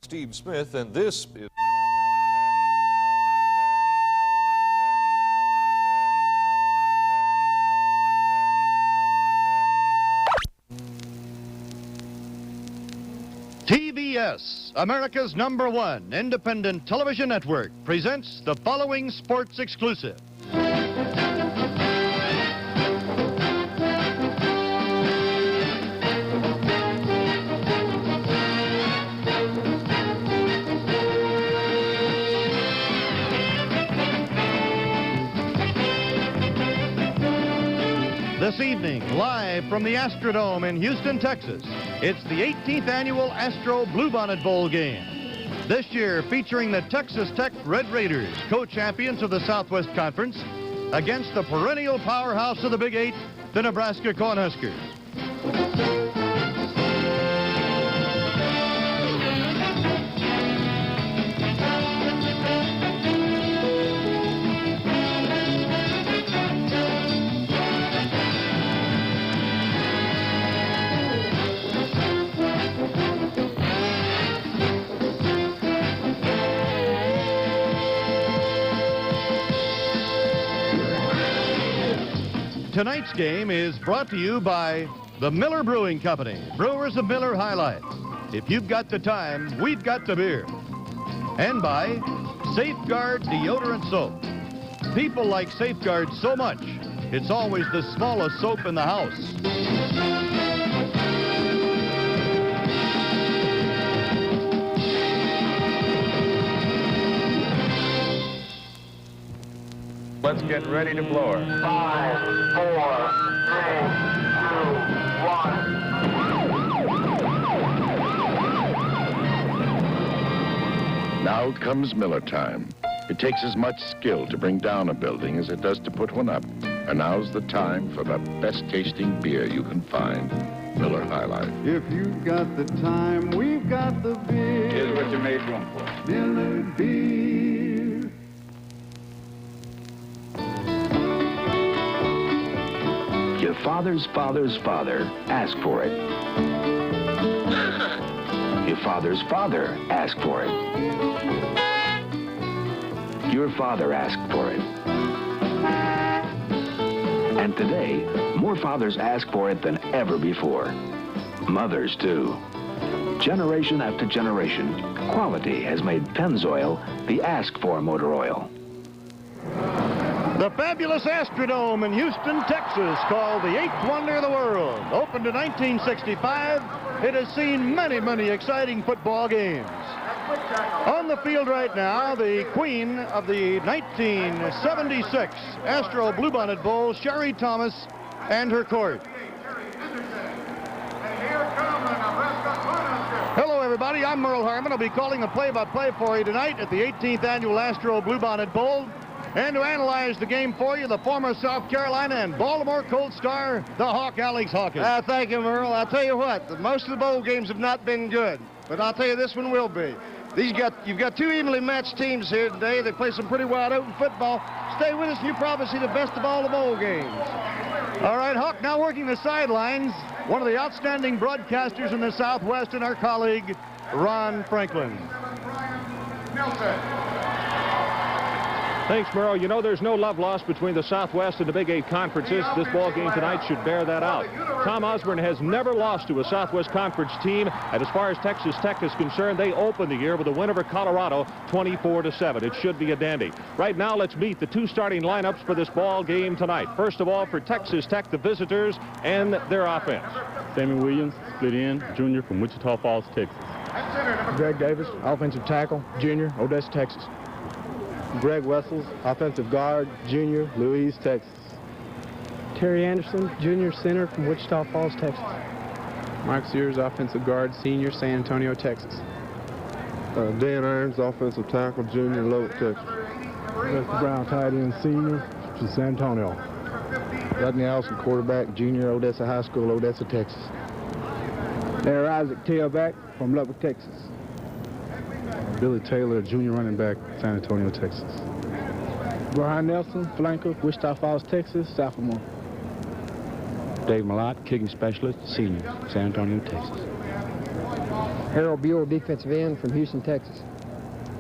Steve Smith, and this is TBS, America's #1 independent television network, presents the following sports exclusive. This evening, live from the Astrodome in Houston, Texas, it's the 18th annual Astro Bluebonnet Bowl game. This year featuring the Texas Tech Red Raiders, co-champions of the Southwest Conference, against the perennial powerhouse of the Big Eight, the Nebraska Cornhuskers. Tonight's game is brought to you by the Miller Brewing Company, brewers of Miller High Life. If you've got the time, we've got the beer. And by Safeguard Deodorant Soap. People like Safeguard so much, it's always the smallest soap in the house. Let's get ready to blow her. 5, 4, 3, 2, 1. Now comes Miller time. It takes as much skill to bring down a building as it does to put one up. And now's the time for the best tasting beer you can find. Miller High Life. If you've got the time, we've got the beer. Here's what you made room for. Miller beer. Your father's father's father asked for it. Your father's father asked for it. Your father asked for it. And today, more fathers ask for it than ever before. Mothers, too. Generation after generation, quality has made Pennzoil the ask-for motor oil. The fabulous Astrodome in Houston, Texas, called the eighth wonder of the world. Opened in 1965, it has seen many, many exciting football games. On the field right now, the queen of the 1976 Astro Bluebonnet Bowl, Sherry Thomas, and her court. Hello, everybody. I'm Merle Harmon. I'll be calling the play-by-play for you tonight at the 18th annual Astro Bluebonnet Bowl. And to analyze the game for you, the former South Carolina and Baltimore Colts star, the Hawk, Alex Hawkins. Thank you, Merle. I'll tell you what, most of the bowl games have not been good, but I'll tell you this one will be. You've got two evenly matched teams here today. They play some pretty wide open football. Stay with us and you'll probably see the best of all the bowl games. All right, Hawk, now working the sidelines, one of the outstanding broadcasters in the Southwest and our colleague, Ron Franklin. Thanks, Merle. You know, there's no love lost between the Southwest and the Big Eight conferences. This ball game tonight should bear that out. Tom Osborne has never lost to a Southwest Conference team, and as far as Texas Tech is concerned, they opened the year with a win over Colorado, 24-7. It should be a dandy. Right now, let's meet the two starting lineups for this ball game tonight. First of all, for Texas Tech, the visitors and their offense. Sammy Williams, split end, junior from Wichita Falls, Texas. Greg Davis, offensive tackle, junior, Odessa, Texas. Greg Wessels, offensive guard, junior, Louise, Texas. Terry Anderson, junior center from Wichita Falls, Texas. Mike Sears, offensive guard, senior, San Antonio, Texas. Dan Irons, offensive tackle, junior, Lubbock, Texas. Lester Brown, tight end, senior, from San Antonio. Rodney Allison, quarterback, junior, Odessa High School, Odessa, Texas. Larry Isaac, tailback, from Lubbock, Texas. Billy Taylor, junior running back, San Antonio, Texas. Brian Nelson, flanker, Wichita Falls, Texas, sophomore. Dave Malott, kicking specialist, senior, San Antonio, Texas. Harold Buell, defensive end from Houston, Texas.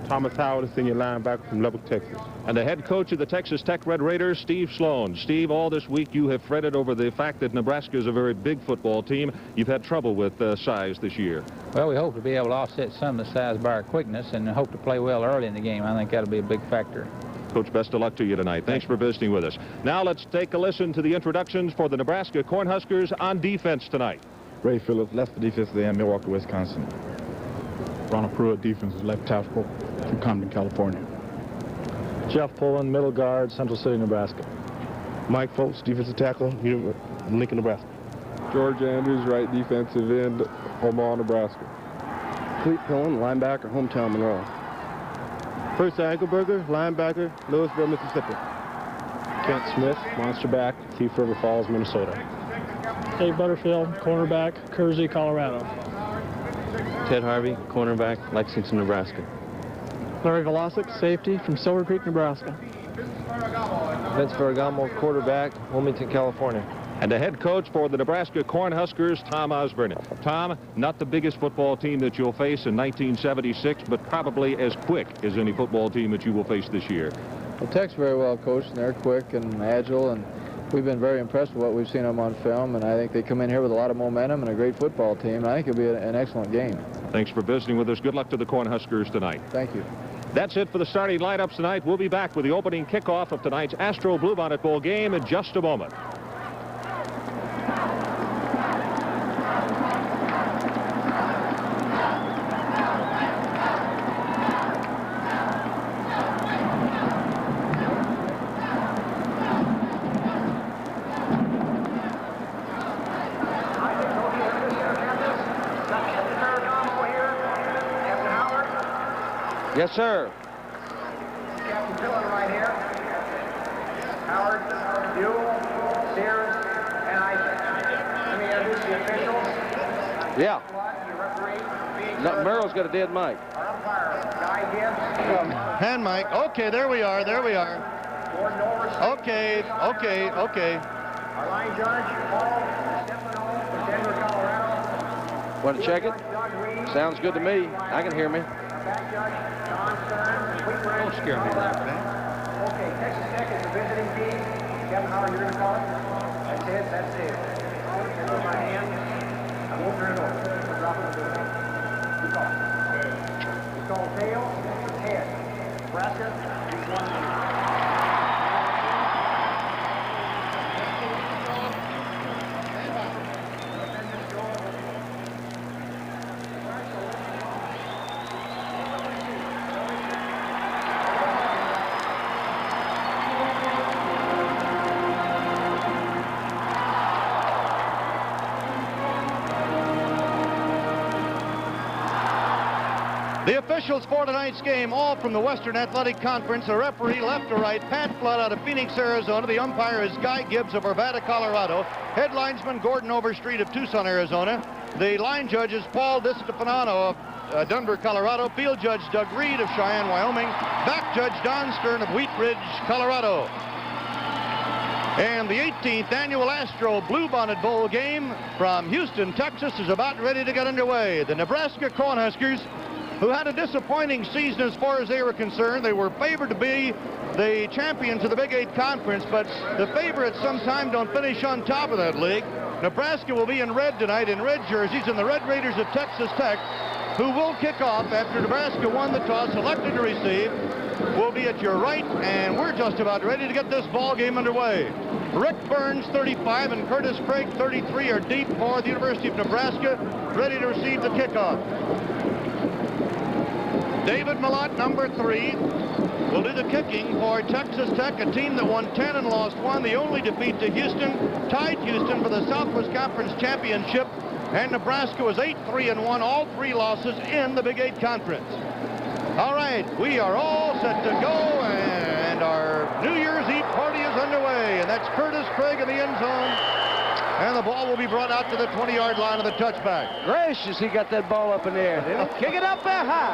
Thomas Howard, a senior linebacker from Lubbock, Texas. And the head coach of the Texas Tech Red Raiders, Steve Sloan. Steve, all this week you have fretted over the fact that Nebraska is a very big football team. You've had trouble with size this year. Well, we hope to be able to offset some of the size by our quickness and hope to play well early in the game. I think that'll be a big factor. Coach, best of luck to you tonight. Thanks for visiting with us. Now let's take a listen to the introductions for the Nebraska Cornhuskers on defense tonight. Ray Phillips, left defensive end, Milwaukee, Wisconsin. Ronald Pruitt, defensive left tackle from Compton, California. Jeff Pullen, middle guard, Central City, Nebraska. Mike Foltz, defensive tackle, Lincoln, Nebraska. George Andrews, right defensive end, Omaha, Nebraska. Cleet Pullen, linebacker, hometown Monroe. First Ankelberger, linebacker, Louisville, Mississippi. Kent Smith, monster back, Thief River Falls, Minnesota. Dave Butterfield, cornerback, Kersey, Colorado. Ted Harvey, cornerback, Lexington, Nebraska. Larry Velosic, safety from Silver Creek, Nebraska. Vince Ferragamo, quarterback, Wilmington, California. And the head coach for the Nebraska Cornhuskers, Tom Osborne. Tom, not the biggest football team that you'll face in 1976, but probably as quick as any football team that you will face this year. Well, Tech's very well coached, and they're quick and agile, and we've been very impressed with what we've seen them on film, and I think they come in here with a lot of momentum and a great football team, and I think it'll be an excellent game. Thanks for visiting with us. Good luck to the Cornhuskers tonight. Thank you. That's it for the starting lineups tonight. We'll be back with the opening kickoff of tonight's Astro Bluebonnet Bowl game in just a moment. Yes, sir. Captain Dillon right here. Howard, Buell, Sears, and Isaac. Let me introduce the officials. Yeah. The referee. Merrill's got a dead mic. Our umpire, Guy Gibbs. Hand mic. Okay, there we are. There we are. Gordon Overstreet. Okay. Our line judge, Paul Stefano from Denver, Colorado. Want to check it? Sounds good to me. I can hear me. Back judge, Don Stern, Whitbread. Don't scare me like that. Okay, Texas Tech is the visiting team. Captain Howard, you're going to call it? That's it, that's it. Here's my hand. I won't turn it over. We'll drop it in the building. You call it. We call tail, head. Nebraska, he's 1-2. The officials for tonight's game, all from the Western Athletic Conference. The referee, left to right, Pat Flood out of Phoenix, Arizona. The umpire is Guy Gibbs of Arvada, Colorado. Head linesman Gordon Overstreet of Tucson, Arizona. The line judge is Paul DiStefano of Denver, Colorado. Field judge Doug Reed of Cheyenne, Wyoming. Back judge Don Stern of Wheat Ridge, Colorado. And the 18th annual Astro Bluebonnet Bowl game from Houston, Texas is about ready to get underway. The Nebraska Cornhuskers, who had a disappointing season as far as they were concerned. They were favored to be the champions of the Big 8 Conference, but the favorites sometimes don't finish on top of that league. Nebraska will be in red tonight, in red jerseys, and the Red Raiders of Texas Tech, who will kick off after Nebraska won the toss, elected to receive, will be at your right, and we're just about ready to get this ball game underway. Rick Burns, 35, and Curtis Craig, 33, are deep for the University of Nebraska, ready to receive the kickoff. David Malott, number 3, will do the kicking for Texas Tech, a team that won 10 and lost 1. The only defeat to Houston, tied Houston for the Southwest Conference Championship, and Nebraska was 8-3-1, all 3 losses in the Big 8 Conference. All right, we are all set to go, and our New Year's Eve party is underway, and that's Curtis Craig in the end zone. And the ball will be brought out to the 20-yard line of the touchback. Gracious, he got that ball up in the air, didn't he? Kick it up there high.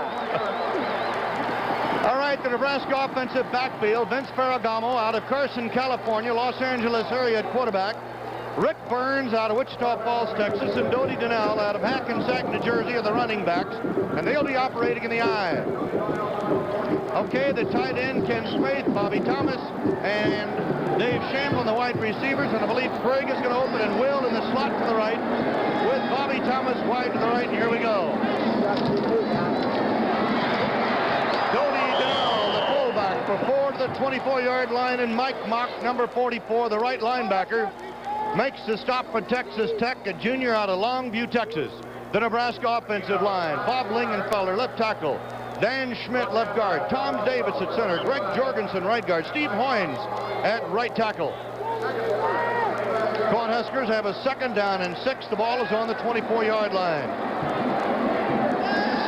All right, the Nebraska offensive backfield. Vince Ferragamo out of Carson, California, Los Angeles area at quarterback. Rick Burns out of Wichita Falls, Texas, and Dodie Donnell out of Hackensack, New Jersey are the running backs, and they'll be operating in the I. Okay, the tight end, Ken Spaeth, Bobby Thomas, and Dave Shamblin, the wide receivers, and I believe Craig is going to open and will in the slot to the right with Bobby Thomas wide to the right, and here we go. Dodie Donnell, the fullback, for 4 to the 24-yard line, and Mike Mock, number 44, the right linebacker, makes the stop for Texas Tech, a junior out of Longview, Texas. The Nebraska offensive line, Bob Lingenfeller, left tackle, Dan Schmidt, left guard, Tom Davis at center, Greg Jorgensen, right guard, Steve Hoynes at right tackle. Cornhuskers have a 2nd down and 6. The ball is on the 24-yard line.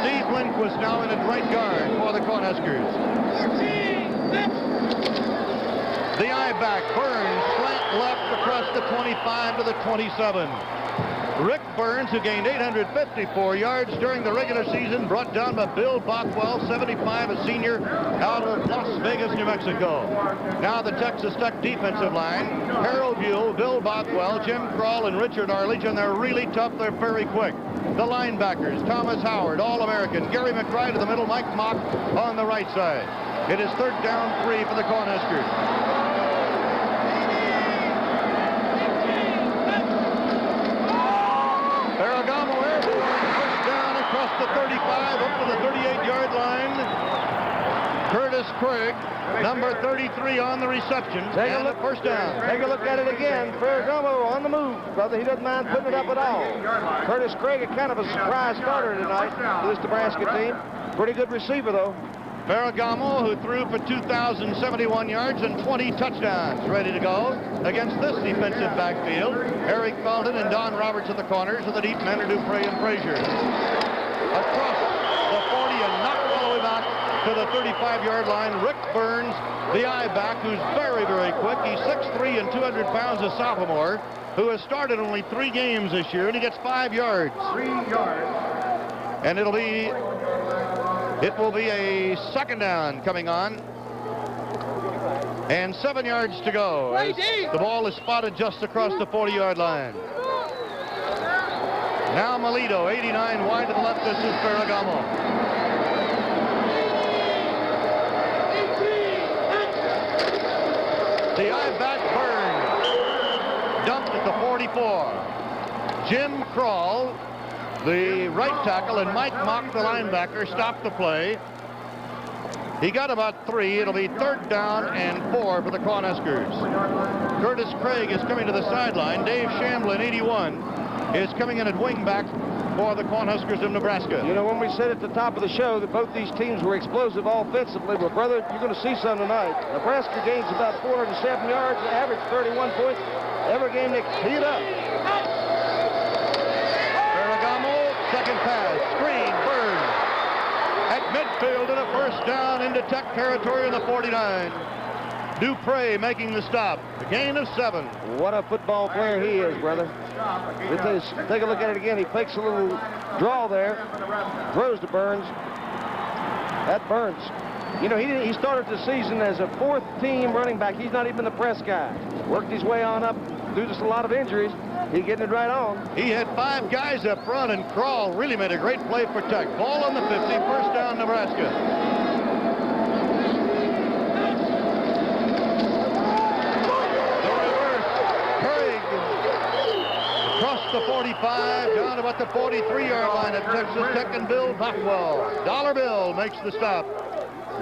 Steve Lindquist now in at right guard for the Cornhuskers. The I-back, Burns, slant left across the 25 to the 27. Rick Burns, who gained 854 yards during the regular season, brought down by Bill Bockwell, 75, a senior out of Las Vegas, New Mexico. Now the Texas Tech defensive line, Harold Buell, Bill Bockwell, Jim Kroll, and Richard Arledge, and they're really tough. They're very quick. The linebackers, Thomas Howard, All-American, Gary McBride to the middle, Mike Mock on the right side. It is 3rd down 3 for the Cornhuskers. The 35 up to the 38-yard line. Curtis Craig, number 33 on the reception. Take a and look. A first down. Take a look at it again. Ferragamo on the move, brother. He doesn't mind putting it up at all. Curtis Craig, a kind of a surprise starter tonight for this Nebraska team. Pretty good receiver, though. Ferragamo, who threw for 2,071 yards and 20 touchdowns, ready to go against this defensive backfield. Eric Felton and Don Roberts at the corners, and the deep men are Dupre and Frazier. Across the 40 and knocked all the way back to the 35-yard line. Rick Burns, the I-back, who's very, very quick. He's 6'3" and 200 pounds, a sophomore, who has started only 3 games this year, and he gets 5 yards. 3 yards. And it will be a 2nd down coming on. And 7 yards to go. As the ball is spotted just across the 40-yard line. Now Melito, 89 wide to the left. This is Ferragamo. The I-back Burns, dumped at the 44. Jim Kroll, the right tackle, and Mike Mock, the linebacker, stopped the play. He got about 3. It'll be 3rd down and 4 for the Cornhuskers. Curtis Craig is coming to the sideline. Dave Shamblin, 81, is coming in at wingback for the Cornhuskers of Nebraska. You know, when we said at the top of the show that both these teams were explosive offensively, well, brother, you're going to see some tonight. Nebraska gains about 407 yards, average 31 points. Every game they tee it up. Ferragamo, 2nd pass, screen, Burns at midfield, and a 1st down into Tech territory in the 49. Dupre making the stop. A gain of 7. What a football player he is, brother. Take a look at it again. He fakes a little draw there. Throws to Burns. That Burns. You know, he started the season as a 4th-team running back. He's not even the press guy. Worked his way on up through just a lot of injuries. He's getting it right on. He had 5 guys up front, and Kroll really made a great play for Tech. Ball on the 50, 1st down, Nebraska. The 45 down about the 43-yard line at Texas Tech, and Bill Bockwell. Dollar Bill makes the stop.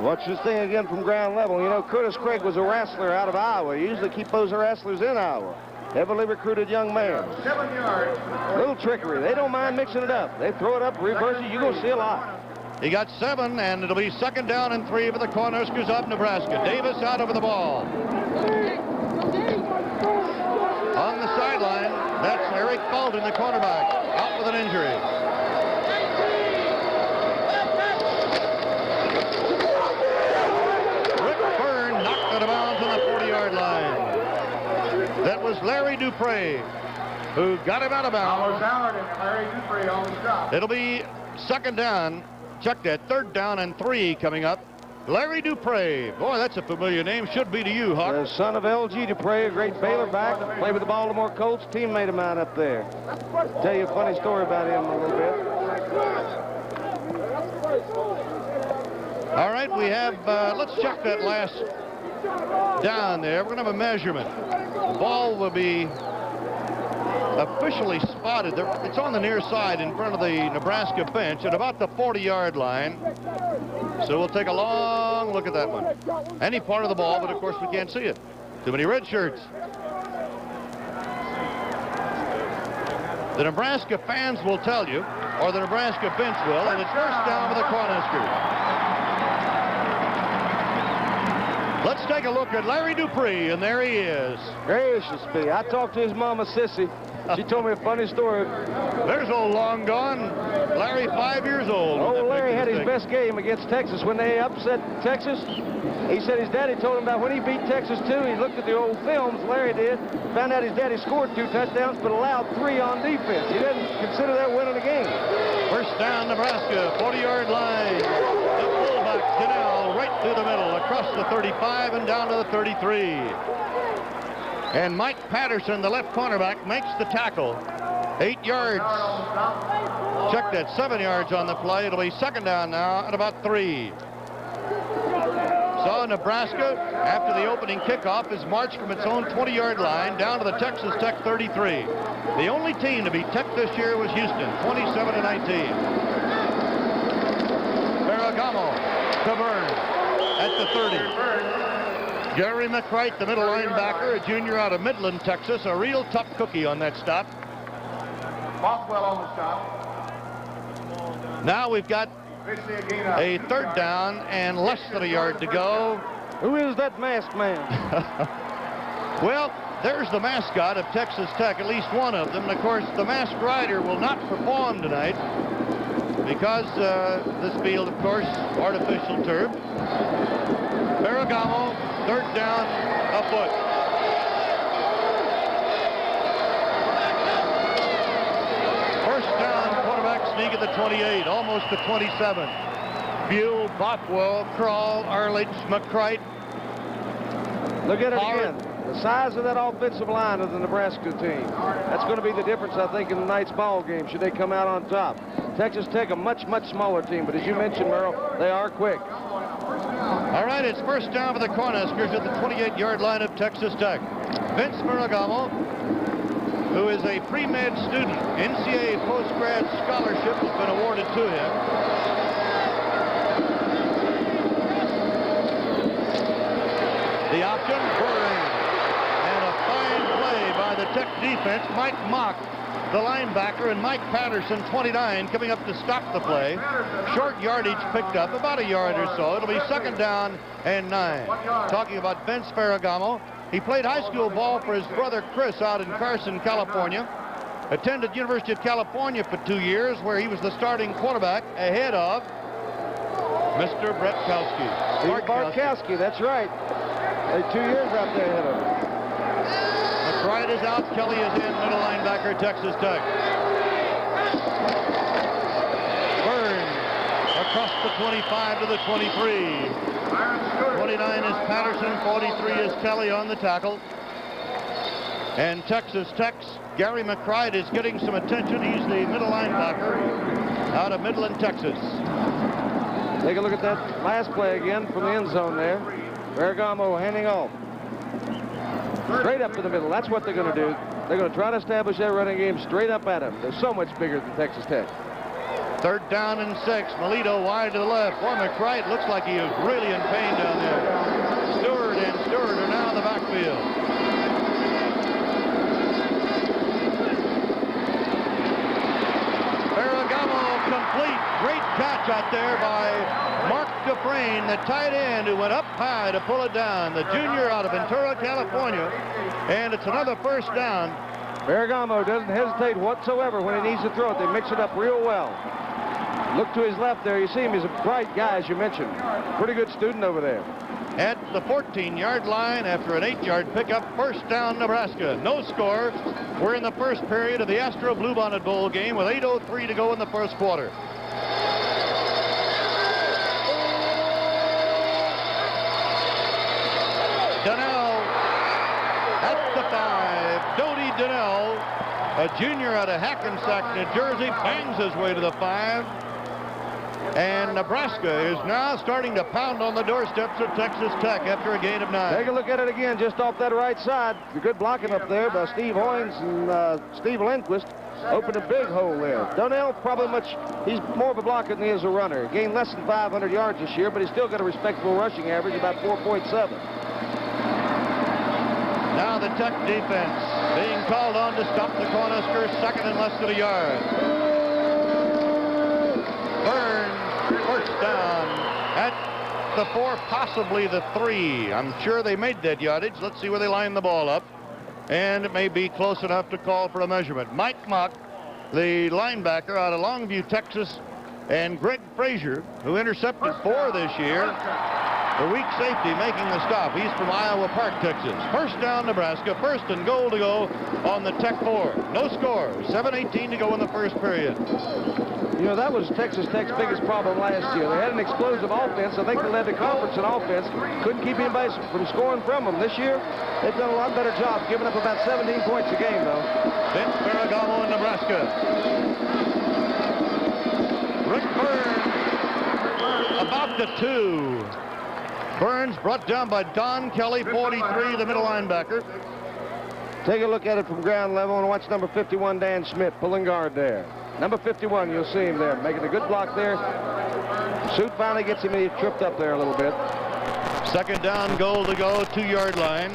Watch this thing again from ground level. You know, Curtis Craig was a wrestler out of Iowa. You usually keep those wrestlers in Iowa. Heavily recruited young man. 7 yards. Little trickery. They don't mind mixing it up. They throw it up, reverse it. You're going to see a lot. He got 7, and it'll be 2nd down and 3 for the Cornhuskers of Nebraska. Davis out over the ball. On the sideline, that's Eric Fulton, the cornerback, out with an injury. Rick Byrne knocked out of bounds on the 40-yard line. That was Larry Dupre who got him out of bounds. Larry Dupre on the stop. It'll be 2nd down. Check that, 3rd down and 3 coming up Larry Dupre. Boy, that's a familiar name. Should be to you, Hawk. The son of L.G. Dupre, a great Baylor back. Played with the Baltimore Colts. Teammate of mine up there. Tell you a funny story about him a little bit. All right, we have, let's check that last down there. We're going to have a measurement. The ball will be officially spotted. It's on the near side in front of the Nebraska bench at about the 40-yard line. So we'll take a long look at that one. Any part of the ball, but of course we can't see it. Too many red shirts. The Nebraska fans will tell you, or the Nebraska bench will, and it's first down for the Cornhuskers. Let's take a look at Larry Dupree, and there he is. Gracious me. I talked to his mama, Sissy. She told me a funny story. There's old long gone Larry, 5 years old. Oh, Larry had his best game against Texas when they upset Texas. He said his daddy told him about when he beat Texas, too. He looked at the old films, Larry did, found out his daddy scored 2 touchdowns but allowed 3 on defense. He didn't consider that winning the game. First down, Nebraska, 40-yard line. The fullback, Canal, right through the middle, across the 35 and down to the 33. And Mike Patterson, the left cornerback, makes the tackle. 8 yards. Check that, 7 yards on the play. It'll be second down now at about 3. So Nebraska, after the opening kickoff, is marched from its own 20-yard line down to the Texas Tech 33. The only team to beat Tech this year was Houston, 27-19. Ferragamo to Burns at the 30. Gary McCright, the middle linebacker, a junior out of Midland, Texas, a real tough cookie on that stop. Boswell on the stop. Now we've got a third down and less than a yard to go. Who is that masked man? Well, there's the mascot of Texas Tech, at least one of them. And of course, the masked rider will not perform tonight because this field, of course, artificial turf. Ferragamo, third down, a foot. First down, quarterback sneak at the 28, almost the 27. Buell, Bothwell, Crawl, Arledge, McCright. Look at it again. The size of that offensive line of the Nebraska team. That's going to be the difference, I think, in tonight's ball game, should they come out on top. Texas Tech, a much, much smaller team, but as you mentioned, Merle, they are quick. All right, it's first down for the Cornhuskers at the 28-yard line of Texas Tech. Vince Ferragamo, who is a pre-med student, NCAA post-grad scholarship has been awarded to him. The option, Burring, and a fine play by the Tech defense. Mike Mock, the linebacker, and Mike Patterson, 29, coming up to stop the play. Short yardage picked up, about a yard or so. It'll be second down and 9. Talking about Vince Ferragamo, he played high school ball for his brother Chris out in Carson, California. Attended University of California for 2 years, where he was the starting quarterback ahead of Mr. Brett Kowski. Steve Bartkowski, that's right. 2 years out there ahead of him. McCright is out. Kelly is in. Middle linebacker, Texas Tech. Burns across the 25 to the 23. 29 is Patterson. 43 is Kelly on the tackle. And Texas Tech's Gary McCright is getting some attention. He's the middle linebacker out of Midland, Texas. Take a look at that last play again from the end zone there. Ferragamo handing off. Straight up to the middle. That's what they're going to do. They're going to try to establish that running game straight up at him. They're so much bigger than Texas Tech. Third down and 6. Melito wide to the left. Boy, McCright looks like he is really in pain down there. Stewart and Stewart are now in the backfield. Ferragamo complete. Great catch out there by Mark Dufresne, the tight end, who went up high to pull it down. The junior out of Ventura, California. And it's another first down. Ferragamo doesn't hesitate whatsoever when he needs to throw it. They mix it up real well. Look to his left there. You see him. He's a bright guy, as you mentioned. Pretty good student over there. At the 14-yard line after an 8-yard pickup, first down, Nebraska. No score. We're in the first period of the Astro Bluebonnet Bowl game with 8:03 to go in the first quarter. the 5. Dodie Donnell, a junior out of Hackensack, New Jersey, bangs his way to the 5. And Nebraska is now starting to pound on the doorsteps of Texas Tech after a gain of 9. Take a look at it again, just off that right side. The good blocking up there by Steve Hoynes and Steve Lindquist. Opened a big hole there. Donnell he's more of a blocker than he is a runner. Gained less than 500 yards this year, but he's still got a respectable rushing average, about 4.7. Now the Tech defense being called on to stop the Cornhuskers, second and less than a yard. Burns, first down at the 4, possibly the 3. I'm sure they made that yardage. Let's see where they line the ball up. And it may be close enough to call for a measurement. Mike Mock, the linebacker out of Longview, Texas, and Greg Frazier, who intercepted 4 this year, the weak safety making the stop. He's from Iowa Park, Texas. First down, Nebraska. First and goal to go on the Tech 4. No score. 7:18 to go in the first period. You know, that was Texas Tech's biggest problem last year. They had an explosive offense. I think they led the conference in offense. Couldn't keep anybody from scoring from them. This year, they've done a lot better job, giving up about 17 points a game, though. Vince Ferragamo in Nebraska. Rick Burns about the 2. Burns brought down by Don Kelly, 43, the middle linebacker. Take a look at it from ground level and watch number 51, Dan Schmidt, pulling guard there. Number 51, you'll see him there, making a good block there. Suit finally gets him, and he tripped up there a little bit. Second down, goal to go, 2-yard line.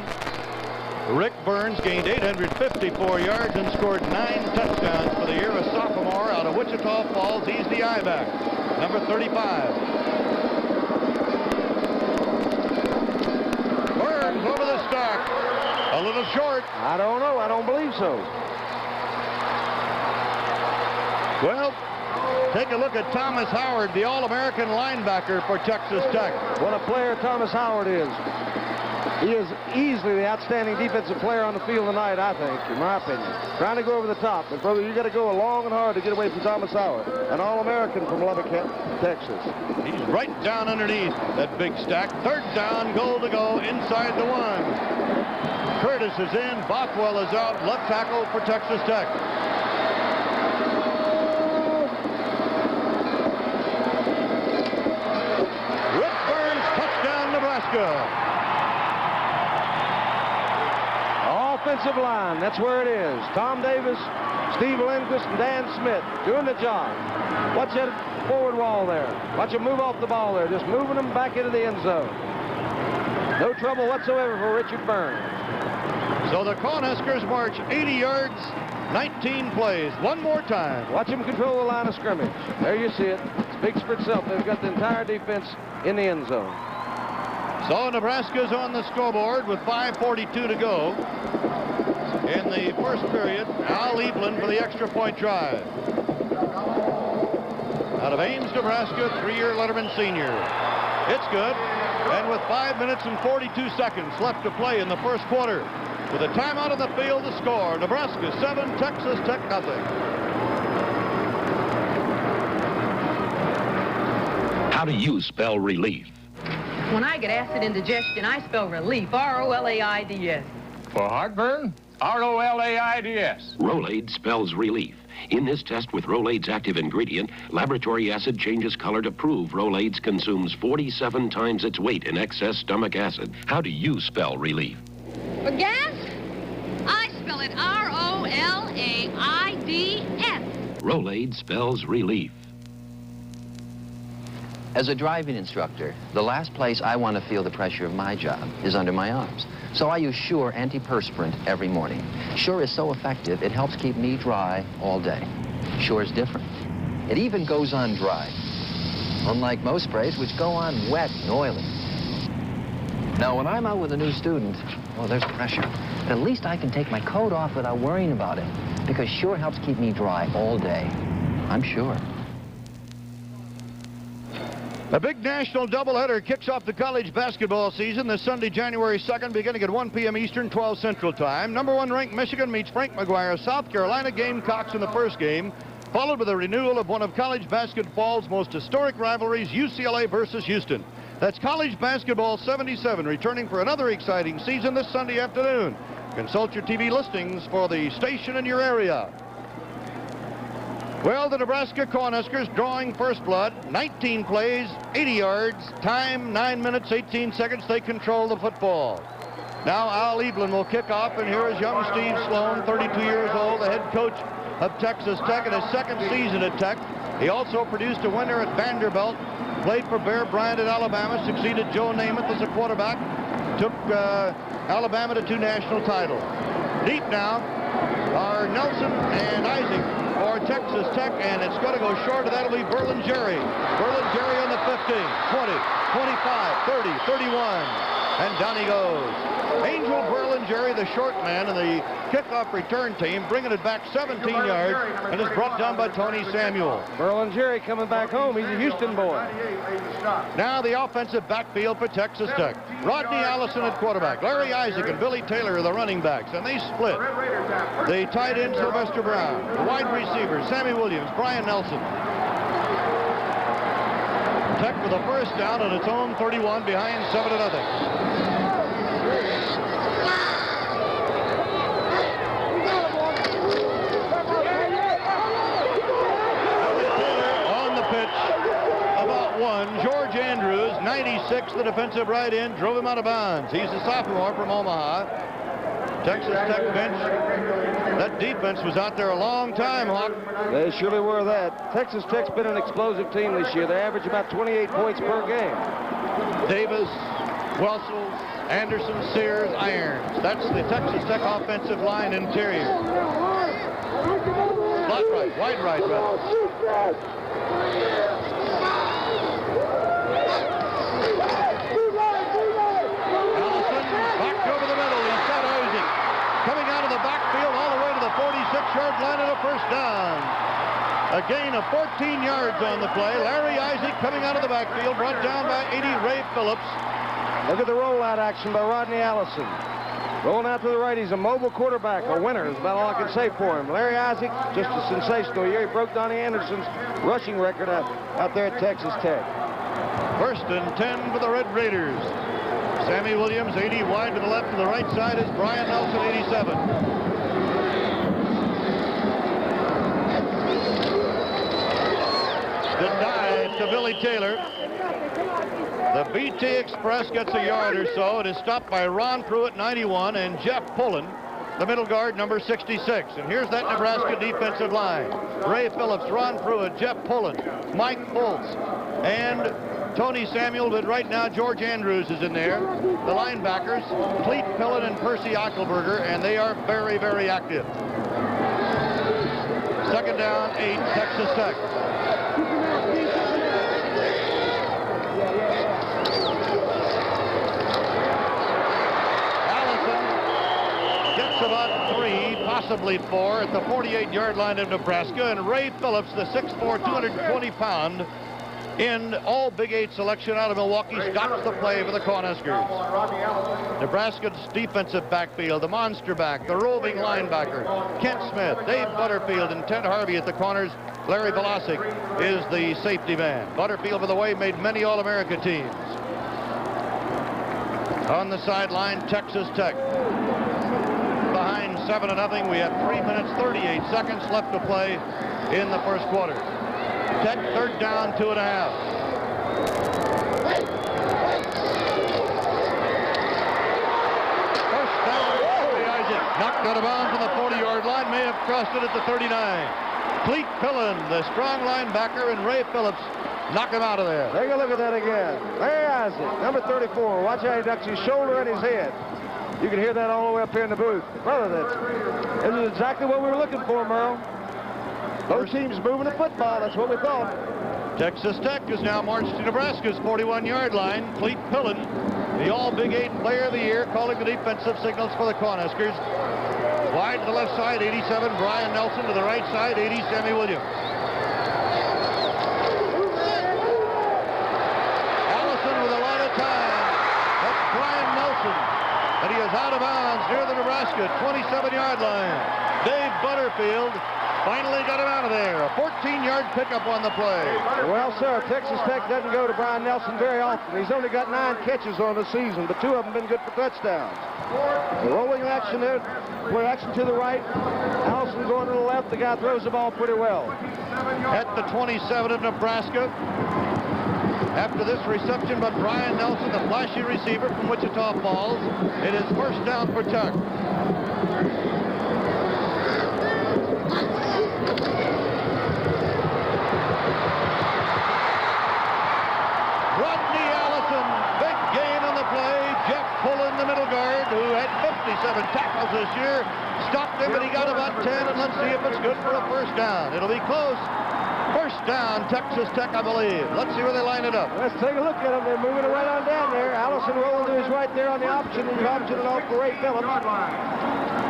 Rick Burns gained 854 yards and scored 9 touchdowns for the year. A sophomore out of Wichita Falls. He's the I-back, number 35. Burns over the stack. A little short. I don't know. I don't believe so. Well, take a look at Thomas Howard, the All-American linebacker for Texas Tech. What a player Thomas Howard is. He is easily the outstanding defensive player on the field tonight, I think, in my opinion. Trying to go over the top. But, brother, you got to go long and hard to get away from Thomas Howard, an All-American from Lubbock, Texas. He's right down underneath that big stack. Third down, goal to go inside the 1. Curtis is in. Bothwell is out. Left tackle for Texas Tech. Rick Burns, touchdown, Nebraska. Offensive line, that's where it is. Tom Davis, Steve Lindquist, and Dan Schmidt doing the job. Watch that forward wall there. Watch them move off the ball there, just moving them back into the end zone. No trouble whatsoever for Richard Burns. So the Cornhuskers march 80 yards, 19 plays. One more time. Watch them control the line of scrimmage. There you see it. It speaks for itself. They've got the entire defense in the end zone. So Nebraska's on the scoreboard with 5:42 to go. In the first period, Al Evelyn for the extra point try. Out of Ames, Nebraska, 3-year Letterman senior. It's good. And with 5 minutes and 42 seconds left to play in the first quarter, with a timeout on the field to score, Nebraska 7, Texas Tech nothing. How do you spell relief? When I get acid indigestion, I spell relief, R-O-L-A-I-D-S. For heartburn? R-O-L-A-I-D-S. Rolaids spells relief. In this test with Rolaids active ingredient, laboratory acid changes color to prove Rolaids consumes 47 times its weight in excess stomach acid. How do you spell relief? For gas, I spell it R-O-L-A-I-D-S. Rolaids spells relief. As a driving instructor, the last place I want to feel the pressure of my job is under my arms. So I use Sure antiperspirant every morning. Sure is so effective, it helps keep me dry all day. Sure is different. It even goes on dry, unlike most sprays which go on wet and oily. Now, when I'm out with a new student, well, there's pressure. But at least I can take my coat off without worrying about it, because Sure helps keep me dry all day. I'm sure. A big national doubleheader kicks off the college basketball season this Sunday, January 2nd, beginning at 1 p.m. Eastern, 12 Central Time. Number 1 ranked Michigan meets Frank McGuire South Carolina Gamecocks in the first game, followed by the renewal of one of college basketball's most historic rivalries, UCLA versus Houston. That's college basketball 77, returning for another exciting season this Sunday afternoon. Consult your TV listings for the station in your area. Well, the Nebraska Cornhuskers drawing first blood. 19 plays, 80 yards, time 9 minutes, 18 seconds. They control the football. Now Al Eblin will kick off, and here is young Steve Sloan, 32 years old, the head coach of Texas Tech in his second season at Tech. He also produced a winner at Vanderbilt, played for Bear Bryant at Alabama, succeeded Joe Namath as a quarterback, took Alabama to 2 national titles. Deep now are Nelson and Isaac for Texas Tech, and it's going to go short, and that'll be Berlingeri. Berlingeri on the 15, 20, 25, 30, 31, and down he goes. Angel Berlingeri, the short man, and the kickoff return team, bringing it back 17 yards, and is brought down by Tony Samuel. Berlingeri coming back home. He's a Houston boy. Now the offensive backfield for Texas Tech. Rodney Allison at quarterback. Larry Isaac and Billy Taylor are the running backs, and they split. The tight end, Sylvester Brown. The wide receivers, Sammy Williams, Brian Nelson. Tech with a first down on its own 31, behind 7-0. George Andrews, 96, the defensive right end, drove him out of bounds. He's a sophomore from Omaha. Texas Tech bench. That defense was out there a long time, Hawk. They surely were that. Texas Tech's been an explosive team this year. They average about 28 points per game. Davis, Welsel, Anderson, Sears, Irons. That's the Texas Tech offensive line interior. Slot right, wide right, rather. Line and a first down. A gain of 14 yards on the play. Larry Isaac coming out of the backfield, brought down by 80 Ray Phillips. Look at the rollout action by Rodney Allison. Rolling out to the right, he's a mobile quarterback. A winner is about all I can say for him. Larry Isaac, just a sensational year. He broke Donnie Anderson's rushing record out there at Texas Tech. First and 10 for the Red Raiders. Sammy Williams, 80 wide to the left. To the right side is Brian Nelson, 87. Denied to Billy Taylor. The BT Express gets a yard or so. It is stopped by Ron Pruitt, 91, and Jeff Pullen, the middle guard, number 66. And here's that Nebraska defensive line. Ray Phillips, Ron Pruitt, Jeff Pullen, Mike Foltz, and Tony Samuel, but right now George Andrews is in there. The linebackers, Clete Pillen and Percy Eichelberger, and they are very, very active. Second down, 8, Texas Tech. About 3, possibly 4 at the 48-yard line of Nebraska, and Ray Phillips, the 6'4", 220-pound in all Big 8 selection out of Milwaukee, stops the play for the Cornhuskers. Nebraska's defensive backfield, the monster back, the roving linebacker, Kent Smith, Dave Butterfield, and Ted Harvey at the corners. Larry Velasic is the safety man. Butterfield, by the way, made many All-America teams. On the sideline, Texas Tech. Behind 7-0. We have 3 minutes, 38 seconds left to play in the first quarter. Tech third down, 2.5. First down, Isaac knocked out of bounds on the 40-yard line, may have crossed it at the 39. Clete Pillen, the strong linebacker, and Ray Phillips knock him out of there. Take a look at that again. Larry Isaac, number 34. Watch how he ducks his shoulder and his head. You can hear that all the way up here in the booth. Brother, this is exactly what we were looking for, Merle. Both teams moving the football. That's what we thought. Texas Tech is now marched to Nebraska's 41-yard line. Clete Pillen, the All-Big 8 Player of the Year, calling the defensive signals for the Cornhuskers. Wide to the left side, 87, Brian Nelson. To the right side, 80, Sammy Williams. Allison with a lot of time. That's Brian Nelson. And he is out of bounds near the Nebraska 27-yard line. Dave Butterfield Finally got him out of there. A 14-yard pickup on the play. Well, sir, Texas Tech doesn't go to Brian Nelson very often. He's only got 9 catches on the season, but 2 of them been good for touchdowns. The rolling action there, play action to the right. Allison going to the left. The guy throws the ball pretty well. At the 27 of Nebraska. After this reception by Brian Nelson, the flashy receiver from Wichita Falls, it is first down for Tuck. Rodney Allison, big gain on the play. Jeff Pullen, the middle guard, who had 57 tackles this year, stopped him, but he got about 10, and let's see if it's good for a first down. It'll be close. First down, Texas Tech, I believe. Let's see where they line it up. Let's take a look at them. They're moving it right on down there. Allison rolling to his right there on the option, and option it off for Ray Phillips.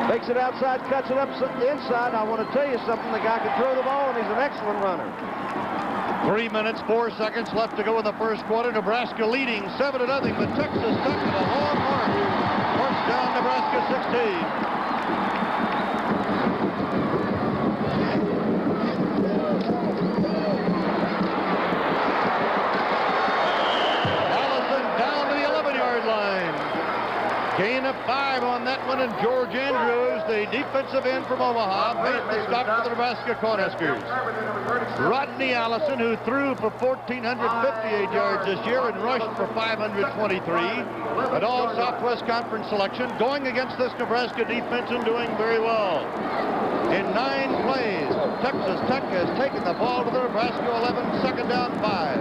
Takes it outside, cuts it up the inside. I want to tell you something. The guy can throw the ball, and he's an excellent runner. 3 minutes, 4 seconds left to go in the first quarter. Nebraska leading 7-0, but Texas Tech with a long march. First down, Nebraska 16. Gain of 5 on that one, and George Andrews, the defensive end from Omaha, made the stop for the Nebraska Cornhuskers. Rodney Allison, who threw for 1,458 yards this year and rushed for 523, an all Southwest Conference selection, going against this Nebraska defense and doing very well. In 9 plays, Texas Tech has taken the ball to the Nebraska 11, second down 5.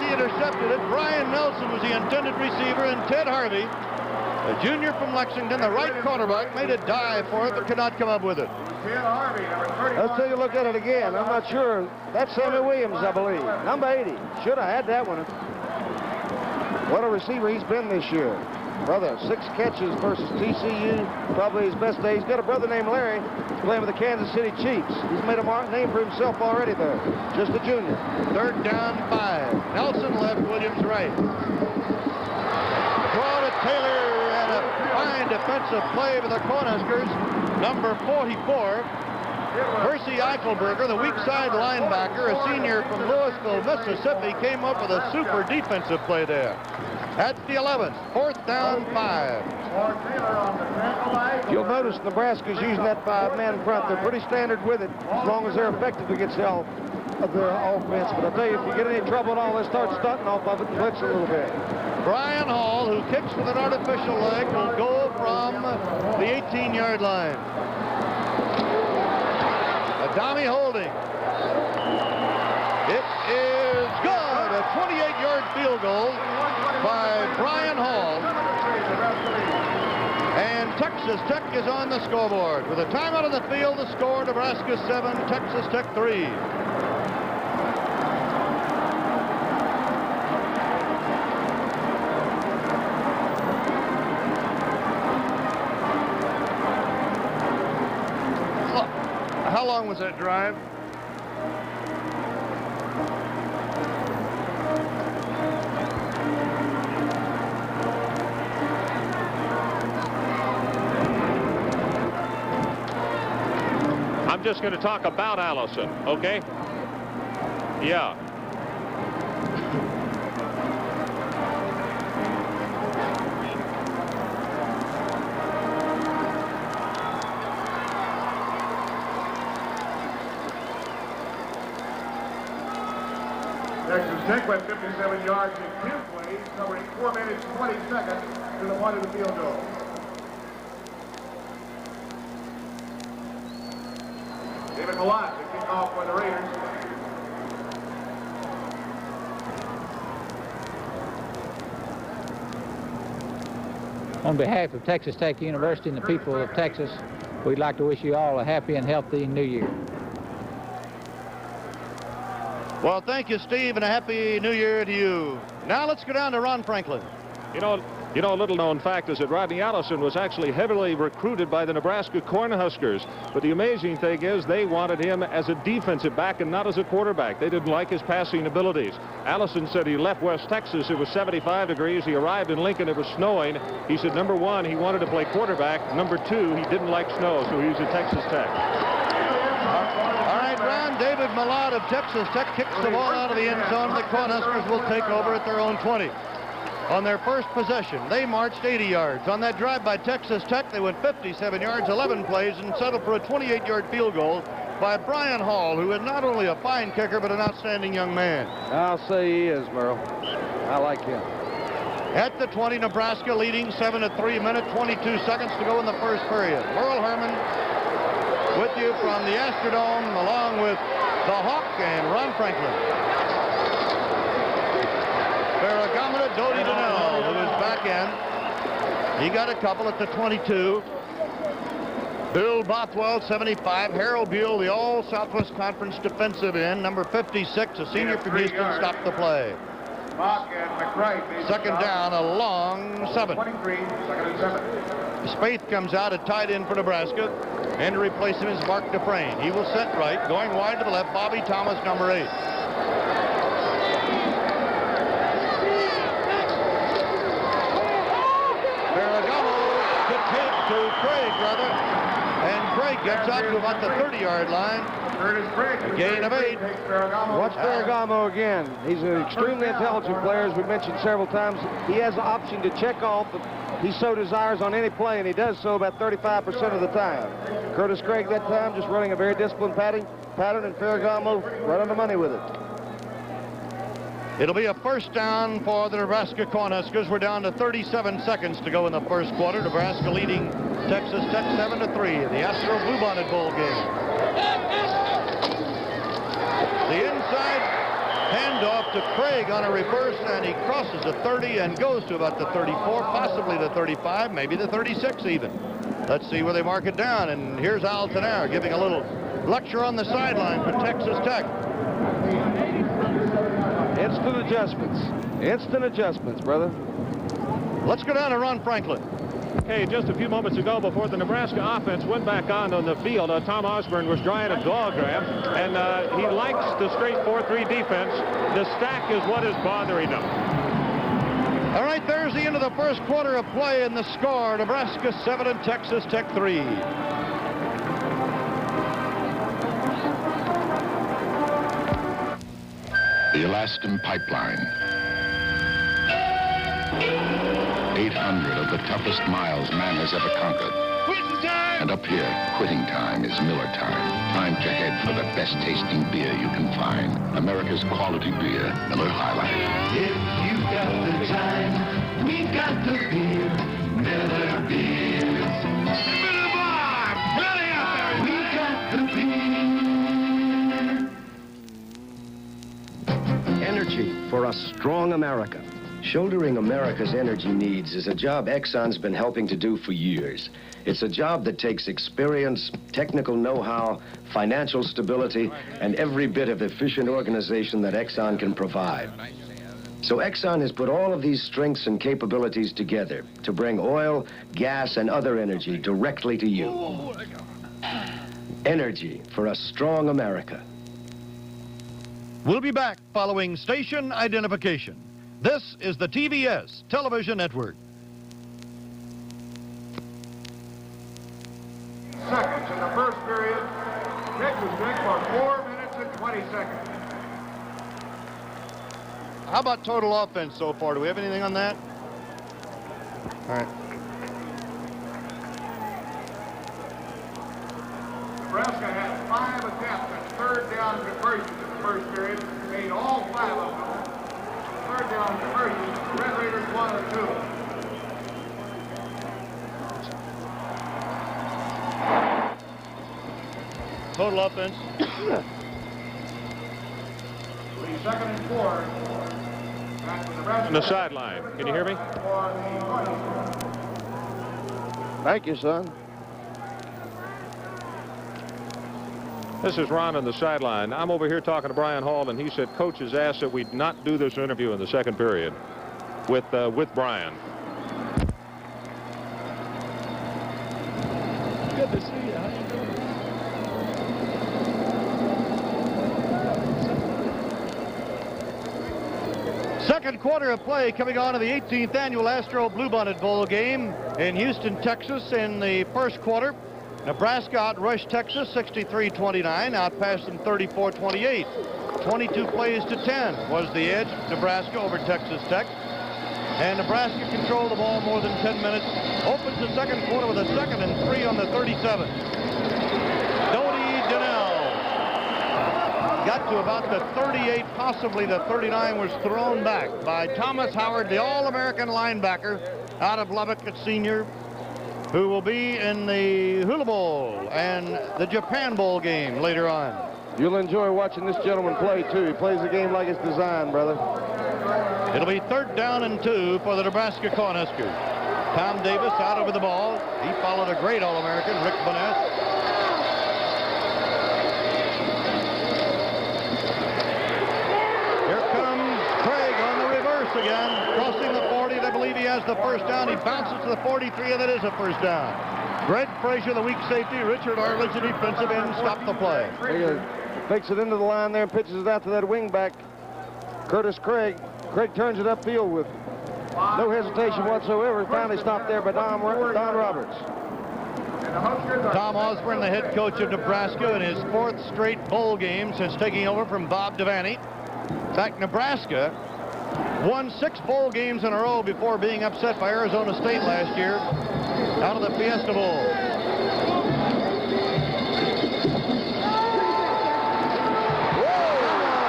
Intercepted it. Brian Nelson was the intended receiver, and Ted Harvey, a junior from Lexington, the right cornerback, made a dive for it but could not come up with it. Let's take a look at it again. I'm not sure. That's Sammy Williams, I believe. Number 80. Should have had that one. What a receiver he's been this year. Brother, 6 catches versus TCU. Probably his best day. He's got a brother named Larry playing with the Kansas City Chiefs. He's made a name for himself already there. Just a junior. Third down 5. Nelson left, Williams right. Throw to Taylor, and a fine defensive play for the Cornhuskers. Number 44, Percy Eichelberger, the weak side linebacker, a senior from Louisville, Mississippi, came up with a super defensive play there. At the 11th, fourth down 5. You'll notice Nebraska's using that 5-man front. They're pretty standard with it as long as they're effective against the offense. But I'll tell you, if you get any trouble at all, they start stunting off of it and blitz a little bit. Brian Hall, who kicks with an artificial leg, will go from the 18-yard line. Adami holding. It is good. A 28-yard field goal by Brian Hall. And Texas Tech is on the scoreboard. With a timeout on the field, the score, Nebraska 7, Texas Tech 3. How long was that drive? I'm just going to talk about Allison, okay? Yeah. Texas Tech went 57 yards in 2 plays, covering 4 minutes 20 seconds to the point of the field goal. David Malott to kick off for the Raiders. On behalf of Texas Tech University and the people of Texas, we'd like to wish you all a happy and healthy New Year. Well, thank you, Steve, and a happy New Year to you. Now let's go down to Ron Franklin. You know, You know, a little-known fact is that Rodney Allison was actually heavily recruited by the Nebraska Cornhuskers. But the amazing thing is they wanted him as a defensive back and not as a quarterback. They didn't like his passing abilities. Allison said he left West Texas. It was 75 degrees. He arrived in Lincoln. It was snowing. He said, number one, he wanted to play quarterback. Number two, he didn't like snow, so he was at Texas Tech. All right, Ron, David Millard of Texas Tech kicks the ball out of the end zone. The Cornhuskers will take over at their own 20. On their first possession, they marched 80 yards. On that drive by Texas Tech, they went 57 yards, 11 plays, and settled for a 28-yard field goal by Brian Hall, who is not only a fine kicker, but an outstanding young man. I'll say he is, Merle. I like him. At the 20, Nebraska leading 7 at 3 minutes, 22 seconds to go in the first period. Merle Herman with you from the Astrodome, along with the Hawk and Ron Franklin. Ferragamo, Dodie Donnell, who is back in. He got a couple at the 22. Bill Bothwell, 75. Harold Buell, the All-Southwest Conference defensive end. Number 56, a senior from Houston, stopped the play. Second down, a long 7. 23, second and 7. Spaeth comes out at tight end for Nebraska. And to replace him is Mark Dufresne. He will set right, going wide to the left, Bobby Thomas, number 8. To Craig, brother. And Craig gets out to about the 30-yard line. A gain of 8. Watch Ferragamo again. He's an extremely intelligent player, as we mentioned several times. He has the option to check off if he so desires on any play, and he does so about 35% of the time. Curtis Craig that time just running a very disciplined pattern, and Ferragamo right on the money with it. It'll be a first down for the Nebraska Cornhuskers. We're down to 37 seconds to go in the first quarter. Nebraska leading Texas Tech 7-3 in the Astro Bluebonnet Bowl game. The inside handoff to Craig on a reverse, and he crosses the 30 and goes to about the 34, possibly the 35, maybe the 36 even. Let's see where they mark it down. And here's Al Tenare giving a little lecture on the sideline for Texas Tech. Instant adjustments. Instant adjustments, brother. Let's go down to Ron Franklin. Hey, just a few moments ago, before the Nebraska offense went back on the field, Tom Osborne was drawing a diagram, and he likes the straight 4-3 defense. The stack is what is bothering him. All right, there's the end of the first quarter of play, and the score, Nebraska 7 and Texas Tech 3. The Alaskan Pipeline. 800 of the toughest miles man has ever conquered. Quitting time! And up here, quitting time is Miller time. Time to head for the best tasting beer you can find. America's quality beer, Miller High Life. If you've got the time, we've got the beer, Miller beers. Miller Bar! Plenty out there! We've got the beer. Energy for a strong America. Shouldering America's energy needs is a job Exxon's been helping to do for years. It's a job that takes experience, technical know-how, financial stability, and every bit of efficient organization that Exxon can provide. So Exxon has put all of these strengths and capabilities together to bring oil, gas, and other energy directly to you. Energy for a strong America. We'll be back following station identification. This is the TBS Television Network. Seconds in the first period. Texas Tech for 4 minutes and 20 seconds. How about total offense so far? Do we have anything on that? All right. Nebraska had 5 attempts at third down conversions in the first period. Made all 5 of them. Third down conversions. The Red Raiders 1 of 2. Total offense. 2nd and 4. On the sideline. Can you hear me? Thank you, son. This is Ron on the sideline. I'm over here talking to Brian Hall, and he said Coach has asked that we not do this interview in the second period with Brian. Second quarter of play coming on in the 18th annual Astro Bluebonnet Bowl game in Houston, Texas. In the first quarter, Nebraska outrushed Texas 63-29, outpassed them 34-28. 22 plays to 10 was the edge, Nebraska over Texas Tech. And Nebraska controlled the ball more than 10 minutes. Opens the second quarter with a 2nd and 3 on the 37. Got to about the 38, possibly the 39, was thrown back by Thomas Howard, the All-American linebacker out of Lubbock, a senior, who will be in the Hula Bowl and the Japan Bowl game later on. You'll enjoy watching this gentleman play, too. He plays the game like it's designed, brother. It'll be 3rd down and 2 for the Nebraska Cornhuskers. Tom Davis out over the ball. He followed a great All-American, Rick Bonnet. Again, crossing the 40, I believe he has the first down. He bounces to the 43, and that is a first down. Greg Frazier, the weak safety. Richard Arledge, the defensive end, stop the play. Takes it into the line there, pitches it out to that wingback, Curtis Craig. Craig turns it upfield with no hesitation whatsoever. Finally stopped there by Don Roberts. Tom Osborne, the head coach of Nebraska, in his 4th straight bowl game since taking over from Bob Devaney. In fact, Nebraska won 6 bowl games in a row before being upset by Arizona State last year out of the Fiesta Bowl. Whoa!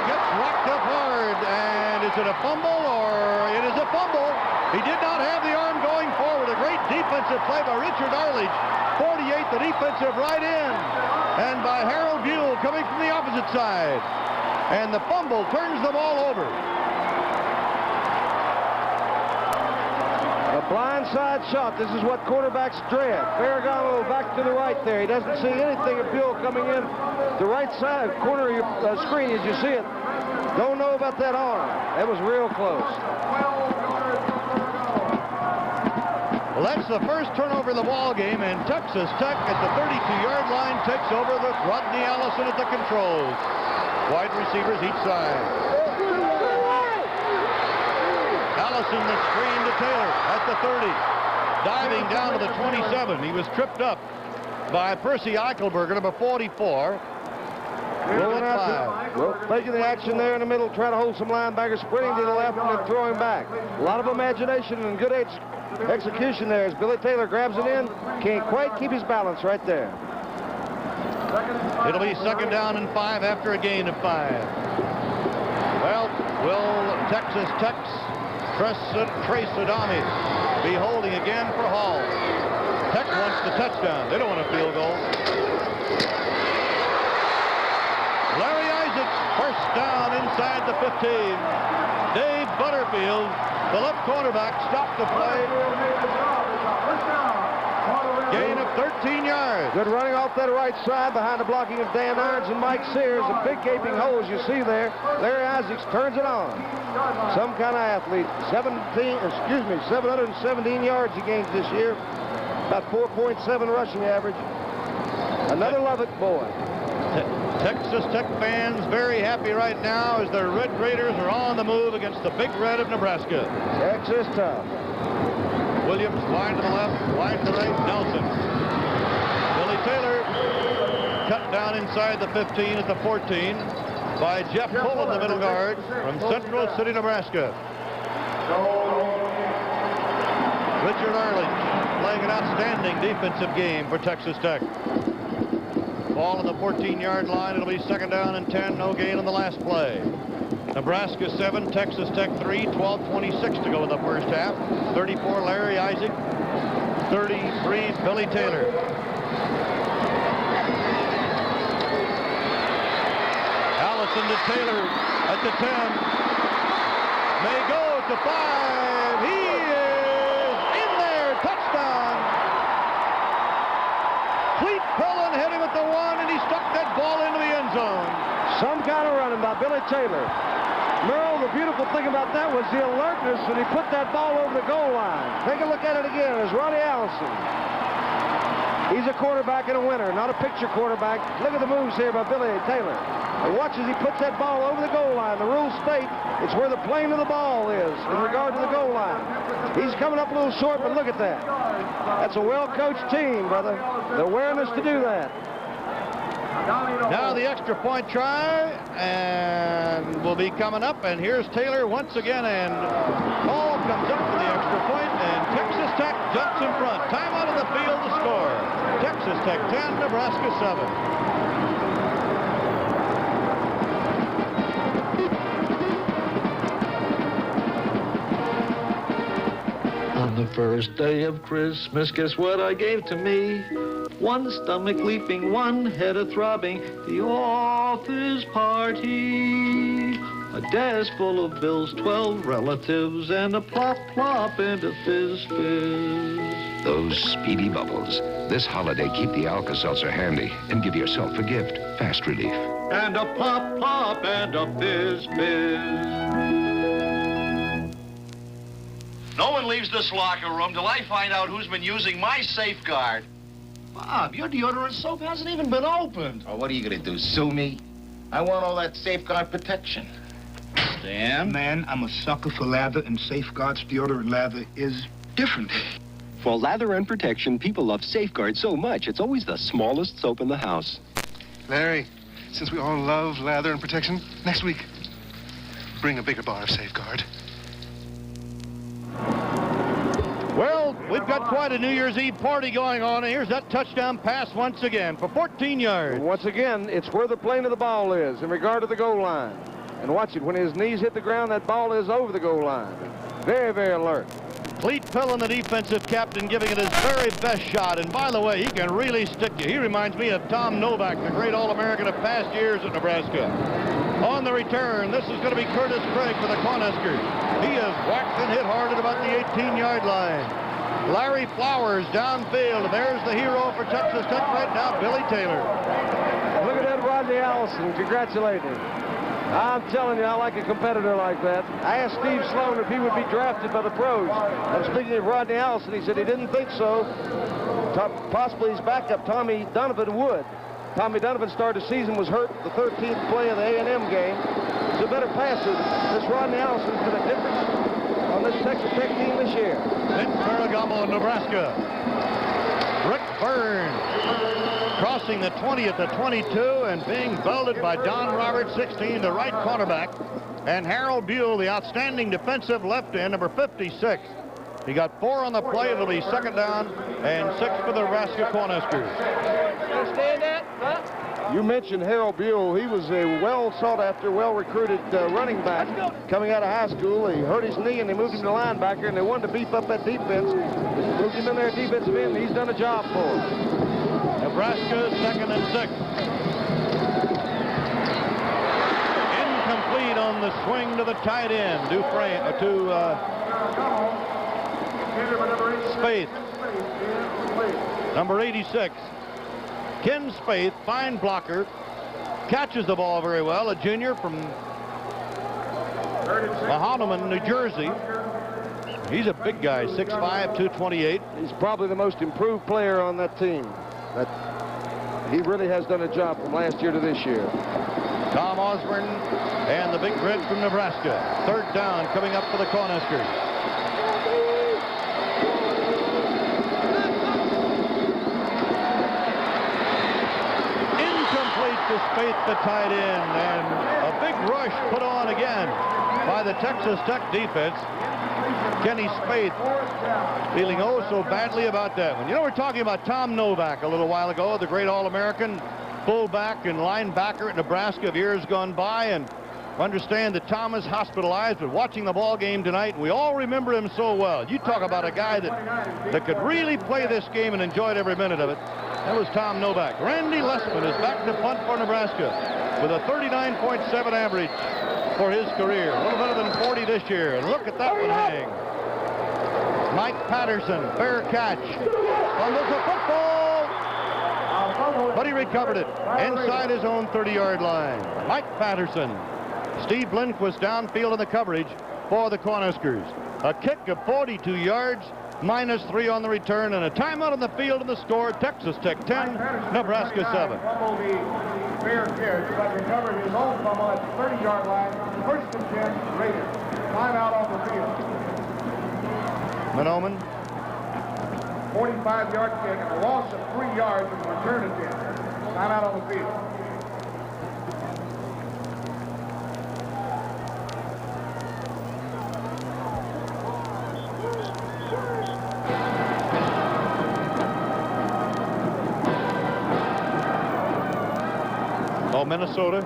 Gets rocked up hard, and is it a fumble, or it is a fumble? He did not have the arm going forward. A great defensive play by Richard Arledge, 48, the defensive right end, and by Harold Buell coming from the opposite side. And the fumble turns the ball over. Blindside shot. This is what quarterbacks dread. Ferragamo back to the right there. He doesn't see anything of Buell coming in the right side corner of your screen as you see it. Don't know about that arm. That was real close. Well, that's the first turnover of the ball game, and Texas Tech at the 32-yard line takes over with Rodney Allison at the controls. Wide receivers each side. Allison, the screen to Taylor at the 30. Diving down to the 27. He was tripped up by Percy Eichelberger, number 44. Rolling out to, making the action there in the middle, trying to hold some linebackers, sprinting to the left and then throwing back. A lot of imagination and good execution there as Billy Taylor grabs it in. Can't quite keep his balance right there. It'll be 2nd down and 5 after a gain of 5. Well, will Texas Tech's Trace Adami be holding again for Hall? Tech wants the touchdown. They don't want a field goal. Larry Isaacs, first down inside the 15. Dave Butterfield, the left cornerback, stopped the play. Gain of 13 yards. Good running off that right side behind the blocking of Dan Irons and Mike Sears. A big gaping hole as you see there. Larry Isaacs turns it on. Some kind of athlete. 717 yards he gains this year. About 4.7 rushing average. Another Lubbock boy. Texas Tech fans very happy right now as their Red Raiders are on the move against the Big Red of Nebraska. Texas tough. Williams wide to the left, wide to the right, Nelson. Billy Taylor cut down inside the 15 at the 14 by Jeff Pullen, the middle guard from Central City, Nebraska. Richard Arledge playing an outstanding defensive game for Texas Tech. Ball on the 14-yard line. It'll be 2nd down and 10. No gain on the last play. Nebraska 7, Texas Tech 3, 12:26 to go in the first half. 34, Larry Isaac. 33, Billy Taylor. Allison to Taylor at the 10. May go at the 5. He is in there. Touchdown. Cleet Pullen hit him at the 1, and he stuck that ball into the end zone. Some kind of running by Billy Taylor. Merle, the beautiful thing about that was the alertness when he put that ball over the goal line. Take a look at it again. It's Ronnie Allison. He's a quarterback and a winner, not a picture quarterback. Look at the moves here by Billy Taylor. And watch as he puts that ball over the goal line. The rules state it's where the plane of the ball is in regard to the goal line. He's coming up a little short, but look at that. That's a well-coached team, brother. The awareness to do that. Now the extra point try, and will be coming up, and here's Taylor once again, and Hall comes up for the extra point, and Texas Tech jumps in front. Time out of the field to score. Texas Tech 10, Nebraska 7. On the first day of Christmas, guess what I gave to me? One stomach leaping, one head a-throbbing, the author's party. A desk full of bills, 12 relatives, and a plop plop and a fizz fizz. Those speedy bubbles. This holiday, keep the Alka-Seltzer handy and give yourself a gift. Fast relief. And a plop plop and a fizz fizz. No one leaves this locker room till I find out who's been using my safeguard. Bob, your deodorant soap hasn't even been opened. Oh, what are you gonna do, sue me? I want all that safeguard protection. Dan? Man, I'm a sucker for lather, and Safeguard's deodorant lather is different. For lather and protection, people love Safeguard so much, it's always the smallest soap in the house. Larry, since we all love lather and protection, next week, bring a bigger bar of Safeguard. Well, we've got quite a New Year's Eve party going on, and here's that touchdown pass once again for 14 yards. And once again, it's where the plane of the ball is in regard to the goal line. And watch it, when his knees hit the ground, that ball is over the goal line. Very, very alert. Cleet Pillen, the defensive captain, giving it his very best shot. And by the way, he can really stick you. He reminds me of Tom Novak, the great All-American of past years at Nebraska. On the return, this is going to be Curtis Craig for the Cornhuskers. He is whacked and hit hard at about the 18-yard line. Larry Flowers downfield. There's the hero for Texas Tech right now, Billy Taylor. Look at that Rodney Allison. Congratulate him. I'm telling you, I like a competitor like that. I asked Steve Sloan if he would be drafted by the pros. And speaking of Rodney Allison, he said he didn't think so. Possibly his backup, Tommy Donovan, would. Tommy Donovan started the season, was hurt the 13th play of the A&M game. He's a better passer. This Rodney Allison's been a difference on this Texas Tech team this year. In Ferragamo, Nebraska. Rick Byrne crossing the 20 at the 22 and being belted by Don Roberts, 16, the right cornerback. And Harold Buell, the outstanding defensive left end, number 56. He got 4 on the play. It'll be second down and 6 for the Nebraska Cornhuskers. Understand that? Huh? You mentioned Harold Buell. He was a well-sought-after, well-recruited running back coming out of high school. He hurt his knee, and they moved him to linebacker, and they wanted to beef up that defense. Moved him in there at defensive end, and he's done a job for him. Nebraska, 2nd and 6. Incomplete on the swing to the tight end. Spaeth. Number 86. Ken Spaeth, fine blocker, catches the ball very well. A junior from Mahanoman, New Jersey. He's a big guy, 6'5", 228. He's probably the most improved player on that team. He really has done a job from last year to this year. Tom Osborne and the big red from Nebraska. 3rd down coming up for the Cornhuskers. To Spaeth, the tight end, and a big rush put on again by the Texas Tech defense. Kenny Spaeth feeling oh so badly about that one. You know, we're talking about Tom Novak a little while ago, the great All-American fullback and linebacker at Nebraska of years gone by, and understand that Tom is hospitalized, but watching the ball game tonight, we all remember him so well. You talk about a guy that could really play this game and enjoyed every minute of it. That was Tom Novak. Randy Lessman is back to punt for Nebraska with a 39.7 average for his career. A little better than 40 this year. And look at that one hang. Mike Patterson, fair catch. Fumbles the football. But he recovered it inside his own 30-yard line. Mike Patterson. Steve Lindquist downfield in the coverage for the Cornhuskers. A kick of 42 yards -3 on the return, and a timeout on the field, and the score, Texas Tech 10, Nebraska 7. Fumble the fair catch, but recovered his own fumble at the 30-yard line. First and 10, Raiders. Timeout on the field. Manoman. 45-yard kick and a loss of 3 yards and return attempt. Timeout on the field. Oh, Minnesota.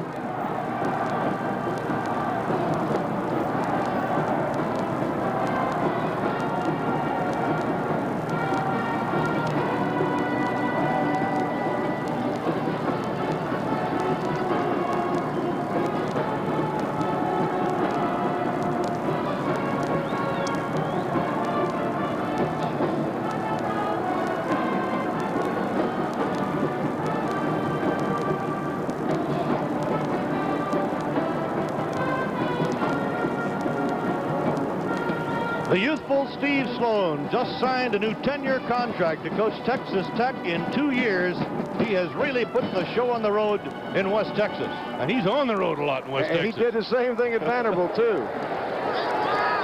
The youthful Steve Sloan just signed a new 10-year contract to coach Texas Tech in 2 years. He has really put the show on the road in West Texas. And he's on the road a lot in West Texas. He did the same thing at Vanderbilt, too.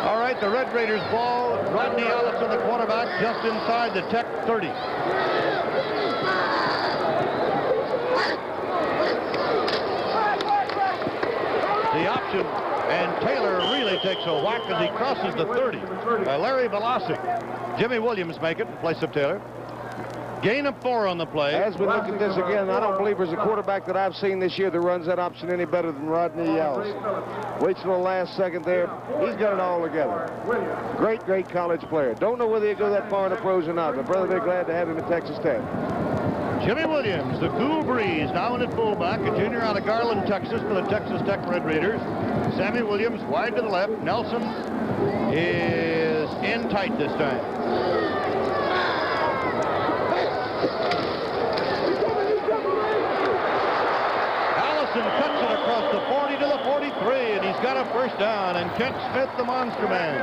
All right, the Red Raiders ball. Rodney Allison, the quarterback, just inside the Tech 30. The option, and Taylor really takes a whack as he crosses the 30. Larry Velasic. Jimmy Williams make it in place of Taylor. Gain of 4 on the play. As we look at this again, I don't believe there's a quarterback that I've seen this year that runs that option any better than Rodney Allison. Waits till the last second there. He's got it all together. Great, great college player. Don't know whether he'll go that far in the pros or not, but brother, they're glad to have him at Texas Tech. Jimmy Williams, the cool breeze, now in at fullback, a junior out of Garland, Texas, for the Texas Tech Red Raiders. Sammy Williams wide to the left. Nelson is in tight this time. Allison cuts it across the 40 to the 43, and he's got a first down. And Kent Smith, the monster man,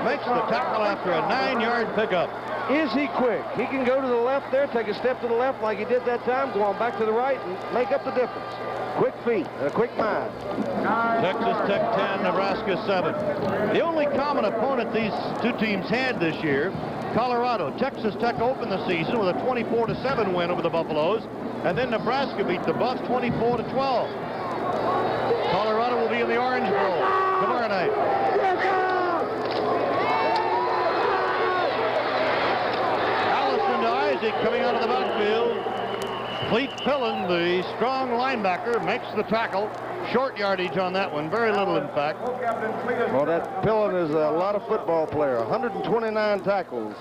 makes the tackle after a 9-yard pickup. Is he quick? He can go to the left there, take a step to the left like he did that time, go on back to the right, and make up the difference. Quick feet and a quick mind. Texas Tech 10, Nebraska 7. The only common opponent these two teams had this year, Colorado. Texas Tech opened the season with a 24-7 win over the Buffaloes, and then Nebraska beat the Buffs 24-12. Colorado will be in the Orange Bowl tomorrow night. Coming out of the backfield. Cleet Pillen, the strong linebacker, makes the tackle. Short yardage on that one, very little in fact. Well, that Pillen is a lot of football player. 129 tackles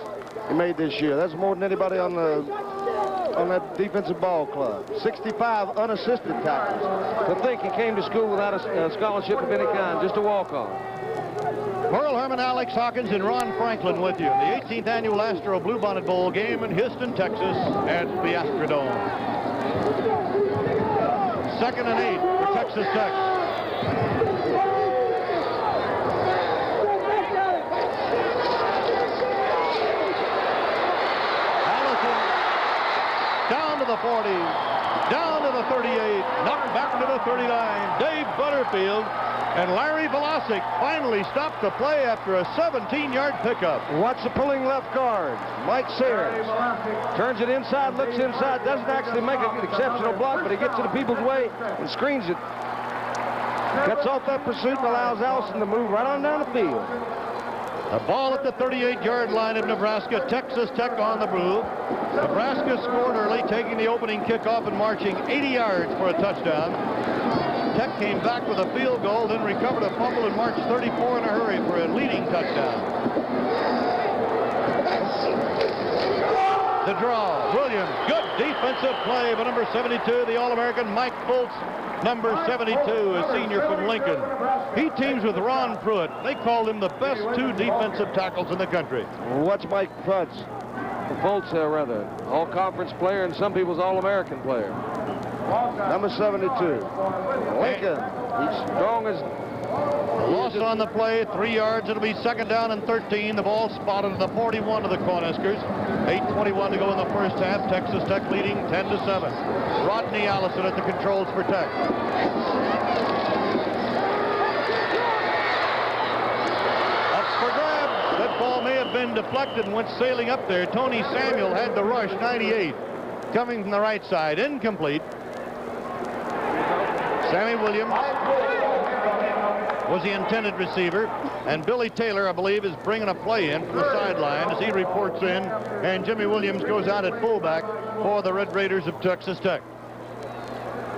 he made this year. That's more than anybody on that defensive ball club. 65 unassisted tackles. To think he came to school without a scholarship of any kind, just a walk-on. Merle Herman, Alex Hawkins, and Ron Franklin with you. The 18th annual Astro Bluebonnet Bowl game in Houston, Texas at the Astrodome. 2nd and 8 for Texas Tech. Allison down to the 40, down to the 38, knocked back to the 39. Dave Butterfield and Larry Velasic finally stopped the play after a 17-yard pickup. Watch the pulling left guard. Mike Sayers turns it inside, looks inside, doesn't actually make an exceptional block, but he gets in the people's way and screens it. Cuts off that pursuit and allows Allison to move right on down the field. The ball at the 38-yard line of Nebraska. Texas Tech on the move. Nebraska scored early, taking the opening kickoff and marching 80 yards for a touchdown. Tech came back with a field goal, then recovered a fumble and marched 34 in a hurry for a leading touchdown. The draw, Williams, good defensive play by number 72, the All-American Mike Fultz. Number 72, a senior from Lincoln. He teams with Ron Pruitt. They called him the best 2 defensive tackles in the country. Watch Mike Fultz, rather. All-conference player and some people's All-American player. Number 72. Lincoln. He's strong as... Loss on the play, 3 yards. It'll be second down and 13. The ball spotted at the 41 of the Cornhuskers. 8:21 to go in the first half. Texas Tech leading 10-7. Rodney Allison at the controls for Tech. Up for grabs. That ball may have been deflected and went sailing up there. Tony Samuel had the rush, 98. Coming from the right side, incomplete. Sammy Williams was the intended receiver, and Billy Taylor, I believe, is bringing a play in from the sideline as he reports in, and Jimmy Williams goes out at fullback for the Red Raiders of Texas Tech.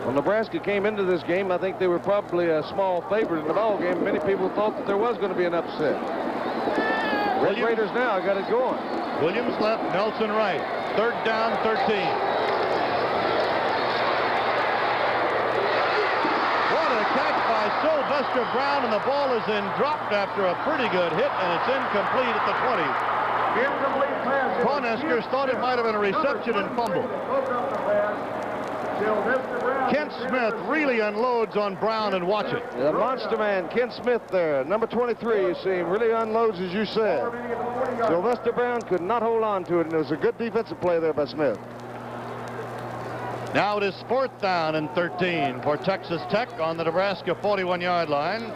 When Nebraska came into this game, I think they were probably a small favorite in the ball game. Many people thought that there was going to be an upset. Red Raiders now got it going. Williams left, Nelson right. Third down, 13. Sylvester Brown, and the ball is in dropped after a pretty good hit, and it's incomplete at the 20. Cornhuskers thought it might have been a reception and fumble. Kent Smith really unloads on Brown, and watch it. The monster man, Kent Smith there, number 23, you see him, really unloads as you said. Sylvester Brown could not hold on to it, and it was a good defensive play there by Smith. Now it is 4th down and 13 for Texas Tech on the Nebraska 41-yard line.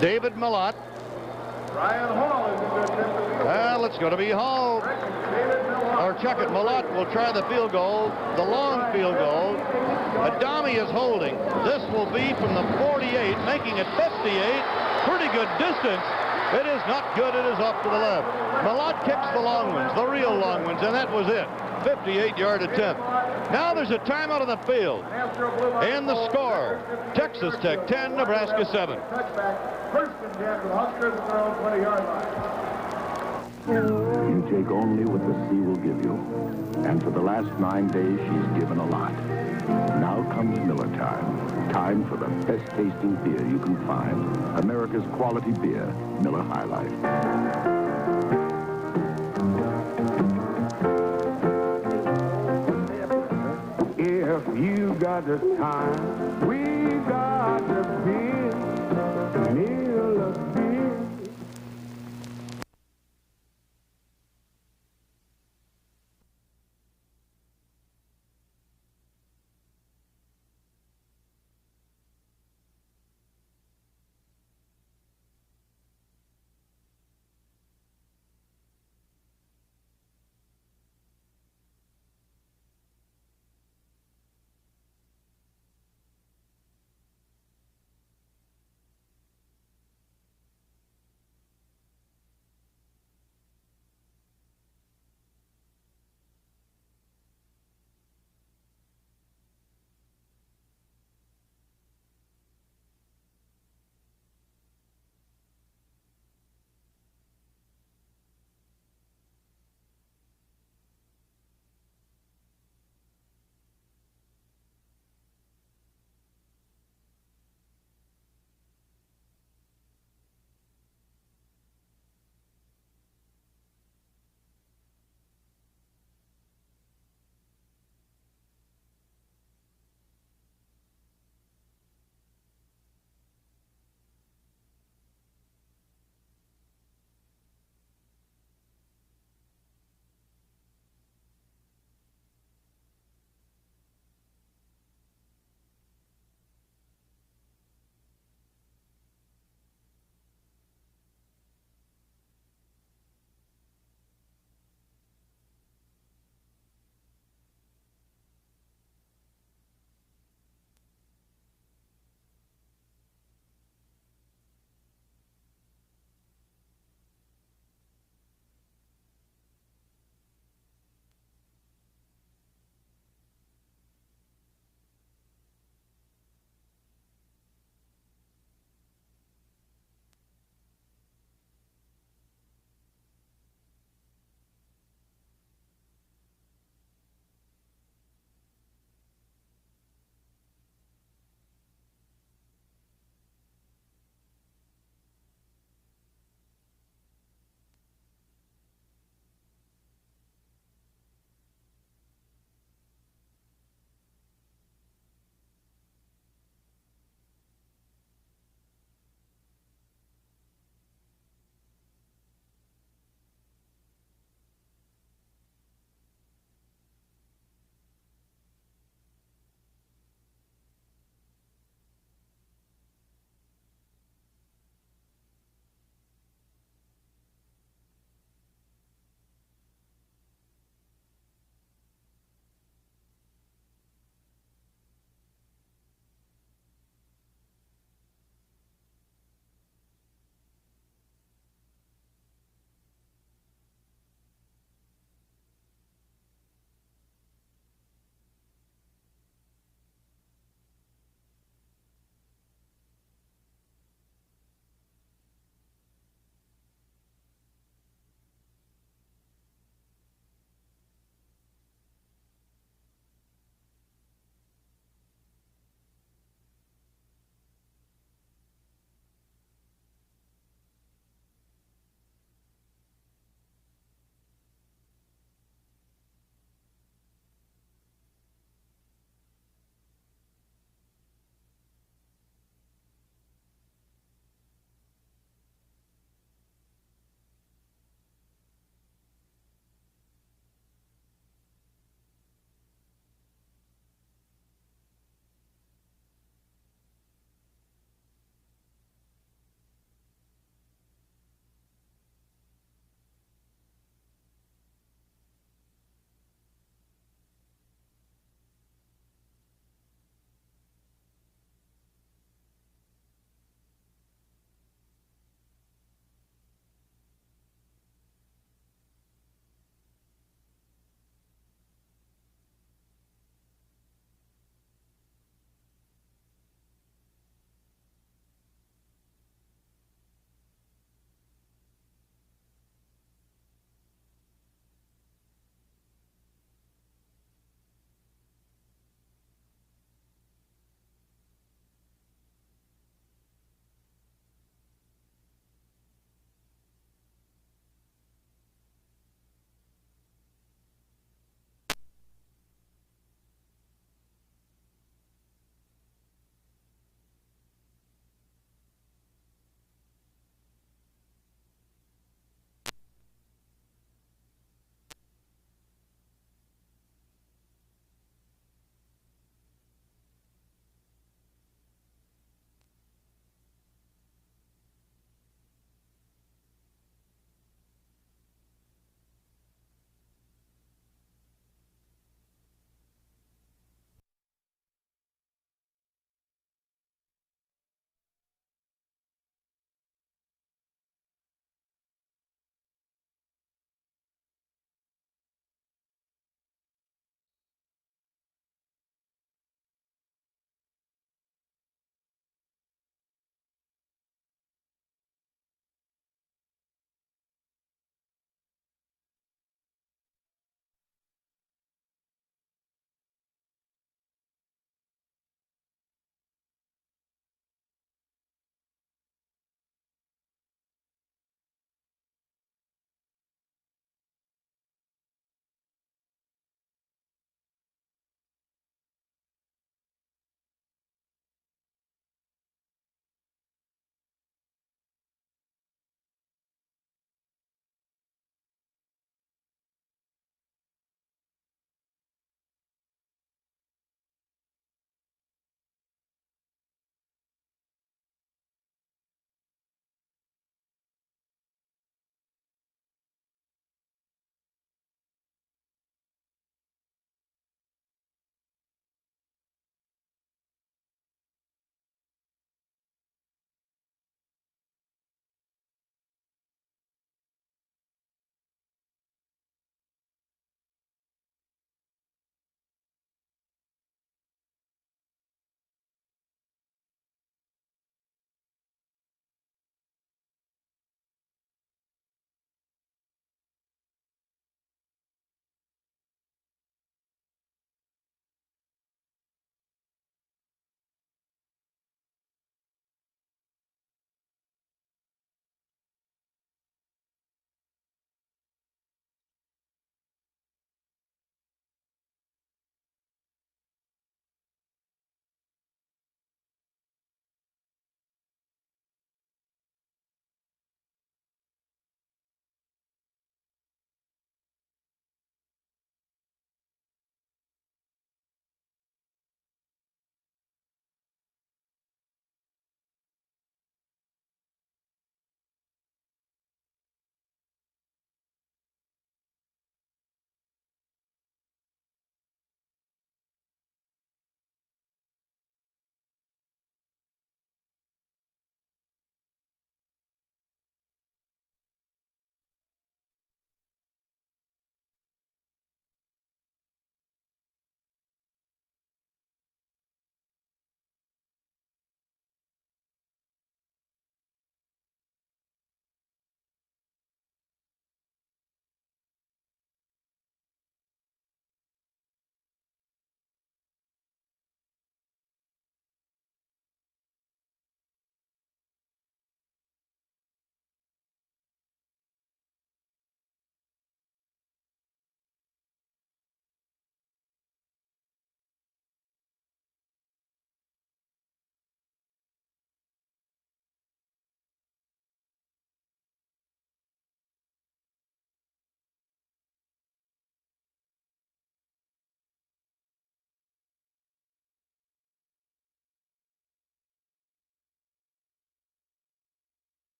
David Millott. Ryan Hall is in good position. Well, it's going to be Hall. Or check it. Millott will try the field goal, the long field goal. Adami is holding. This will be from the 48, making it 58. Pretty good distance. It is not good. It is off to the left. Millott kicks the long ones, the real long ones, and that was it. 58-yard attempt. Now there's a timeout on the field. And the score, Texas Tech 10, Nebraska 7. First and 10 for the Huskers at their own 20-yard line. You take only what the sea will give you. And for the last 9 days, she's given a lot. Now comes Miller time. Time for the best tasting beer you can find. America's quality beer, Miller High Life. If you got the time, we got the beer, Miller beer.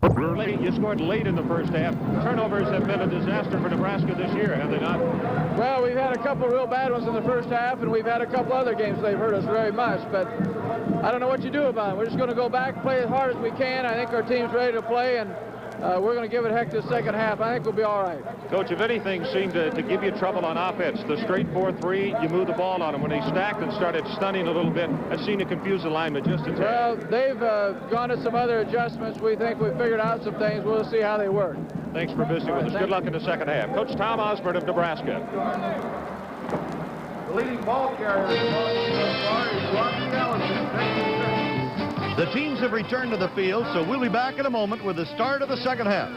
You scored late in the first half. Turnovers have been a disaster for Nebraska this year, have they not? Well, we've had a couple real bad ones in the first half, and we've had a couple other games they've hurt us very much, but I don't know what you do about it. We're just going to go back, play as hard as we can. I think our team's ready to play, and we're going to give it a heck this second half. I think we'll be all right. Coach, if anything seemed to give you trouble on offense, the straight 4-3, you moved the ball on them. When they stacked and started stunning a little bit, that seemed to confuse the linemen just a tad. Well, they've gone to some other adjustments. We think we've figured out some things. We'll see how they work. Thanks for visiting with us. Good luck in the second half. Coach Tom Osborne of Nebraska. The leading ball carrier is Rodney Allison. The teams have returned to the field, so we'll be back in a moment with the start of the second half.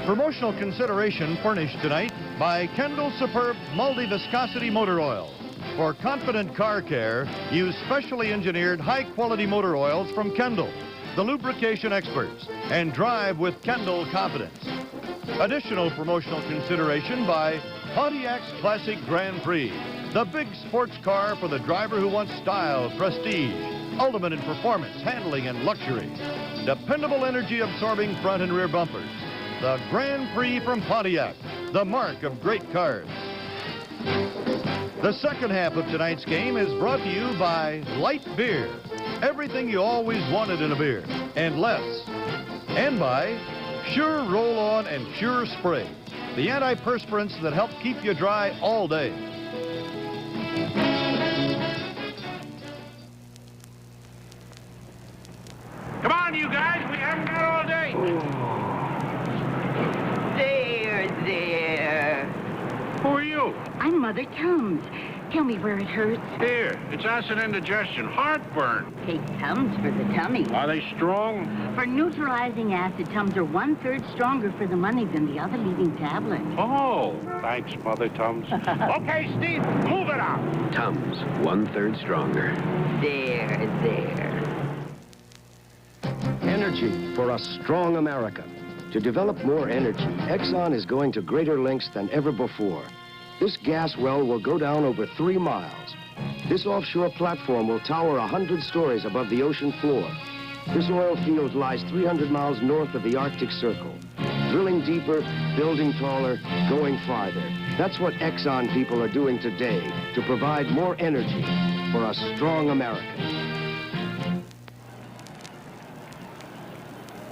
Promotional consideration furnished tonight by Kendall Superb Multi-Viscosity Motor Oil. For confident car care, use specially engineered high-quality motor oils from Kendall, the lubrication experts, and drive with Kendall confidence. Additional promotional consideration by Pontiac's Classic Grand Prix, the big sports car for the driver who wants style, prestige, ultimate in performance, handling, and luxury. Dependable energy-absorbing front and rear bumpers. The Grand Prix from Pontiac, the mark of great cars. The second half of tonight's game is brought to you by Light Beer. Everything you always wanted in a beer, and less. And by Sure Roll-On and Sure Spray, the antiperspirants that help keep you dry all day. Come on, you guys. We haven't got all day. There. Who are you? I'm Mother Tums. Tell me where it hurts. Here. It's acid indigestion. Heartburn. Take Tums for the tummy. Are they strong? For neutralizing acid, Tums are 1/3 stronger for the money than the other leading tablet. Oh. Thanks, Mother Tums. Okay, Steve. Move it out. Tums, 1/3 stronger. There. Energy for a strong America. To develop more energy, Exxon is going to greater lengths than ever before. This gas well will go down over 3 miles. This offshore platform will tower 100 stories above the ocean floor. This oil field lies 300 miles north of the Arctic Circle. Drilling deeper, building taller, going farther. That's what Exxon people are doing today to provide more energy for a strong America.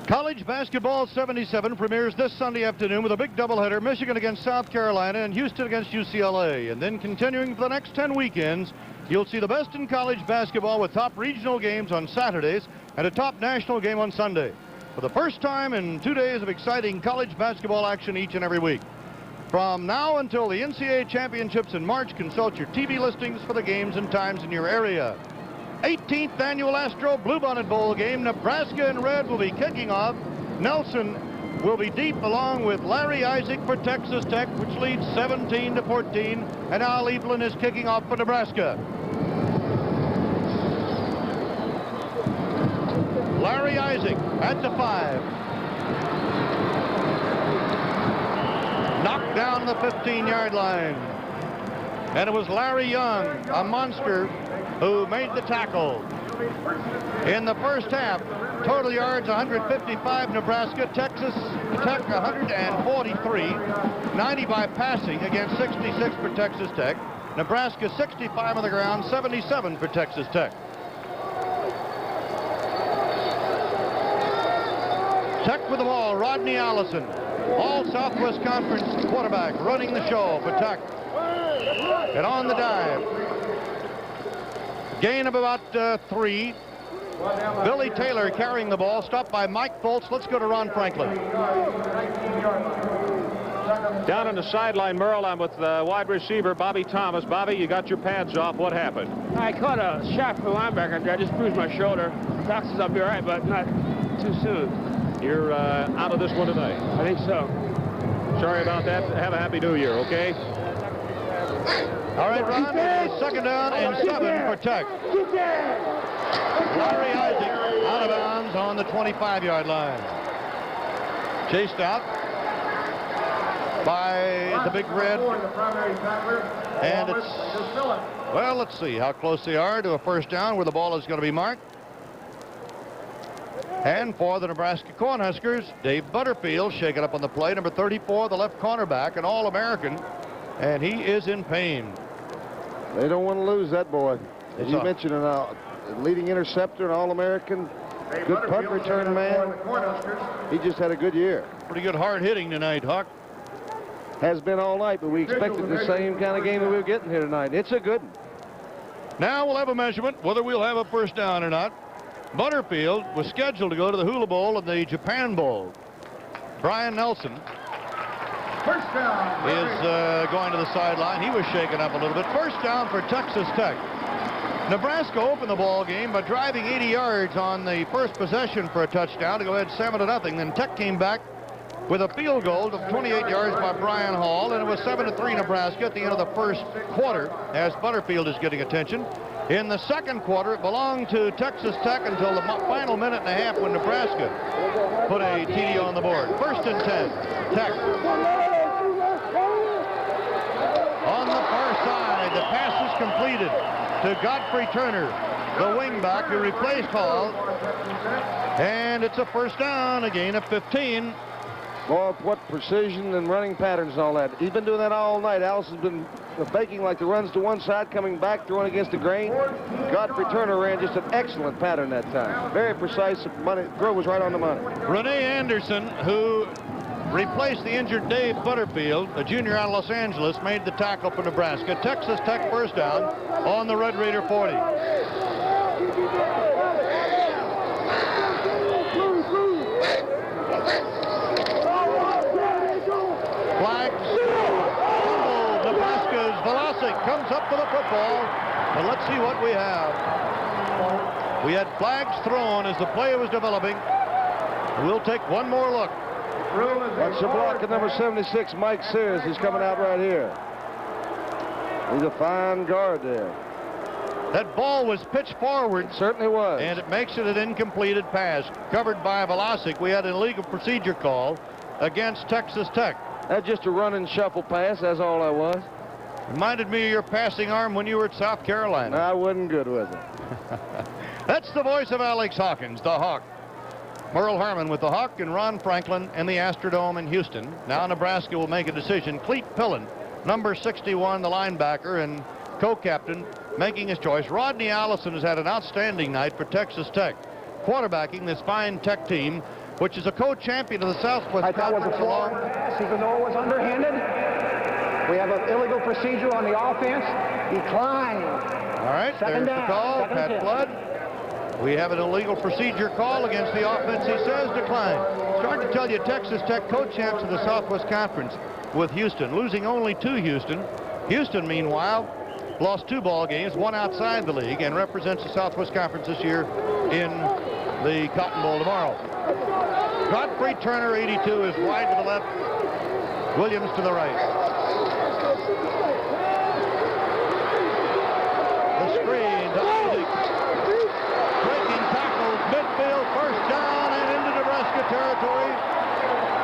College Basketball 77 premieres this Sunday afternoon with a big doubleheader, Michigan against South Carolina and Houston against UCLA. And then continuing for the next 10 weekends, you'll see the best in college basketball with top regional games on Saturdays and a top national game on Sunday. For the first time in 2 days of exciting college basketball action each and every week. From now until the NCAA championships in March, consult your TV listings for the games and times in your area. 18th annual Astro Bluebonnet Bowl game. Nebraska in red will be kicking off. Nelson will be deep along with Larry Isaac for Texas Tech, which leads 17-14. And Al Evelyn is kicking off for Nebraska. Larry Isaac at the 5. Knocked down the 15-yard line. And it was Larry Young, a monster, who made the tackle. In the first half, total yards 155 Nebraska, Texas Tech 143, 90 by passing against 66 for Texas Tech. Nebraska 65 on the ground, 77 for Texas Tech. Tech with the ball, Rodney Allison, all Southwest Conference quarterback, running the show for Tech. And on the dive, gain of about 3. Billy Taylor carrying the ball, stopped by Mike Foltz. Let's go to Ron Franklin. Down on the sideline, Merle, I'm with wide receiver Bobby Thomas. Bobby, you got your pads off. What happened? I caught a shot from the linebacker there. I just bruised my shoulder. Doc says I'll be all right, but not too soon. You're out of this one tonight? I think so. Sorry about that. Have a happy new year, okay? All right, Ron, second down and 7 for Tech. Larry Isaac out of bounds on the 25-yard line. Chased out by the Big Red. And it's, well, let's see how close they are to a first down where the ball is going to be marked. And for the Nebraska Cornhuskers, Dave Butterfield shaken up on the play, number 34, the left cornerback, an All-American, and he is in pain. They don't want to lose that boy. As you So- mentioned, a leading interceptor, an All-American, good punt return man. He just had a good year. Pretty good hard hitting tonight, Huck. Has been all night, but we expected the same kind of game that we were getting here tonight. It's a good one. Now we'll have a measurement whether we'll have a first down or not. Butterfield was scheduled to go to the Hula Bowl and the Japan Bowl. Brian Nelson First down. is going to the sideline. He was shaken up a little bit. First down for Texas Tech. Nebraska opened the ball game by driving 80 yards on the first possession for a touchdown to go ahead 7-0. Then Tech came back with a field goal of 28 yards by Brian Hall, and it was 7-3 Nebraska at the end of the first quarter as Butterfield is getting attention. In the second quarter, it belonged to Texas Tech until the final minute and a half when Nebraska put a TD on the board. First and 10, Tech. On the far side, the pass is completed to Godfrey Turner, the wingback who replaced Hall. And it's a first down, a gain of 15. Boy, what precision and running patterns and all that. He's been doing that all night. Allison's been faking like the runs to one side, coming back, throwing against the grain. Godfrey Turner ran just an excellent pattern that time. Very precise. Throw was right on the money. Renee Anderson, who replaced the injured Dave Butterfield, a junior out of Los Angeles, made the tackle for Nebraska. Texas Tech first down on the Red Raider 40. Flags. Nebraska's Velocic comes up to the football, and let's see what we have. We had flags thrown as the play was developing. We'll take one more look. That's the block of number 76, Mike Sears. He's coming out right here. He's a fine guard there. That ball was pitched forward. It certainly was. And it makes it an incompleted pass. Covered by Velocic. We had an illegal procedure call against Texas Tech. That's just a run and shuffle pass. That's all that was. Reminded me of your passing arm when you were at South Carolina. I wasn't good with it. That's the voice of Alex Hawkins, the Hawk. Merle Harmon with the Hawk and Ron Franklin and the Astrodome in Houston. Now Nebraska will make a decision. Cleet Pillen, number 61, the linebacker and co-captain, making his choice. Rodney Allison has had an outstanding night for Texas Tech, quarterbacking this fine Tech team, which is a co-champion of the Southwest Conference. Even though it was underhanded, we have an illegal procedure on the offense. Decline. All right, Second there's down. the call. Second Pat and 10. Flood. We have an illegal procedure call against the offense. He says decline. Start to tell you, Texas Tech co-champs of the Southwest Conference with Houston, losing only to Houston. Houston, meanwhile, lost 2 ball games, 1 outside the league, and represents the Southwest Conference this year in the Cotton Bowl tomorrow. Godfrey Turner, 82, is wide to the left. Williams to the right. The screen to Isaac. Breaking tackles, midfield, first down, and into Nebraska territory.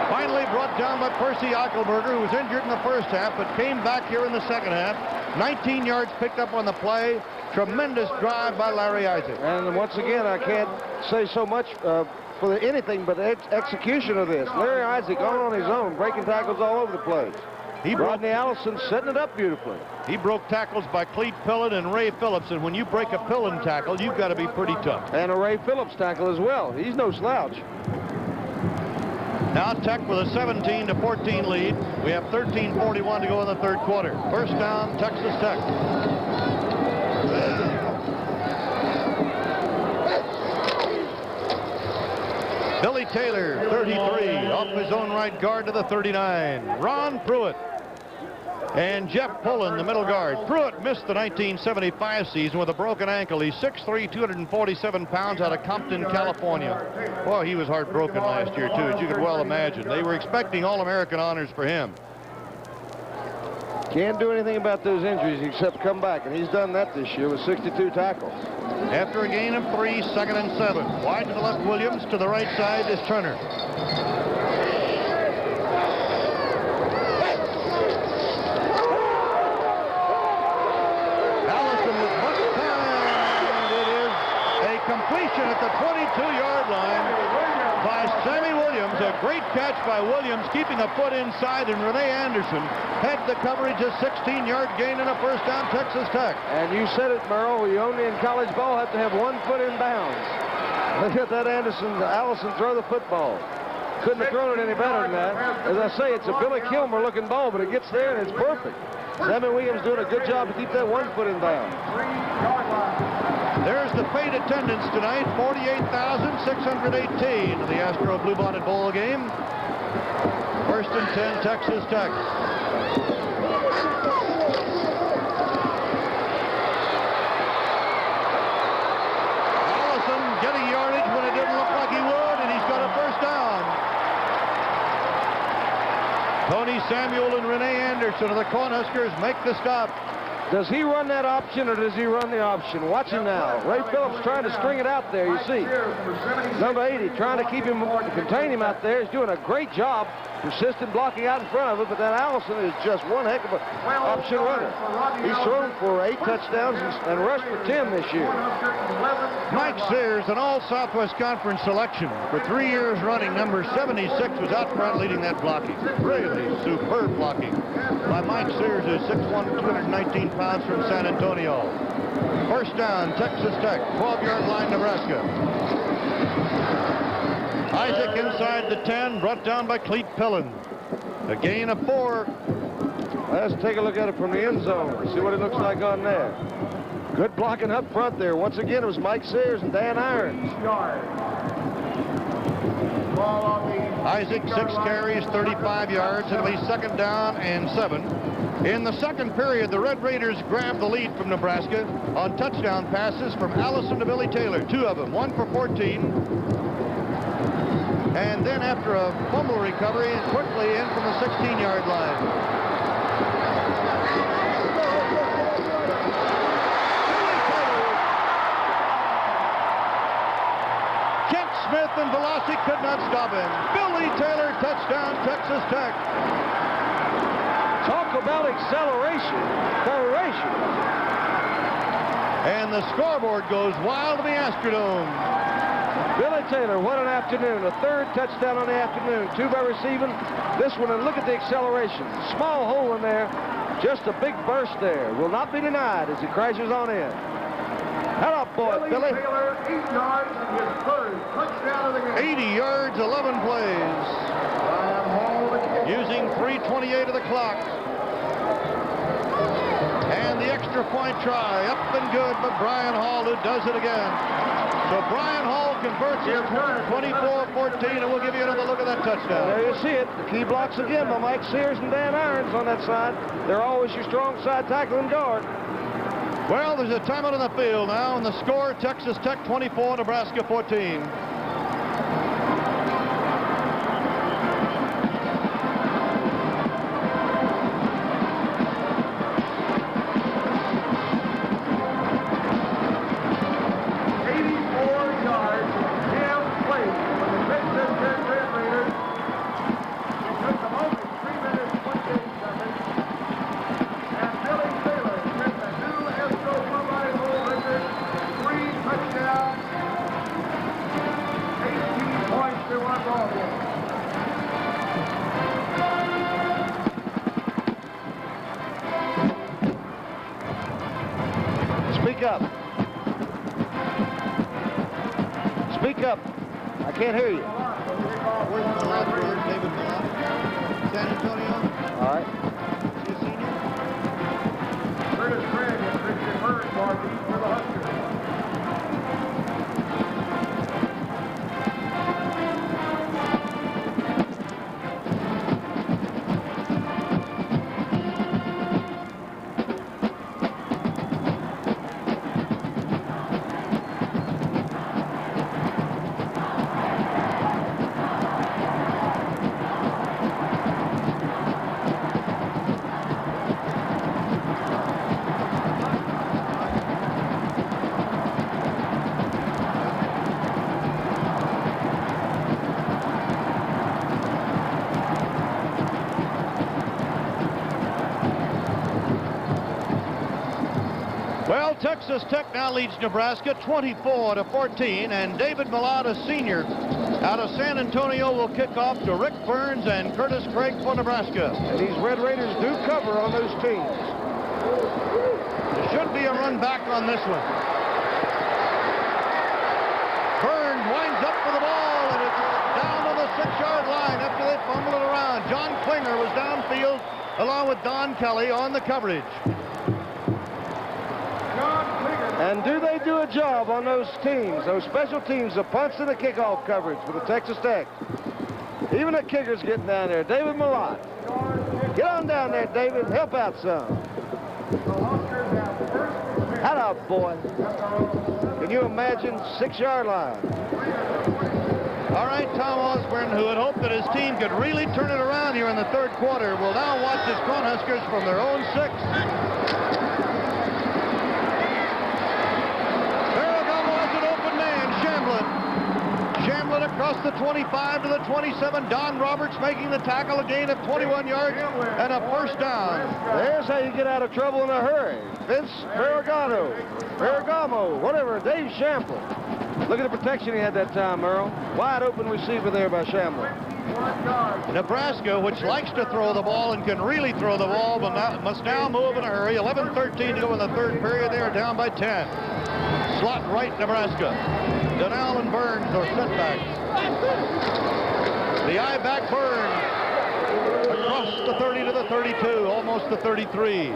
Finally brought down by Percy Eichelberger, who was injured in the first half, but came back here in the second half. 19 yards picked up on the play. Tremendous drive by Larry Isaac. And once again, I can't say so much for anything but the execution of this. Larry Isaac on his own, breaking tackles all over the place. Rodney Allison setting it up beautifully. He broke tackles by Cleet Pillen and Ray Phillips, and when you break a Pillen tackle, you've got to be pretty tough. And a Ray Phillips tackle as well. He's no slouch. Now Tech with a 17-14 lead. We have 13:41 to go in the third quarter. First down, Texas Tech. Billy Taylor, 33, off his own right guard to the 39. Ron Pruitt and Jeff Pullen, the middle guard. Pruitt missed the 1975 season with a broken ankle. He's 6'3", 247 pounds, out of Compton, California. Boy, he was heartbroken last year, too, as you could well imagine. They were expecting All-American honors for him. Can't do anything about those injuries except come back, and he's done that this year with 62 tackles. After a gain of 3, second and 7. Wide to the left, Williams. To the right side is Turner. Allison with much time, and it is a completion at the 22-yard line. Sammy Williams, a great catch by Williams, keeping a foot inside, and Rene Anderson had the coverage, a 16-yard gain and a first down, Texas Tech. And you said it, Merle, you only in college ball have to have 1 foot in bounds. Look at that Allison throw the football. Couldn't have thrown it any better than that. As I say, it's a Billy Kilmer looking ball, but it gets there and it's perfect. Sammy Williams doing a good job to keep that 1 foot in bounds. There's the paid attendance tonight, 48,618 of the Astro Bluebonnet Bowl game. 1st and 10, Texas Tech. Allison getting yardage when it didn't look like he would, and he's got a first down. Tony Samuel and Rene Anderson of the Cornhuskers make the stop. Does he run that option or does he run the option? Watch him now. Ray Phillips trying to string it out there, you see. Number 80 trying to keep him, contain him out there. He's doing a great job. Persistent blocking out in front of it, but that Allison is just one heck of an option runner. He's thrown for 8 touchdowns and rushed for 10 this year. Mike Sears, an all-Southwest Conference selection for 3 years running. Number 76 was out front leading that blocking. Really superb blocking by Mike Sears, who's 6'1", 219 pounds from San Antonio. First down, Texas Tech, 12-yard line, Nebraska. Isaac inside the 10, brought down by Clete Pillen. A gain of 4. Let's take a look at it from the end zone. See what it looks like on there. Good blocking up front there. Once again, it was Mike Sears and Dan Irons. Isaac, 6 carries, 35 yards. It'll be 2nd down and 7. In the second period, the Red Raiders grabbed the lead from Nebraska on touchdown passes from Allison to Billy Taylor. 2 of them, 1 for 14. And then after a fumble recovery, quickly in from the 16-yard line. Kent Smith and Velocity could not stop him. Billy Taylor, touchdown, Texas Tech. Talk about acceleration. And the scoreboard goes wild in the Astrodome. Billy Taylor, what an afternoon. A 3rd touchdown on the afternoon. 2 by receiving. This one, and look at the acceleration. Small hole in there. Just a big burst there. Will not be denied as he crashes on in. Hello, boy, Billy. Taylor, 8 yards and his 3rd touchdown of the game. 80 yards, 11 plays. Using 3:28 of the clock. And the extra point try. Up and good, but Brian Hall, who does it again. So Brian Hall converts it 24-14, and we'll give you another look at that touchdown. There you see it. The key blocks again by Mike Sears and Dan Irons on that side. They're always your strong side tackle and guard. Well, there's a timeout on the field now, and the score, Texas Tech 24, Nebraska 14. Speak up. I can't hear you. Where's the last word, David Milano? San Antonio? All right. Is he a senior? Curtis Craig and Richard Bird for the Huskers. Well, Texas Tech now leads Nebraska 24-14, and David Milata, senior, Out of San Antonio will kick off to Rick Burns and Curtis Craig for Nebraska. And these Red Raiders do cover on those teams. There should be a run back on this one. Burns winds up for the ball, and it's down on the 6-yard line after they fumbled it around. John Klinger was downfield along with Don Kelly on the coverage. And do they do a job on those teams, those special teams, the punts and the kickoff coverage for the Texas Tech? Even the kicker's getting down there. David Malott. Get on down there, David. Help out some. Hello, boy. Can you imagine 6-yard line? All right, Tom Osborne, who had hoped that his team could really turn it around here in the third quarter, will now watch his Cornhuskers from their own 6. Shamblin across the 25 to the 27. Don Roberts making the tackle, a gain of 21 yards and a first down. There's how you get out of trouble in a hurry. Vince Ferragamo, whatever, Dave Shamblin. Look at the protection he had that time, Earl. Wide open receiver there by Shamblin. Nebraska, which likes to throw the ball and can really throw the ball, but must now move in a hurry. 11-13 to go in the third period. They are down by 10. Slot right, Nebraska. Donnell and Burns are setbacks. The eye back Burns across the 30 to the 32, almost the 33.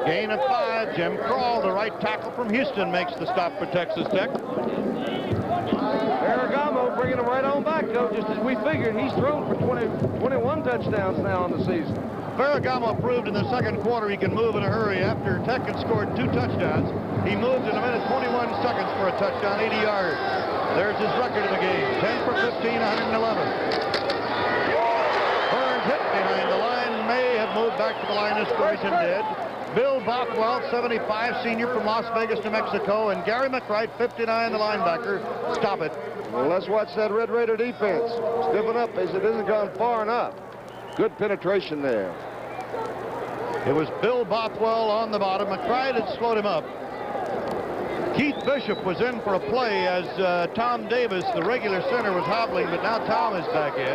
Gain of 5. Jim Kroll, the right tackle from Houston, makes the stop for Texas Tech. Ferragamo bringing him right on back, though, just as we figured. He's thrown for 21 touchdowns now in the season. Ferragamo proved in the second quarter he can move in a hurry. After Tech had scored 2 touchdowns, he moved in a minute 21 seconds for a touchdown, 80 yards. There's his record in the game, 10 for 15, 111. Burns hit behind the line, may have moved back to the line of scrimmage and did. Bill Bockwell, 75, senior from Las Vegas, New Mexico, and Gary McWright, 59, the linebacker. Stop it. Well, let's watch that Red Raider defense. Stiffen up as it isn't gone far enough. Good penetration there. It was Bill Bothwell on the bottom. McBride had slowed him up. Keith Bishop was in for a play as Tom Davis, the regular center, was hobbling, but now Tom is back in.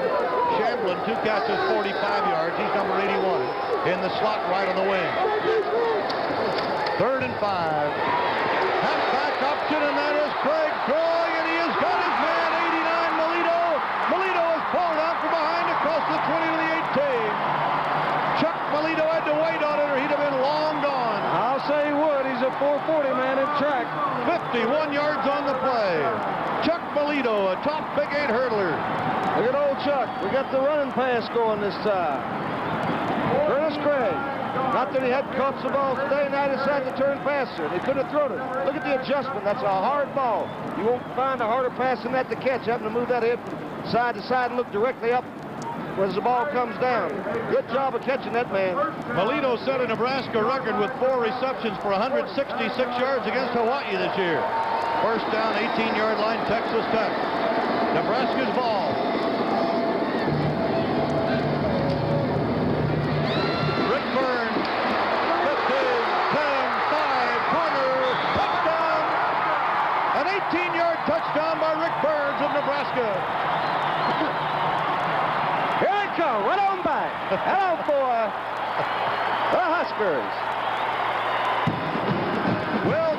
Shamblin, 2 catches, 45 yards. He's number 81 in the slot right on the wing. 3rd and 5. Halfback option, and that is Craig throwing, and he has got his man, 89, Melito. Melito is pulled out from behind across the 20 to the 18. Chuck Melito had to wait on it, or he'd have been long gone. I'll say he would. He's a 440 man in track. 51 yards on the play. Chuck Melito, a top Big 8 hurdler. Look at old Chuck. We got the running pass going this time. Curtis Craig. Not that he hadn't caught the ball today, now he decided to turn faster. He could have thrown it. Look at the adjustment. That's a hard ball. You won't find a harder pass than that to catch. Having to move that head from side to side and look directly up as the ball comes down. Good job of catching that man. Melito set a Nebraska record with 4 receptions for 166 yards against Hawaii this year. First down, 18-yard line, Texas Tech. Nebraska's ball. Rick Burns, 15, 10, 5, corner, touchdown. An 18-yard touchdown by Rick Burns of Nebraska. Here it comes, right on back. Hello for the Huskers. Well,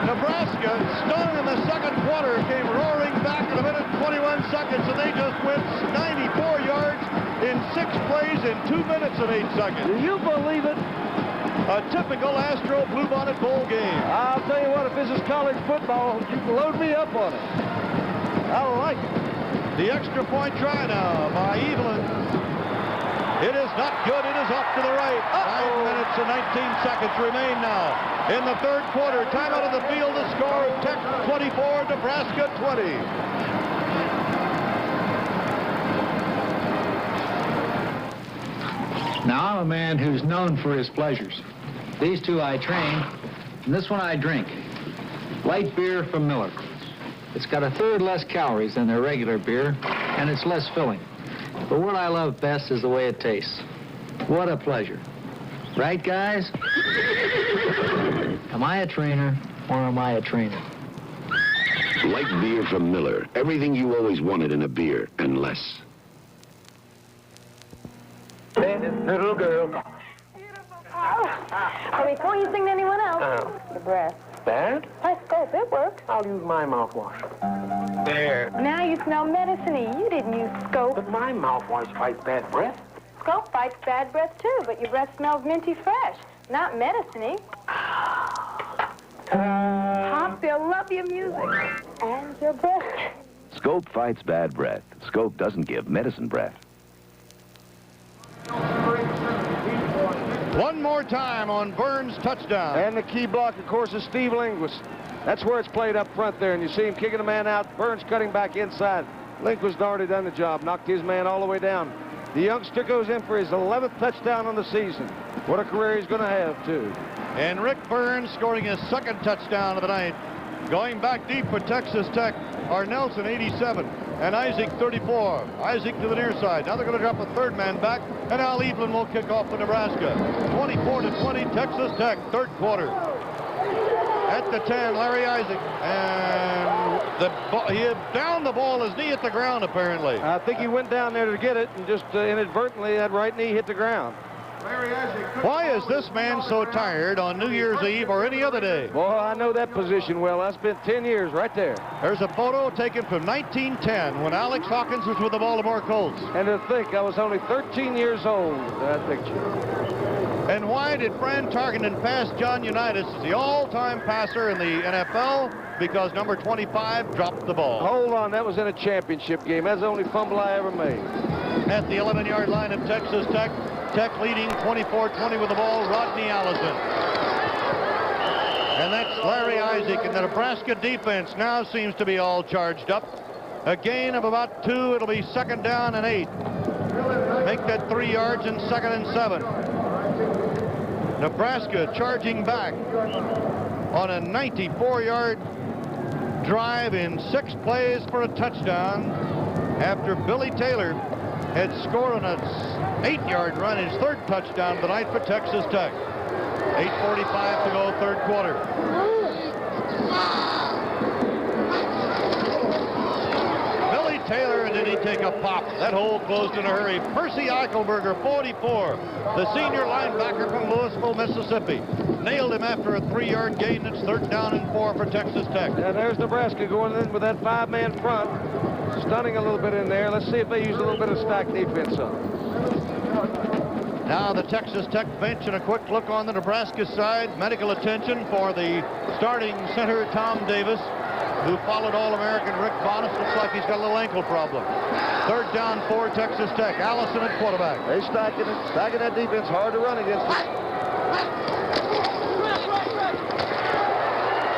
Nebraska, stung in the second quarter, came roaring back in a minute and 21 seconds, and they just went 94 yards in 6 plays in 2 minutes and 8 seconds. Do you believe it? A typical Astro Bluebonnet Bowl game. I'll tell you what, if this is college football, you can load me up on it. I like it. The extra point try now by Evelyn. It is not good. It is off to the right. 9 minutes and 19 seconds remain now in the third quarter. Time out of the field. The score of Tech 24, Nebraska 20. Now, I'm a man who's known for his pleasures. These 2 I train, and this one I drink. Light beer from Miller. It's got 1/3 less calories than their regular beer, and it's less filling. But what I love best is the way it tastes. What a pleasure. Right, guys? Am I a trainer, or am I a trainer? Light beer from Miller. Everything you always wanted in a beer, and less. Little girl. Before you sing to anyone else, the breath. Bad? By scope, it works. I'll use my mouthwash. There. Now you smell medicine-y. You didn't use scope. But my mouthwash fights bad breath. Scope fights bad breath, too, but your breath smells minty fresh, not medicine-y. Pops, they'll love your music and your breath. Scope fights bad breath. Scope doesn't give medicine breath. One more time on Burns' touchdown. And the key block, of course, is Steve Lindquist. That's where it's played up front there, and you see him kicking a man out. Burns cutting back inside. Lindquist already done the job, knocked his man all the way down. The youngster goes in for his 11th touchdown on the season. What a career he's going to have, too. And Rick Burns scoring his second touchdown of the night. Going back deep for Texas Tech are Nelson, 87, and Isaac, 34. Isaac to the near side. Now they're going to drop a third man back, and Al Evelyn will kick off for Nebraska. 24-20, Texas Tech, third quarter. At the 10, Larry Isaac, and he down the ball, his knee hit the ground, apparently. I think he went down there to get it, and just inadvertently, that right knee hit the ground. Why is this man so tired on New Year's Eve or any other day? Well, I know that position well. I spent 10 years right there. There's a photo taken from 1910 when Alex Hawkins was with the Baltimore Colts. And to think, I was only 13 years old in that picture. And why did Fran Tarkenton pass John Unitas as the all-time passer in the NFL? Because number 25 dropped the ball. Hold on, that was in a championship game. That's the only fumble I ever made. At the 11-yard line of Texas Tech, Tech leading 24-20 with the ball, Rodney Allison. And that's Larry Isaac, and the Nebraska defense now seems to be all charged up. A gain of about 2, it'll be second down and 8. Make that 3 yards and second and 7. Nebraska charging back on a 94-yard drive in 6 plays for a touchdown after Billy Taylor had scored on an 8-yard run, his third touchdown of the night for Texas Tech. 8:45 to go, third quarter. Billy Taylor, and then he take a pop. That hole closed in a hurry. Percy Eichelberger, 44, the senior linebacker from Louisville, Mississippi. Nailed him after a 3-yard gain. It's third down and 4 for Texas Tech. And there's Nebraska going in with that 5-man front. Stunning a little bit in there. Let's see if they use a little bit of stack defense on it. Now the Texas Tech bench and a quick look on the Nebraska side. Medical attention for the starting center, Tom Davis, who followed All-American Rick Bonus. Looks like he's got a little ankle problem. Third down for Texas Tech. Allison at quarterback. They stacking it. Stacking that defense. Hard to run against it.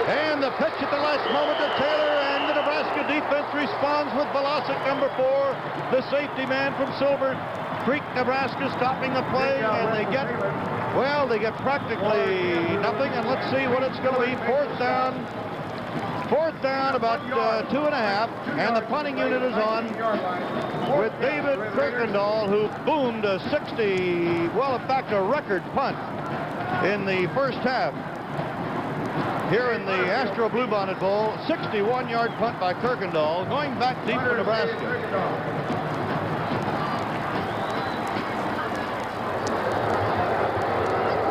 And the pitch at the last moment to Taylor, and the Nebraska defense responds with Velocic, number 4, the safety man from Silver Creek, Nebraska, stopping the play, and they get practically nothing, and let's see what it's going to be. Fourth down, about 2.5, and the punting unit is on with David Kirkendall, who boomed a 60, well, in fact, a record punt in the first half. Here in the Astro Bluebonnet Bowl, 61-yard punt by Kirkendall, going back deep for Nebraska.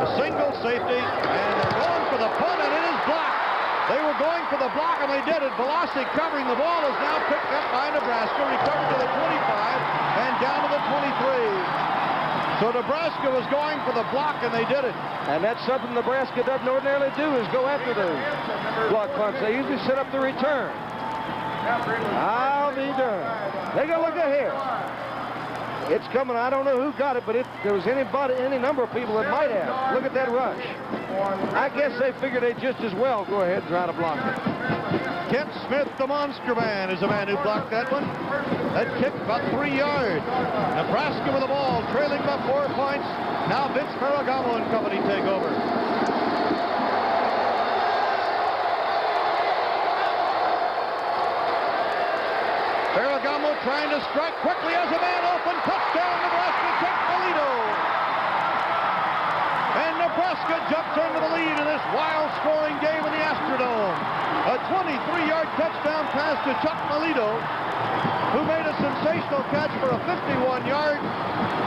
A single safety, and they're going for the punt, and it is blocked. They were going for the block, and they did it. Velocic covering the ball is now picked up by Nebraska, recovered to the 25, and down to the 23. So Nebraska was going for the block, and they did it. And that's something Nebraska doesn't ordinarily do, is go after the block punts. They usually set up the return. I'll be darned. Take a look ahead. It's coming. I don't know who got it, but there was any number of people that might have. Look at that rush. I guess they figured they'd just as well go ahead and try to block it. Kent Smith, the Monster Man, is the man who blocked that one. That kick about 3 yards. Nebraska with the ball, trailing by 4 points. Now Vince Ferragamo and company take over. Ferragamo trying to strike quickly as a man open. Touchdown, Nebraska takes the lead. And Nebraska jumps into the lead in this wild scoring game in the Astrodome. A 23-yard touchdown pass to Chuck Melito, who made a sensational catch for a 51-yard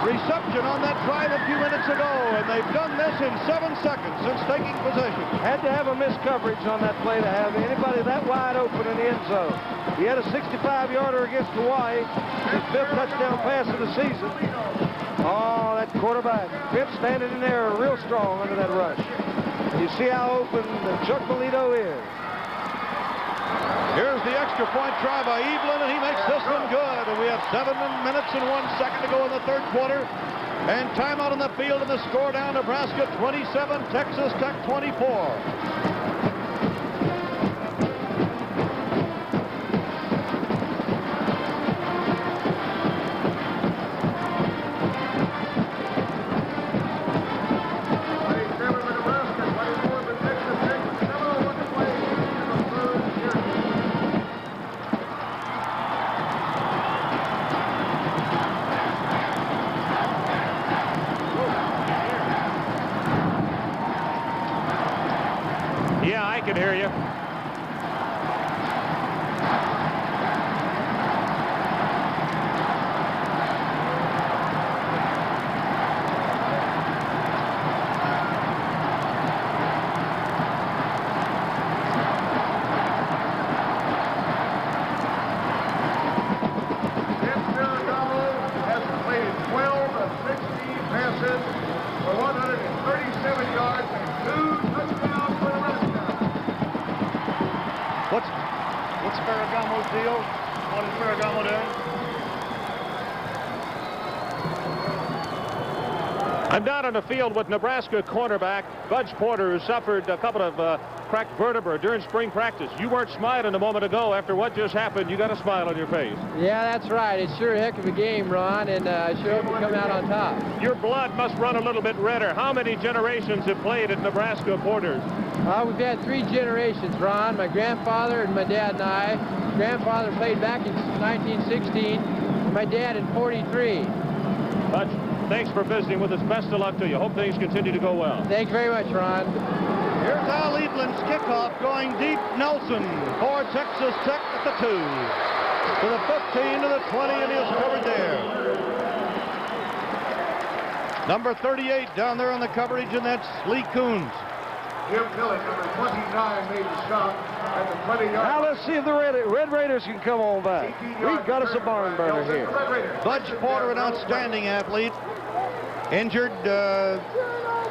reception on that drive a few minutes ago, and they've done this in 7 seconds since taking possession. Had to have a missed coverage on that play to have anybody that wide open in the end zone. He had a 65-yarder against Hawaii, his 5th touchdown pass of the season. Oh, that quarterback, Fitz standing in there real strong under that rush. You see how open Chuck Melito is. Here's the extra point try by Evelyn, and he makes this one good. And we have 7 minutes and 1 second to go in the third quarter. And timeout on the field, and the score down, Nebraska 27, Texas Tech 24. I can hear you. Has completed 12 of 16 passes for 137 yards and 2 touchdowns for Nebraska. What's Ferragamo's deal? What is Ferragamo doing? I'm down on the field with Nebraska cornerback Budge Porter, who suffered a couple of cracked vertebrae during spring practice. You weren't smiling a moment ago. After what just happened, you got a smile on your face. Yeah, that's right. It's sure a heck of a game, Ron, and I sure hope you come out on top. Your blood must run a little bit redder. How many generations have played at Nebraska Porters? We've had 3 generations, Ron. My grandfather and my dad and I. Grandfather played back in 1916, and my dad in 43. Budge, thanks for visiting with us. Best of luck to you. Hope things continue to go well. Thanks very much, Ron. Here's Al Evelyn's kickoff going deep. Nelson for Texas Tech at the 2. To the 15, to the 20, and he is covered there. Number 38 down there on the coverage, and that's Lee Coons. Jim Tillett, number 29, made the stop at the 20-yard. Now let's see if the Red Raiders can come on back. We've got us a barn burner here. Budge Porter, an outstanding athlete, injured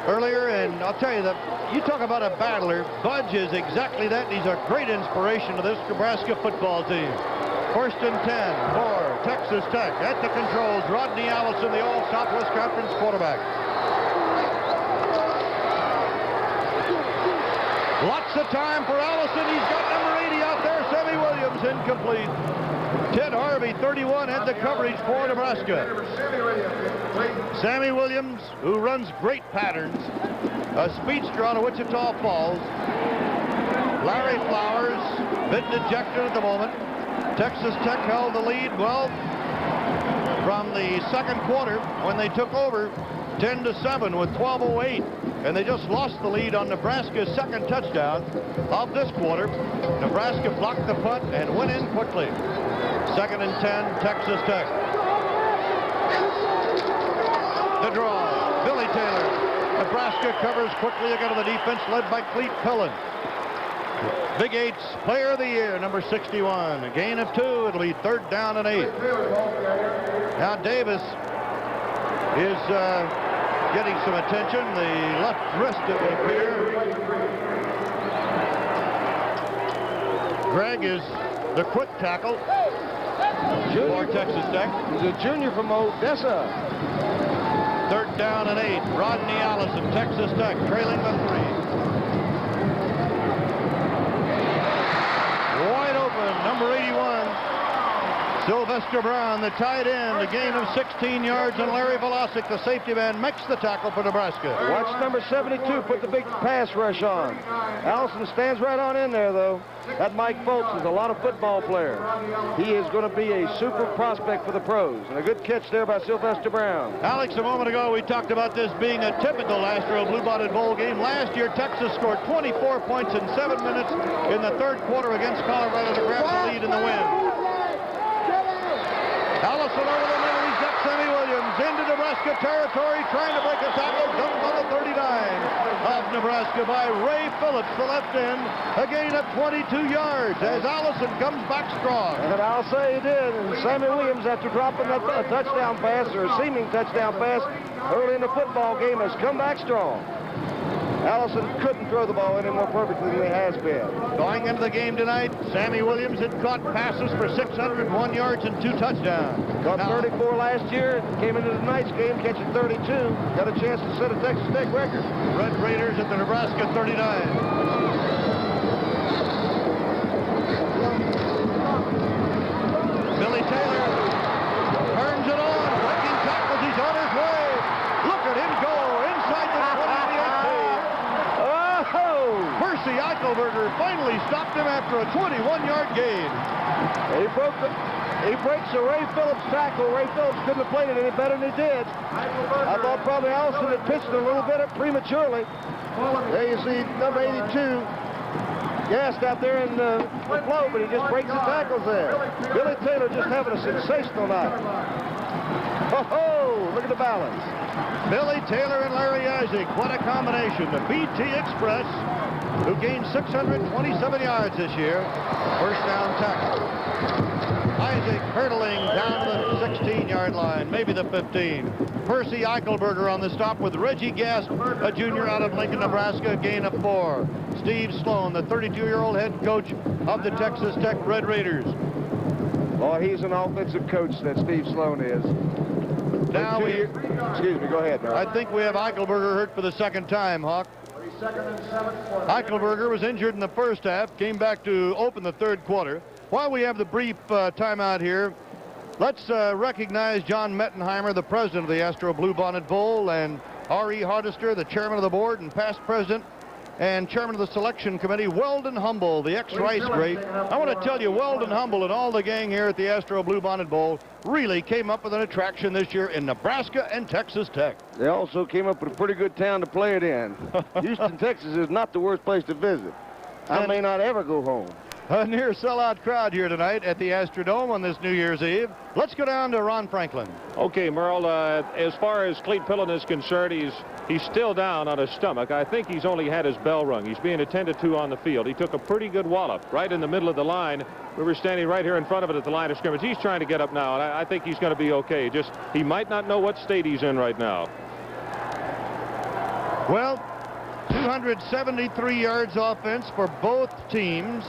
earlier, and I'll tell you that you talk about a battler. Budge is exactly that, and he's a great inspiration to this Nebraska football team. 1st and 10 for Texas Tech. At the controls, Rodney Allison, the All-Southwest Conference quarterback. Lots of time for Allison. He's got number 80 out there. Sammy Williams incomplete. Ted Harvey, 31, had the coverage for Nebraska. Sammy Williams, who runs great patterns, a speedster out of Wichita Falls. Larry Flowers, been ejected at the moment. Texas Tech held the lead, well, from the second quarter when they took over 10-7 with 12:08. And they just lost the lead on Nebraska's second touchdown of this quarter. Nebraska blocked the punt and went in quickly. 2nd and 10, Texas Tech. The draw, Billy Taylor. Nebraska covers quickly again on the defense, led by Clete Pillen. Big 8's player of the year, number 61. A gain of 2, it'll be 3rd down and 8. Now Davis is getting some attention. The left wrist, it would appear. Greg is the quick tackle for Texas Tech. He's a junior from Odessa. 3rd down and 8. Rodney Allison, Texas Tech, trailing the 3. Wide open, number 81. Sylvester Brown, the tight end, a gain of 16 yards, and Larry Velocic, the safety man, makes the tackle for Nebraska. Watch number 72 put the big pass rush on. Allison stands right on in there, though. That Mike Foltz is a lot of football player. He is going to be a super prospect for the pros, and a good catch there by Sylvester Brown. Alex, a moment ago we talked about this being a typical Astro Bluebonnet Bowl game. Last year, Texas scored 24 points in 7 minutes in the third quarter against Colorado to grab the lead in the win. Allison over the middle. He's got Sammy Williams into Nebraska territory, trying to break a tackle. Dumped on the 39 of Nebraska by Ray Phillips, the left end. A gain of 22 yards as Allison comes back strong. And I'll say he did. And Sammy Williams, after dropping a touchdown pass, or a seeming touchdown pass, early in the football game, has come back strong. Allison couldn't throw the ball any more perfectly than he has been. Going into the game tonight, Sammy Williams had caught passes for 601 yards and 2 touchdowns. Caught 34 last year, came into tonight's game catching 32. Got a chance to set a Texas Tech record. Red Raiders at the Nebraska 39. Billy Taylor turns it on, breaking tackles. He's on his way. Look at him go inside the 28. Percy Eichelberger finally stopped him after a 21-yard gain. He breaks a Ray Phillips tackle. Ray Phillips couldn't have played it any better than he did. I thought probably Allison had pitched it a little bit prematurely. There you see number 82 gassed out there in the flow, but he just breaks the tackles there. Billy Taylor just having a sensational night. Oh, look at the balance. Billy Taylor and Larry Isaac, what a combination. The BT Express, who gained 627 yards this year. First down tackle. Isaac hurtling down to the 16-yard line, maybe the 15. Percy Eichelberger on the stop with Reggie Gasp, a junior out of Lincoln, Nebraska, gain of 4. Steve Sloan, the 32-year-old head coach of the Texas Tech Red Raiders. Boy, he's an offensive coach, that Steve Sloan is. Now excuse me, go ahead, Mary. I think we have Eichelberger hurt for the second time, Hawk. Eichelberger was injured in the first half, came back to open the third quarter. While we have the brief timeout here, let's recognize John Mettenheimer, the president of the Astro Bluebonnet Bowl, and R.E. Hardister, the chairman of the board and past president and chairman of the selection committee, Weldon Humble, the ex-Rice great. I want to tell you, Weldon Humble and all the gang here at the Astro Bluebonnet Bowl really came up with an attraction this year in Nebraska and Texas Tech. They also came up with a pretty good town to play it in. Houston, Texas is not the worst place to visit. I may not ever go home. A near sellout crowd here tonight at the Astrodome on this New Year's Eve. Let's go down to Ron Franklin. Okay, Merle, as far as Clete Pillen is concerned, he's still down on his stomach. I think he's only had his bell rung. He's being attended to on the field. He took a pretty good wallop right in the middle of the line. We were standing right here in front of it at the line of scrimmage. He's trying to get up now, and I think he's going to be okay. Just, he might not know what state he's in right now. Well, 273 yards offense for both teams.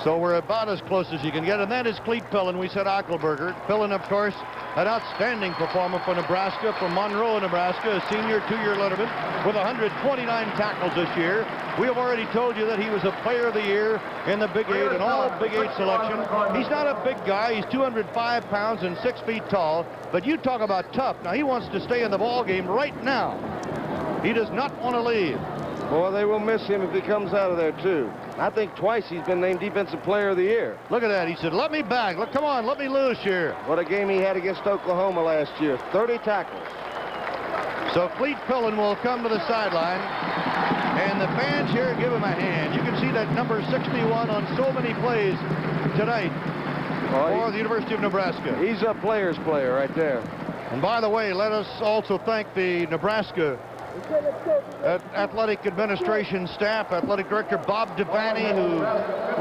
So we're about as close as you can get. And that is Clete Pillen. We said Eichelberger. Pillen, of course, an outstanding performer for Nebraska, from Monroe, Nebraska, a senior two-year letterman with 129 tackles this year. We have already told you that he was a player of the year in the Big 8 and all Big 8 selection. He's not a big guy. He's 205 pounds and 6 feet tall. But you talk about tough. Now, he wants to stay in the ball game right now. He does not want to leave. Boy, they will miss him if he comes out of there, too. I think twice he's been named Defensive Player of the Year. Look at that. He said, let me back. Look, come on, let me loose here. What a game he had against Oklahoma last year. 30 tackles. So Clete Pillen will come to the sideline, and the fans here give him a hand. You can see that number 61 on so many plays tonight for the University of Nebraska. He's a player's player right there. And by the way, let us also thank the Nebraska athletic administration staff, athletic director Bob Devaney, who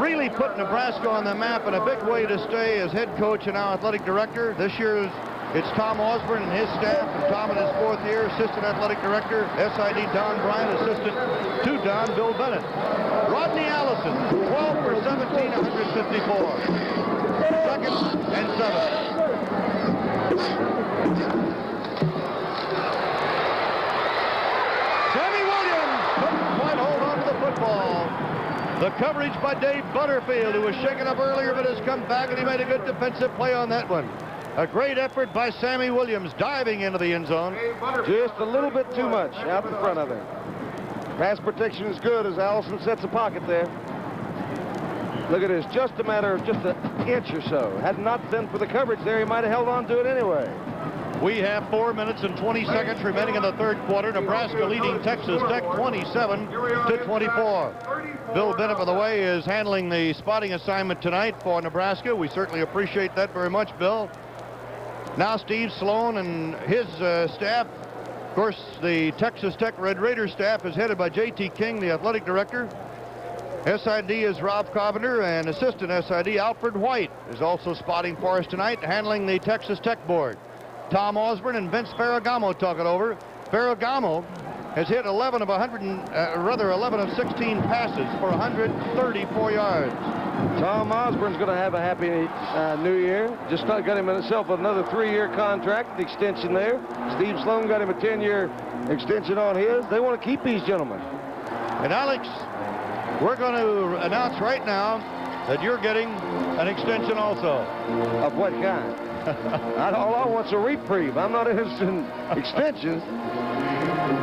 really put Nebraska on the map in a big way to stay as head coach and now athletic director. This year it's Tom Osborne and his staff, and Tom in his 4th year, assistant athletic director, SID Don Bryan, assistant to Don Bill Bennett. Rodney Allison, 12 for 17, 154. Second and 7. The coverage by Dave Butterfield, who was shaken up earlier but has come back, and he made a good defensive play on that one. A great effort by Sammy Williams, diving into the end zone. Just a little bit too much out in front of him. Pass protection is good as Allison sets a pocket there. Look at this, just a matter of just an inch or so. Had not been for the coverage there, he might have held on to it anyway. We have 4 minutes and 20 seconds remaining in the third quarter. Nebraska leading Texas Tech 27-24. Bill Bennett, by the way, is handling the spotting assignment tonight for Nebraska. We certainly appreciate that very much, Bill. Now Steve Sloan and his staff. Of course, the Texas Tech Red Raiders staff is headed by J.T. King, the athletic director. SID is Rob Covender, and assistant SID Alfred White is also spotting for us tonight, handling the Texas Tech board. Tom Osborne and Vince Ferragamo talk it over. Ferragamo has hit 11 of 16 passes for 134 yards. Tom Osborne's going to have a happy new year. Just got himself another 3-year contract extension there. Steve Sloan got him a 10-year extension on his. They want to keep these gentlemen. And Alex, we're going to announce right now that you're getting an extension also. Of what kind? All I want's a reprieve. I'm not interested in extensions.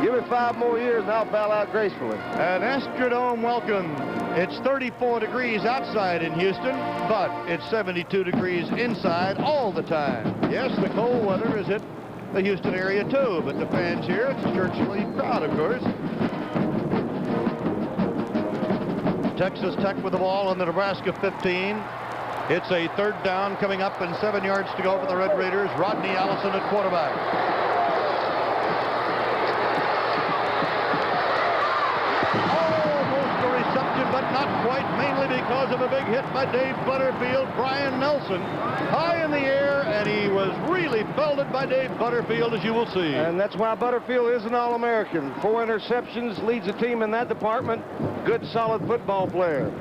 Give me 5 more years and I'll bow out gracefully. An Astrodome welcome. It's 34 degrees outside in Houston, but it's 72 degrees inside all the time. Yes, the cold weather has hit the Houston area too, but the fans here, it's a churchly crowd, of course. Texas Tech with the ball on the Nebraska 15. It's a third down coming up and 7 yards to go for the Red Raiders. Rodney Allison at quarterback. Almost a reception, but not quite, mainly because of a big hit by Dave Butterfield. Brian Nelson high in the air, and he was really belted by Dave Butterfield, as you will see. And that's why Butterfield is an All-American. 4 interceptions, leads the team in that department. Good, solid football player.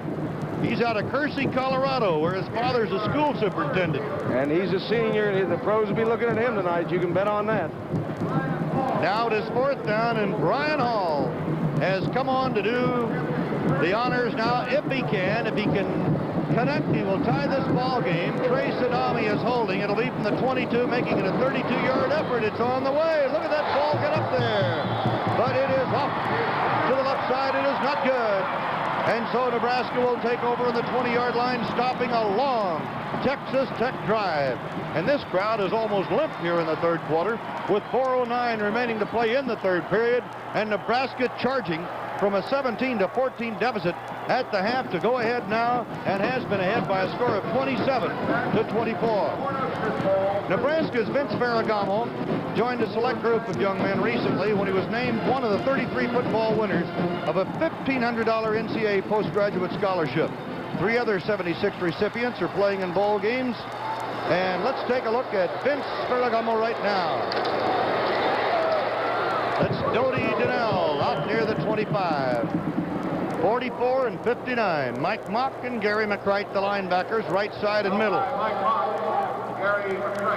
He's out of Kersey, Colorado, where his father's a school superintendent. And he's a senior, and the pros will be looking at him tonight. You can bet on that. Now it is 4th down, and Brian Hall has come on to do the honors now. If he can connect, he will tie this ball game. Trey Sadami is holding. It'll be from the 22, making it a 32-yard effort. It's on the way. Look at that ball get up there. But it is off to the left side. It is not good. And so Nebraska will take over on the 20-yard line, stopping a long Texas Tech drive. And this crowd is almost limp here in the third quarter with 4:09 remaining to play in the third period. And Nebraska charging from a 17-14 deficit at the half to go ahead now, and has been ahead by a score of 27-24. Nebraska's Vince Ferragamo joined a select group of young men recently when he was named one of the 33 football winners of a $1,500 NCAA postgraduate scholarship. 3 other 76 recipients are playing in bowl games. And let's take a look at Vince Ferragamo right now. That's Dodie Donnell out near the 25. 44 and 59. Mike Mock and Gary McCright, the linebackers, right side and middle.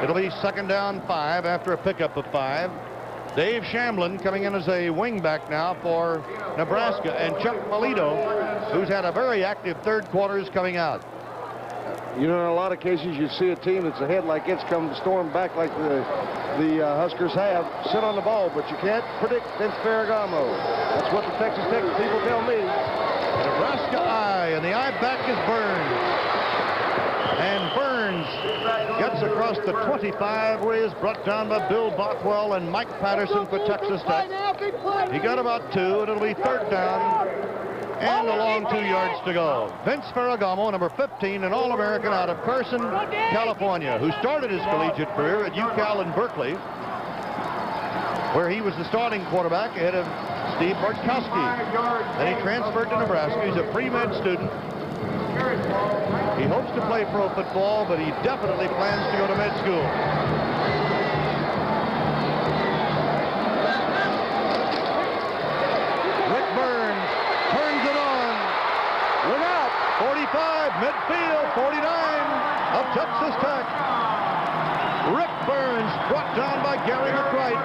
It'll be 2nd down 5 after a pickup of 5. Dave Shamblin coming in as a wingback now for Nebraska, and Chuck Melito, who's had a very active third quarter, is coming out. You know, in a lot of cases, you see a team that's ahead like it's come to storm back like the Huskers have, sit on the ball, but you can't predict Vince Ferragamo. That's what the Texas Tech people tell me. Nebraska eye, and the eye back is Burns. And Burns gets across the 25, where he is brought down by Bill Bockwell and Mike Patterson for Texas Tech. He got about 2, and it'll be 3rd down and a long 2 yards to go. Vince Ferragamo, number 15, an All-American out of Carson, California, who started his collegiate career at UCal in Berkeley, where he was the starting quarterback ahead of Steve Bartkowski. Then he transferred to Nebraska. He's a pre-med student. He hopes to play pro football, but he definitely plans to go to med school. Rick Burns turns it on. Look out! 45, midfield, 49 of Texas Tech. Rick Burns Burns, brought down by Gary McWright.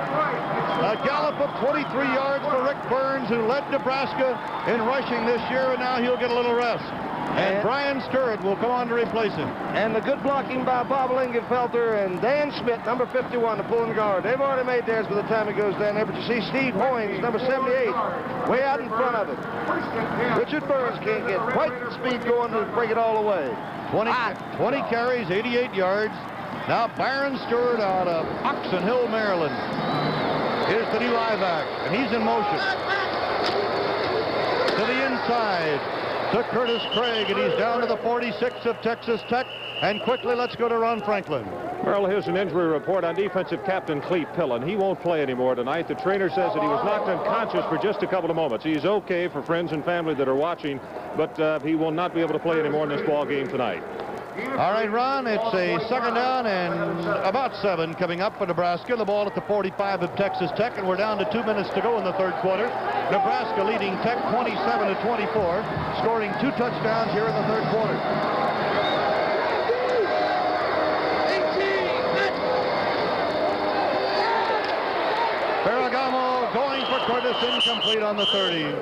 A gallop of 23 yards for Rick Burns, who led Nebraska in rushing this year, and now he'll get a little rest. And Brian Sturridge will come on to replace him. And the good blocking by Bob Lingenfelter and Dan Schmidt, number 51, the pulling guard. They've already made theirs by the time he goes down there, but you see Steve Hoynes, number 78, way out in front of him. Richard Burns can't get quite the speed going to break it all away. 20 carries, 88 yards. Now Byron Stewart out of Oxon Hill, Maryland. Here's the new I-back, and he's in motion. To the inside to Curtis Craig, and he's down to the 46 of Texas Tech. And quickly, let's go to Ron Franklin. Well, here's an injury report on defensive captain Cleve Pillen. He won't play anymore tonight. The trainer says that he was knocked unconscious for just a couple of moments. He's okay for friends and family that are watching, but he will not be able to play anymore in this ball game tonight. All right, Ron, it's a second down and about 7 coming up for Nebraska. The ball at the 45 of Texas Tech, and we're down to 2 minutes to go in the third quarter. Nebraska leading Tech 27-24, scoring 2 touchdowns here in the third quarter. Ferragamo going for Curtis, incomplete on the 30.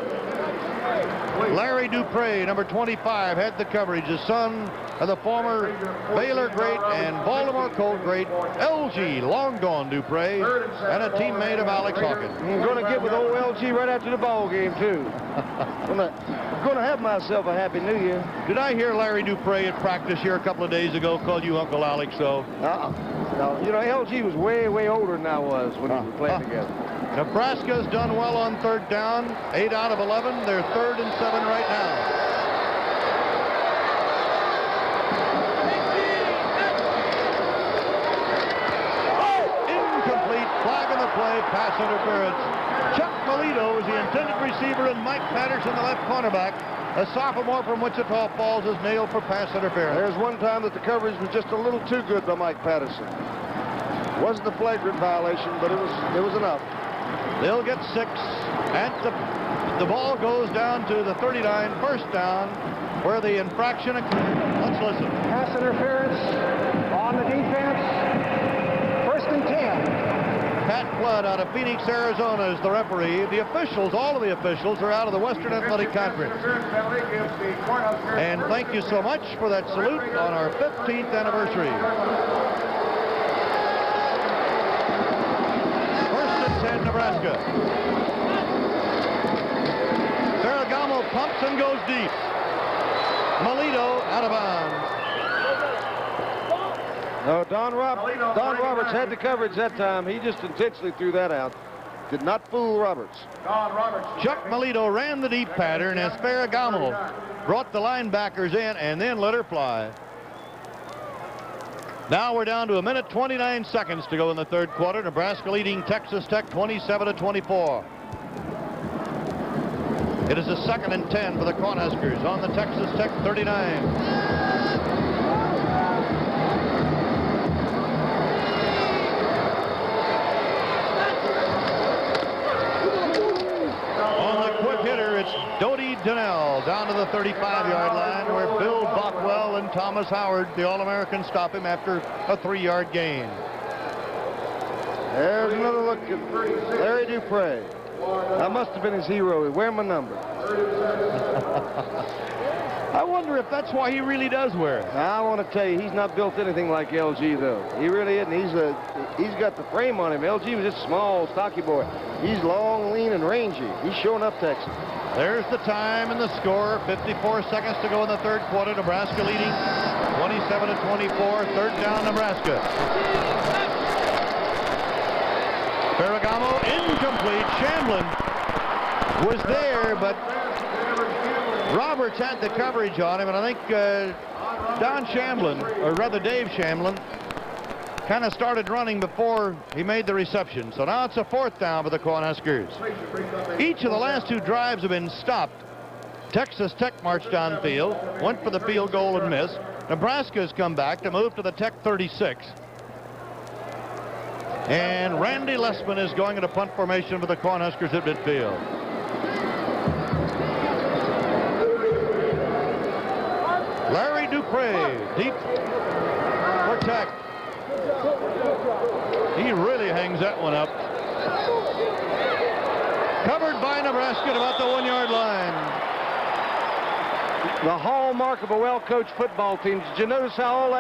Larry Dupre, number 25, had the coverage. The son of the former Baylor great and Baltimore Colt great, LG, long gone Dupre, and a teammate of Alex Hawkins. I'm going to get with old LG right after the ball game, too. I'm going to have myself a happy new year. Did I hear Larry Dupre at practice here a couple of days ago called you Uncle Alex, so? No, you know, LG was way, way older than I was when we were playing together. Nebraska's done well on third down, 8 out of 11. They're 3rd and 7 right now. Incomplete, flag on the play, pass interference. Chuck Melito is the intended receiver, and Mike Patterson, the left cornerback. A sophomore from Wichita Falls, is nailed for pass interference. There's one time that the coverage was just a little too good by Mike Patterson. Wasn't a flagrant violation, but it was enough. They'll get 6, and the ball goes down to the 39, first down, where the infraction occurred. Let's listen. Pass interference on the defense. 1st and 10. Pat Flood out of Phoenix, Arizona is the referee. The officials, all of the officials, are out of the Western Athletic Conference. And thank you so much for that salute on our 15th anniversary. 1st and 10, Nebraska. Ferragamo pumps and goes deep. Melito out of bounds. No, Don Roberts had the coverage that time. He just intentionally threw that out. Did not fool Roberts. Chuck Melito ran the deep pattern as Ferragamo brought the linebackers in and then let her fly. Now we're down to 1 minute 29 seconds to go in the third quarter. Nebraska leading Texas Tech 27-24. It is a 2nd and 10 for the Cornhuskers on the Texas Tech 39. Dodie Donnell down to the 35-yard line, where Bill Bockwell and Thomas Howard, the All-American, stop him after a 3-yard gain. There's another look at Larry Dupre. That must have been his hero. Wear my number. I wonder if that's why he really does wear it. I want to tell you, he's not built anything like LG, though. He really isn't. He's got the frame on him. LG was just a small, stocky boy. He's long, lean, and rangy. He's showing up Texas. There's the time and the score. 54 seconds to go in the third quarter. Nebraska leading 27-24. 3rd down, Nebraska. Ferragamo incomplete. Shamblin was there, but Roberts had the coverage on him, and I think Don Shamblin, or rather Dave Shamblin, kind of started running before he made the reception. So now it's a 4th down for the Cornhuskers. Each of the last 2 drives have been stopped. Texas Tech marched downfield, went for the field goal and missed. Nebraska's come back to move to the Tech 36. And Randy Lessman is going into punt formation for the Cornhuskers at midfield. Larry Dupre, deep for Tech. He really hangs that one up. Covered by Nebraska at about the 1-yard line. The hallmark of a well-coached football team. Did you notice how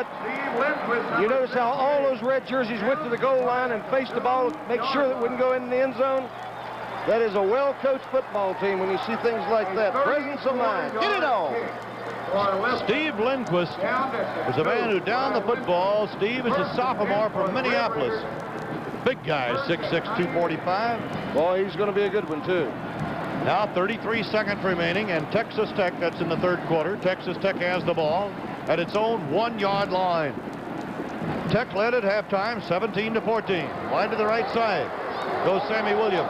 all those red jerseys went to the goal line and faced the ball to make sure that it wouldn't go in the end zone? That is a well-coached football team when you see things like that. Presence of mind. Get it all. Steve Lindquist is a man who downed the football. Steve is a sophomore from Minneapolis. Big guy, 6'6", 245. Boy, he's going to be a good one, too. Now 33 seconds remaining, and Texas Tech, that's in the third quarter. Texas Tech has the ball at its own 1-yard line. Tech led at halftime, 17-14. Wide to the right side goes Sammy Williams.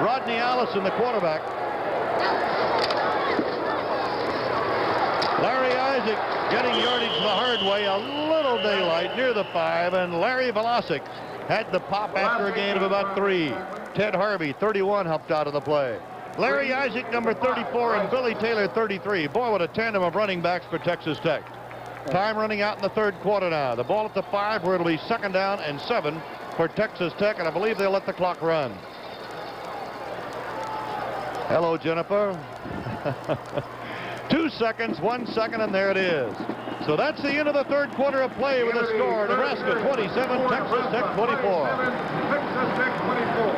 Rodney Allison, the quarterback. Larry Isaac getting yardage the hard way, a little daylight near the 5, and Larry Velasic had the pop after a gain of about 3. Ted Harvey, 31, helped out of the play. Larry Isaac, number 34, and Billy Taylor, 33. Boy, what a tandem of running backs for Texas Tech. Time running out in the third quarter now. The ball at the 5, where it'll be 2nd down and 7 for Texas Tech, and I believe they'll let the clock run. Hello, Jennifer. 2 seconds, 1 second, and there it is. So that's the end of the third quarter of play with a score. Nebraska 27, Texas Tech 24. Texas Tech 24.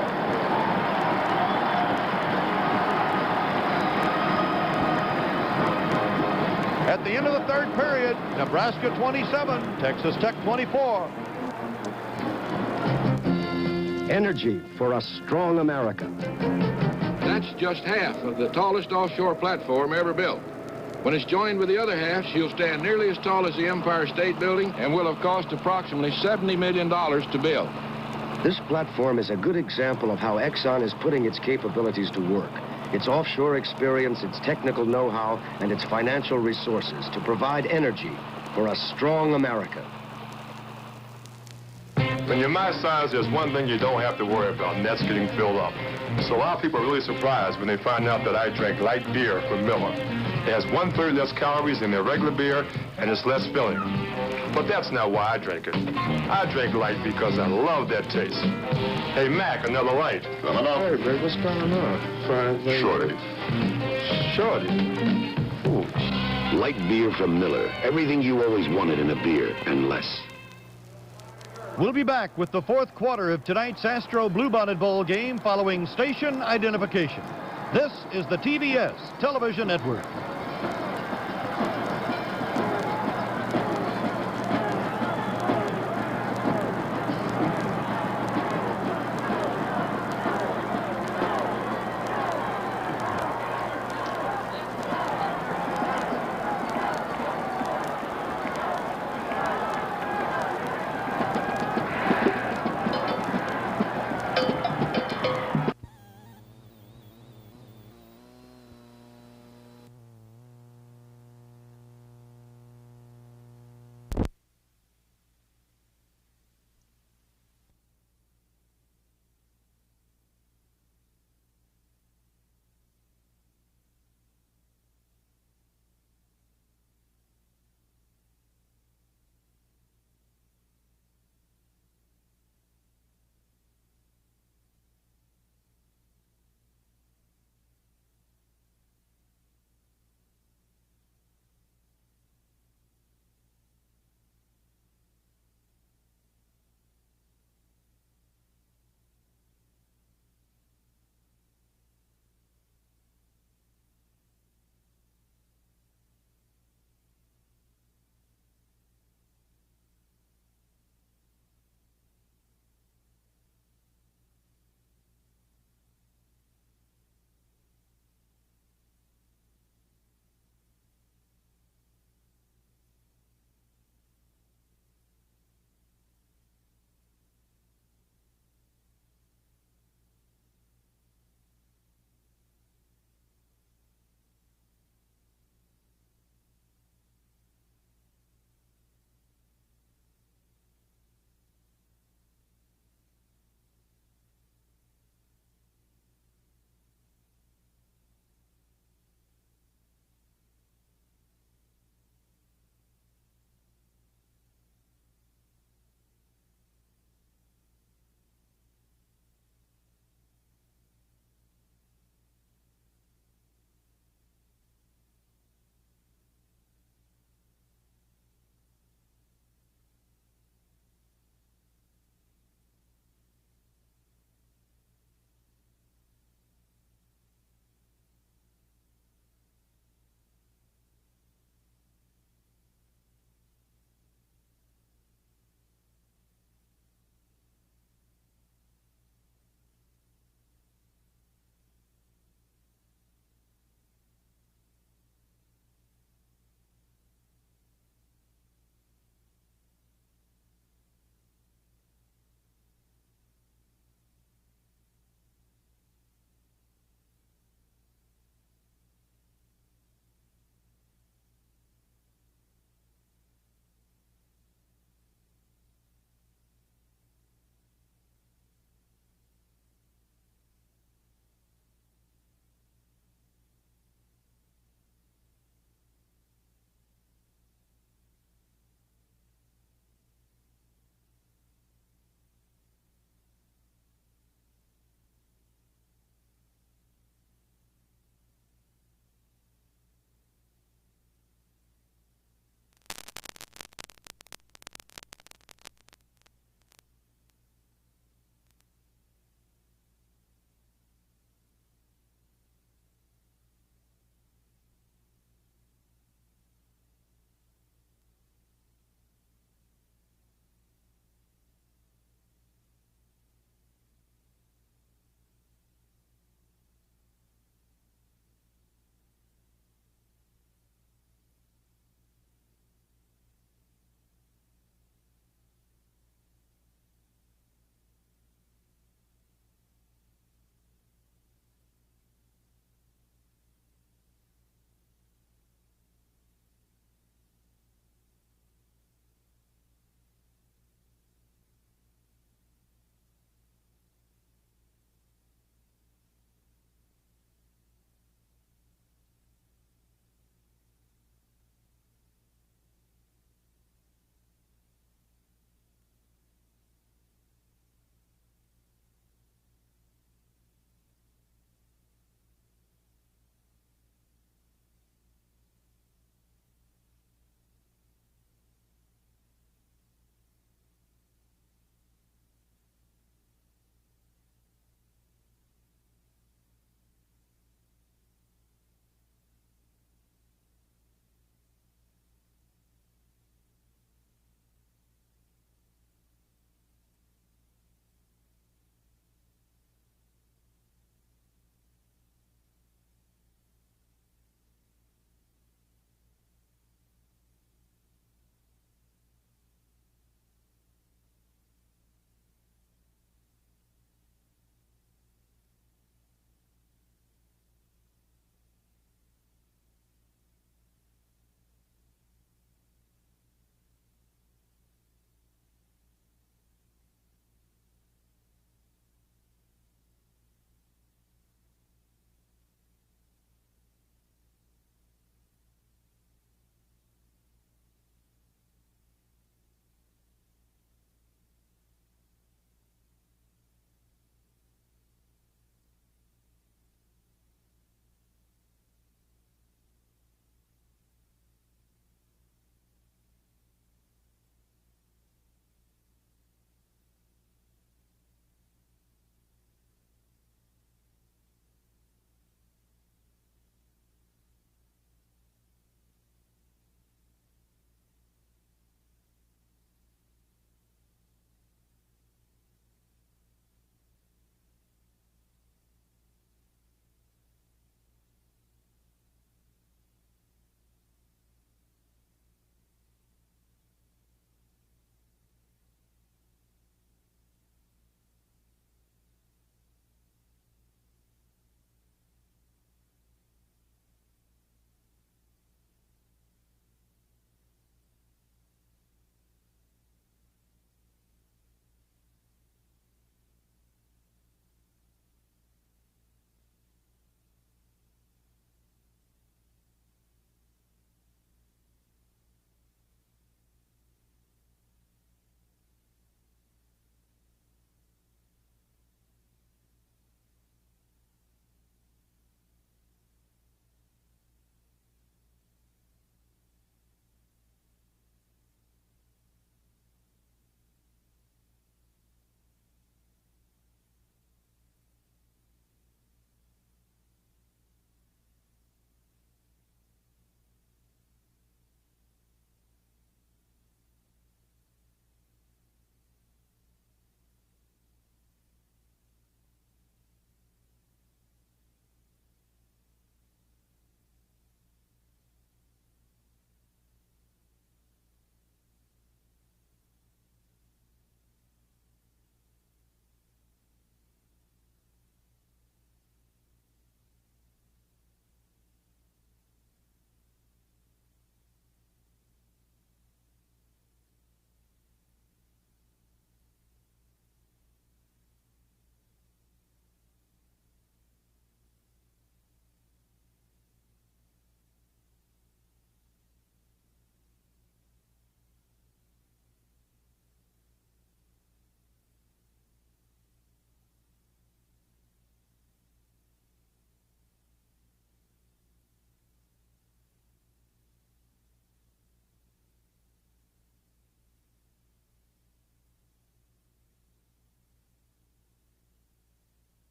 At the end of the third period, Nebraska 27, Texas Tech 24. Energy for a strong America. That's just half of the tallest offshore platform ever built. When it's joined with the other half, she'll stand nearly as tall as the Empire State Building and will have cost approximately $70 million to build. This platform is a good example of how Exxon is putting its capabilities to work. Its offshore experience, its technical know-how, and its financial resources to provide energy for a strong America. When you're my size, there's one thing you don't have to worry about, and that's getting filled up. So a lot of people are really surprised when they find out that I drink light beer from Miller. It has 1/3 less calories than their regular beer, and it's less filling. But that's not why I drink it. I drink light because I love that taste. Hey, Mac, another light. Hey, babe, what's going on? Fine, Shorty. Shorty. Ooh. Light beer from Miller. Everything you always wanted in a beer, and less. We'll be back with the fourth quarter of tonight's Astro Bluebonnet Bowl game following station identification. This is the TBS Television Network.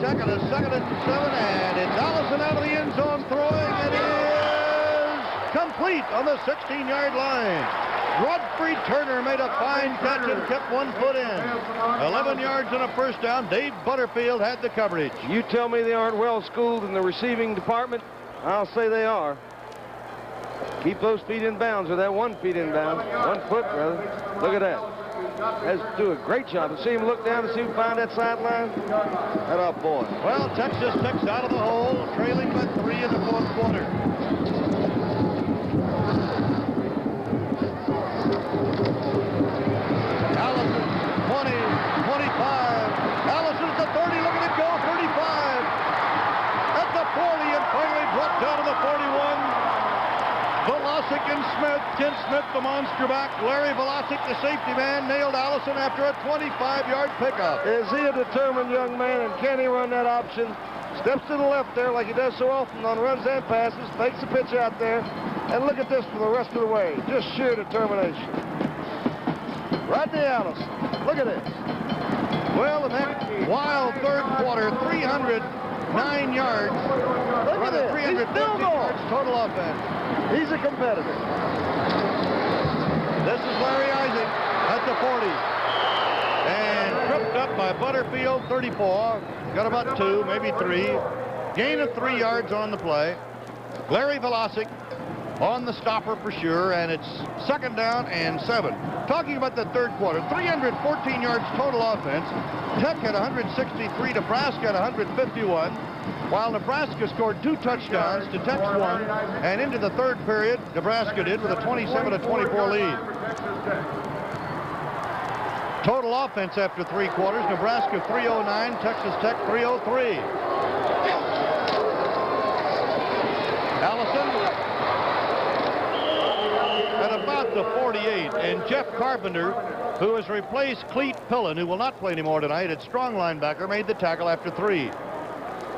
Tech on a 2nd and 7, and it's Allison out of the end zone throwing. It is complete on the 16-yard line. Rodfrey Turner made a fine catch and kept 1 foot in. 11 yards and a first down. Dave Butterfield had the coverage. You tell me they aren't well schooled in the receiving department, I'll say they are. Keep those feet in bounds, or that 1 foot in bounds. 1 foot, brother. Look at that. Has to do a great job. And see him look down to see him find that sideline. That up, boy. Well, Texas Tech's out of the hole, trailing by 3 in the 4th quarter. Allison, 20, 25. Allison's the 30. Look at it go, 35. At the 40, and finally brought down to the 41. Velocic and Smith. Ken Smith, the monster back. Larry Velocic, the safety man, nailed Allison after a 25-yard pickup. Is he a determined young man, and can he run that option? Steps to the left there like he does so often on runs and passes, fakes the pitch out there, and look at this for the rest of the way. Just sheer determination. Rodney Allison, look at this. Well, in that wild 3rd quarter, 309 yards. Look at this. 350 yards total offense. He's a competitor. This is Larry Isaac at the 40. And tripped up by Butterfield, 34. Got about 2, maybe 3. Gain of 3 yards on the play. Larry Velocic on the stopper for sure, and it's 2nd down and 7. Talking about the 3rd quarter, 314 yards total offense. Tech had 163, Nebraska had 151. While Nebraska scored 2 touchdowns to Tech's 1, and into the 3rd period, Nebraska did with a 27-24 lead. Total offense after 3 quarters, Nebraska 309, Texas Tech 303. Allison at about the 48, and Jeff Carpenter, who has replaced Cleet Pillen, who will not play anymore tonight at strong linebacker, made the tackle after 3.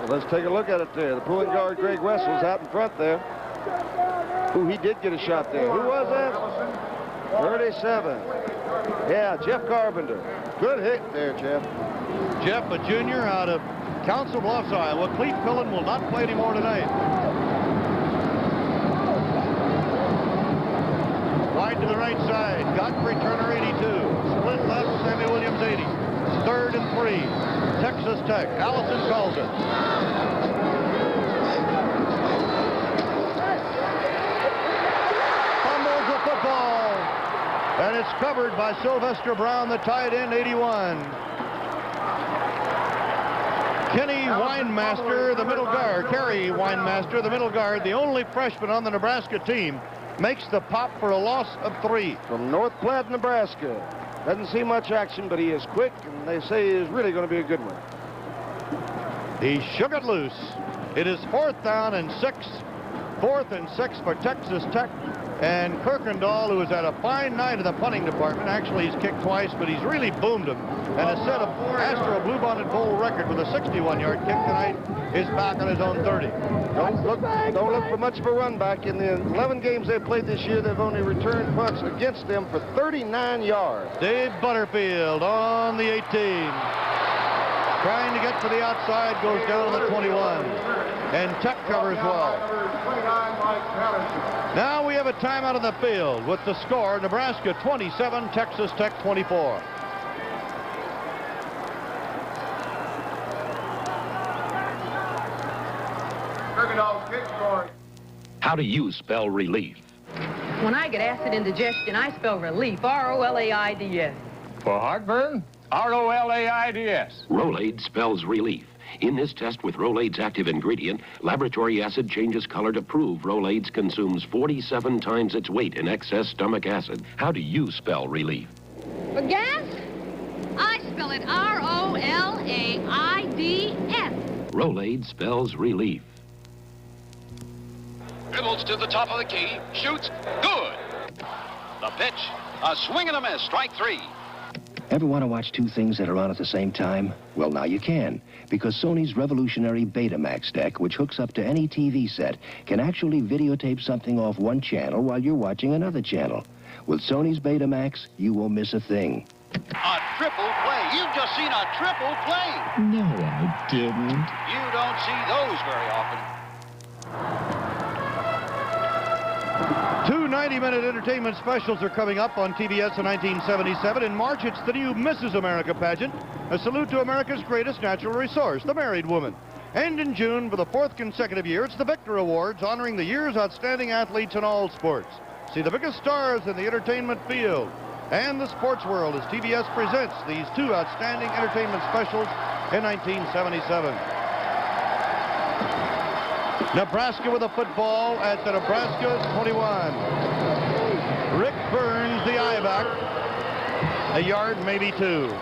Well, let's take a look at it there. The pulling guard, Greg Wessel's out in front there. Ooh, he did get a shot there. Who was that? 37. Yeah, Jeff Carpenter. Good hit there, Jeff. Jeff, a junior out of Council Bluffs, Iowa. Cleet Pillen will not play anymore tonight. Wide to the right side. Godfrey Turner, 82. Split left, Sammy Williams, 80. 3rd and 3. Texas Tech. Allison calls it. Fumbles the football. And it's covered by Sylvester Brown, the tight end, 81. Kenny Winemaster, the middle guard. Kerry Winemaster, the middle guard, the only freshman on the Nebraska team, makes the pop for a loss of 3. From North Platte, Nebraska. Doesn't see much action, but he is quick, and they say he is really going to be a good one. He shook it loose. It is 4th down and 6. 4th and 6 for Texas Tech. And Kirkendall, who has had a fine night in the punting department, actually he's kicked twice, but he's really boomed them. And has set a Astro Bluebonnet Bowl record with a 61-yard kick tonight, is back on his own 30. Don't look for much of a run back. In the 11 games they've played this year, they've only returned punts against them for 39 yards. Dave Butterfield on the 18. Trying to get to the outside, goes down to the 21. And Tech covers well. Now we have a timeout on the field with the score, Nebraska 27, Texas Tech 24. How do you spell relief? When I get acid indigestion, I spell relief, R-O-L-A-I-D-S. For heartburn? R-O-L-A-I-D-S. Rolade spells relief. In this test with Rolaids active ingredient, laboratory acid changes color to prove Rolaids consumes 47 times its weight in excess stomach acid. How do you spell relief? For gas, I spell it R-O-L-A-I-D-S. Rolade spells relief. Dribbles to the top of the key, shoots, good. The pitch, a swing and a miss, strike 3. Ever want to watch 2 things that are on at the same time? Well, now you can, because Sony's revolutionary Betamax deck, which hooks up to any TV set, can actually videotape something off one channel while you're watching another channel. With Sony's Betamax, you won't miss a thing. A triple play you've just seen a triple play. No, I didn't. You don't see those very often. Two 90-minute entertainment specials are coming up on TBS in 1977. In March, it's the new Mrs. America pageant, a salute to America's greatest natural resource, the married woman. And in June, for the 4th consecutive year, it's the Victor Awards, honoring the year's outstanding athletes in all sports. See the biggest stars in the entertainment field and the sports world as TBS presents these two outstanding entertainment specials in 1977. Nebraska with a football at the Nebraska 21. Rick Burns, the I-back. A yard, maybe two.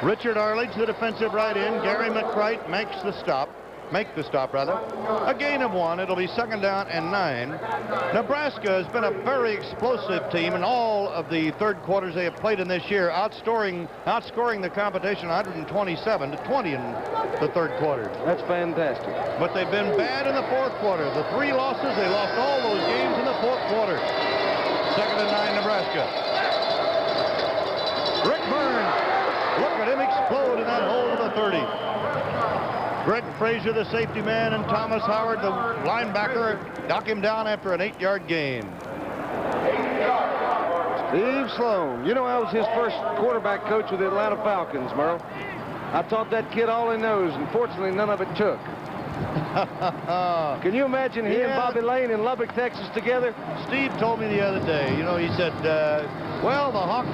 Richard Arledge, the defensive right end. Gary McCright makes the stop. Make the stop, rather. A gain of 1. It'll be 2nd down and 9. Nebraska has been a very explosive team in all of the third quarters they have played in this year, outscoring the competition 127-20 in the third quarter. That's fantastic. But they've been bad in the fourth quarter. The 3 losses, they lost all those games in the fourth quarter. 2nd and 9, Nebraska. Rick Burns. Look at him explode in that hole to the 30. Greg Frazier, the safety man, and Thomas Howard, the linebacker, knock him down after an 8-yard gain. Steve Sloan. You know, I was his first quarterback coach with the Atlanta Falcons, Merle. I taught that kid all he knows, and fortunately, none of it took. Can you imagine he and Bobby Lane in Lubbock, Texas together? Steve told me the other day, you know, he said, well, the Hawk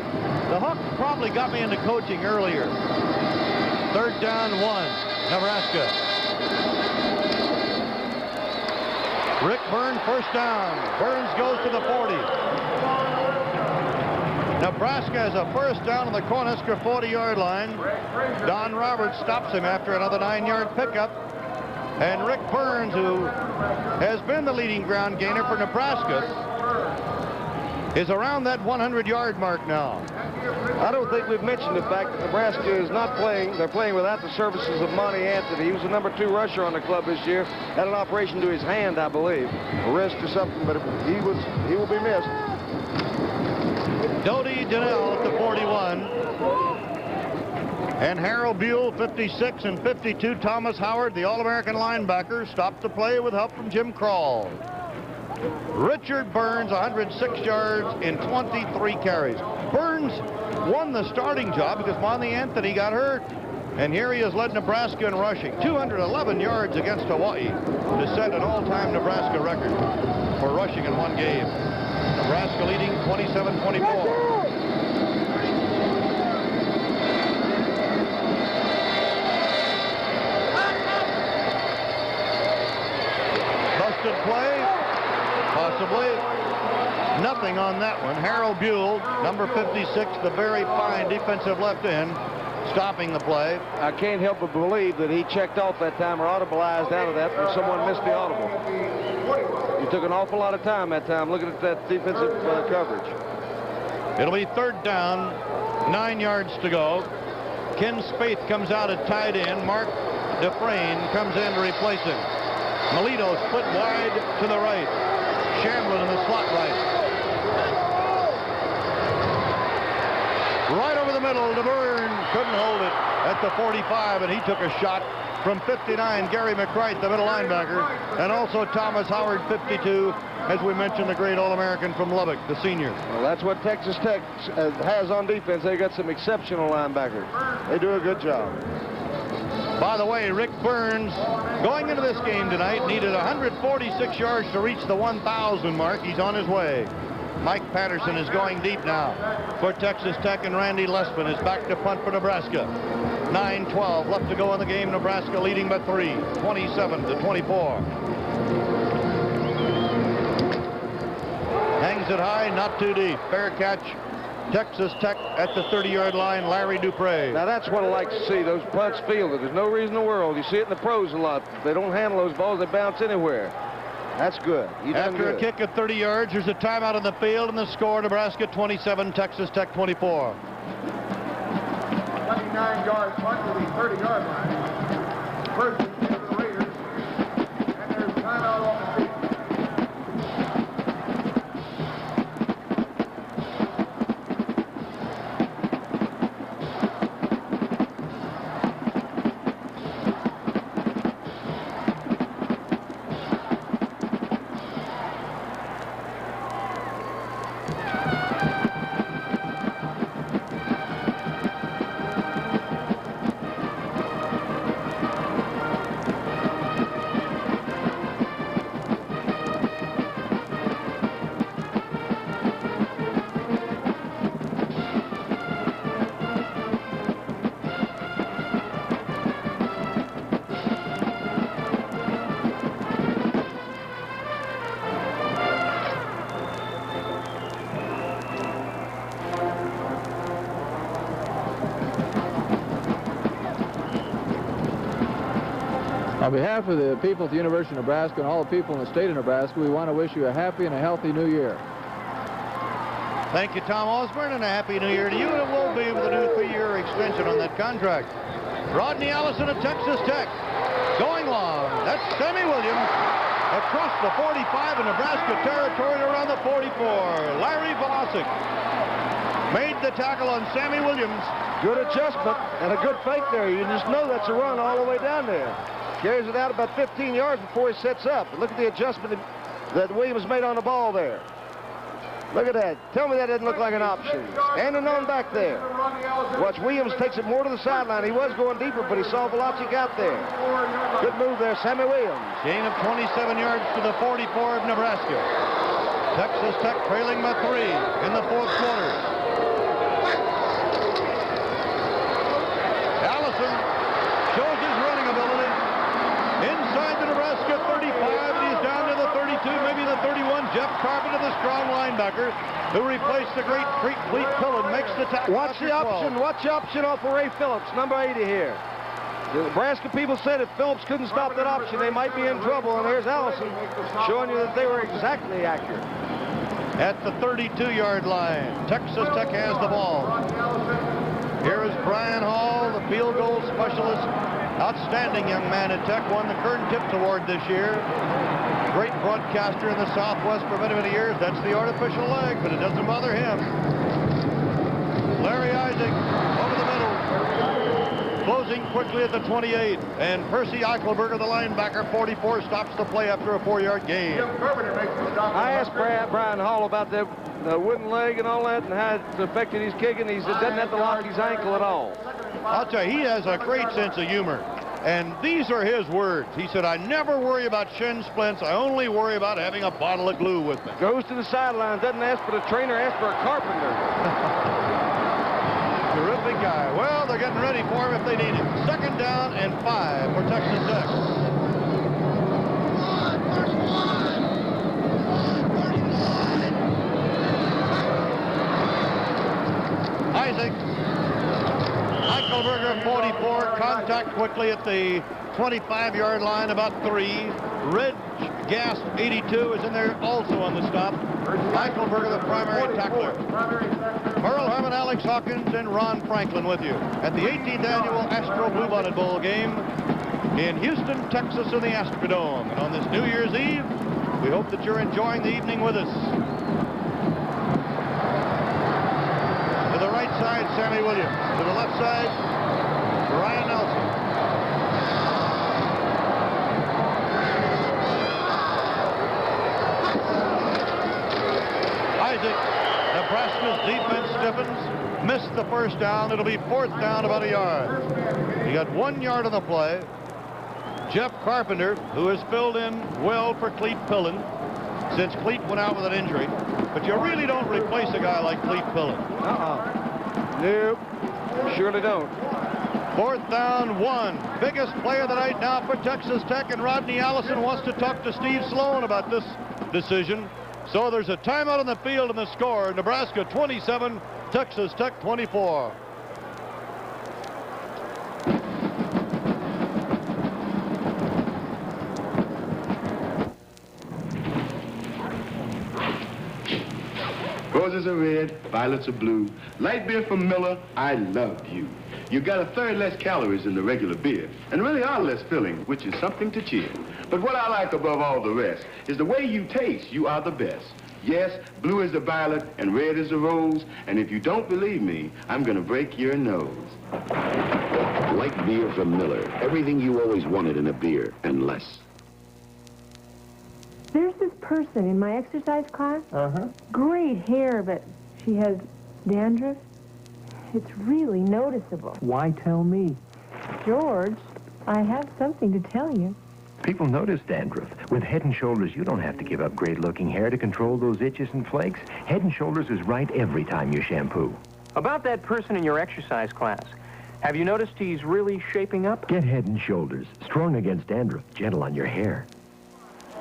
probably got me into coaching earlier. 3rd down 1, Nebraska. Rick Burns, 1st down. Burns goes to the 40. Nebraska has a 1st down on the Cornhusker 40-yard line. Don Roberts stops him after another 9-yard pickup. And Rick Burns, who has been the leading ground gainer for Nebraska, is around that 100-yard mark now. I don't think we've mentioned the fact that Nebraska is not playing. They're playing without the services of Monty Anthony. He was the number 2 rusher on the club this year. Had an operation to his hand, I believe. A wrist or something, but he will be missed. Dodie Donnell at the 41. And Harold Buell, 56, and 52, Thomas Howard, the All-American linebacker, stopped the play with help from Jim Krall. Richard Burns, 106 yards in 23 carries. Burns won the starting job because Monty Anthony got hurt. And here he has led Nebraska in rushing. 211 yards against Hawaii to set an all-time Nebraska record for rushing in one game. Nebraska leading 27-24. Play, possibly. Nothing on that one. Harold Buell, number 56, the very fine defensive left end, stopping the play. I can't help but believe that he checked off that time or audibleized out of that when someone missed the audible. He took an awful lot of time that time looking at that defensive coverage. It'll be 3rd down, 9 yards to go. Ken Spaeth comes out at tight end. Mark Dufresne comes in to replace him. Melito split wide to the right. Shamblin in the slot right. Right over the middle to Burns. Couldn't hold it at the 45, and he took a shot from 59. Gary McCright, the middle linebacker, and also Thomas Howard, 52, as we mentioned, the great All-American from Lubbock, the senior. Well, that's what Texas Tech has on defense. They got some exceptional linebackers. They do a good job. By the way, Rick Burns, going into this game tonight, needed 146 yards to reach the 1,000 mark. He's on his way. Mike Patterson is going deep now for Texas Tech, and Randy Lespin is back to punt for Nebraska. 9-12 left to go in the game. Nebraska leading by 3, 27-24. Hangs it high, not too deep. Fair catch. Texas Tech at the 30-yard line, Larry Dupre. Now that's what I like to see, those punts fielded. There's no reason in the world. You see it in the pros a lot. They don't handle those balls, they bounce anywhere. That's good. After a kick at 30 yards, there's a timeout on the field, and the score, Nebraska 27, Texas Tech 24. 29-yard punt to the 30-yard line. First is the Raiders, and there's timeout on the field. On behalf of the people at the University of Nebraska and all the people in the state of Nebraska, we want to wish you a happy and a healthy new year. Thank you, Tom Osborne, and a happy new year to you. And it will be with a new 3-year extension on that contract. Rodney Allison of Texas Tech going long. That's Sammy Williams across the 45 in Nebraska territory around the 44. Larry Velocic made the tackle on Sammy Williams. Good adjustment and a good fake there. You just know that's a run all the way down there. Carries it out about 15 yards before he sets up. Look at the adjustment that Williams made on the ball there. Look at that. Tell me that doesn't look like an option. Standing on back there. Watch, Williams takes it more to the sideline. He was going deeper, but he saw Velocic out there. Good move there, Sammy Williams. Gain of 27 yards to the 44 of Nebraska. Texas Tech trailing by 3 in the 4th quarter. Allison shows his running ability. Inside the Nebraska 35, and he's down to the 32, maybe the 31. Jeff Carpenter, the strong linebacker, who replaced the great Clete Pillen, makes the tackle. Watch the option. Watch the option off of Ray Phillips, number 80 here. The Nebraska people said if Phillips couldn't stop that option, they might be in trouble, and there's Allison showing you that they were exactly accurate. At the 32-yard line, Texas Tech has the ball. Here is Brian Hall, the field goal specialist. Outstanding young man at Tech, won the Kern Tips Award this year. Great broadcaster in the Southwest for many, many years. That's the artificial leg, but it doesn't bother him. Larry Isaac over the middle. Closing quickly at the 28. And Percy Eichelberger, the linebacker, 44, stops the play after a 4-yard gain. I asked Brian Hall about the wooden leg and all that and how it affected his kicking. He said doesn't have to lock his ankle at all. I'll tell you, he has a great sense of humor. And these are his words. He said, I never worry about shin splints. I only worry about having a bottle of glue with me. Goes to the sideline, doesn't ask for the trainer, asks for a carpenter. Terrific guy. Well, they're getting ready for him if they need him. 2nd down and 5 for Texas Tech. Isaac. Eichelberger, 44, contact quickly at the 25-yard line, about 3. Red Gas, 82, is in there also on the stop. Eichelberger, the primary tackler. Merle Herman, Alex Hawkins, and Ron Franklin with you at the 18th annual Astro Bluebonnet Bowl game in Houston, Texas in the Astrodome. And on this New Year's Eve, we hope that you're enjoying the evening with us. To the right side, Sammy Williams. To the left side, Ryan Nelson. Isaac, Nebraska's defense stiffens, missed the 1st down. It'll be 4th down, about a yard. He got 1 yard on the play. Jeff Carpenter, who has filled in well for Clete Pillen since Clete went out with an injury. But you really don't replace a guy like Clete Pillen. Nope, surely don't. 4th down, 1. Biggest play of the night now for Texas Tech, and Rodney Allison wants to talk to Steve Sloan about this decision. So there's a timeout on the field and the score. Nebraska 27, Texas Tech 24. Roses are red, violets are blue. Light beer from Miller, I love you. You got a third less calories than the regular beer, and really are less filling, which is something to cheer. But what I like above all the rest is the way you taste. You are the best. Yes, blue is the violet and red is the rose. And if you don't believe me, I'm gonna break your nose. Light beer from Miller. Everything you always wanted in a beer, and less. There's this person in my exercise class. Great hair, but she has dandruff. It's really noticeable. Why tell me? George, I have something to tell you. People notice dandruff. With Head & Shoulders, you don't have to give up great-looking hair to control those itches and flakes. Head & Shoulders is right every time you shampoo. About that person in your exercise class, have you noticed he's really shaping up? Get Head & Shoulders. Strong against dandruff, gentle on your hair.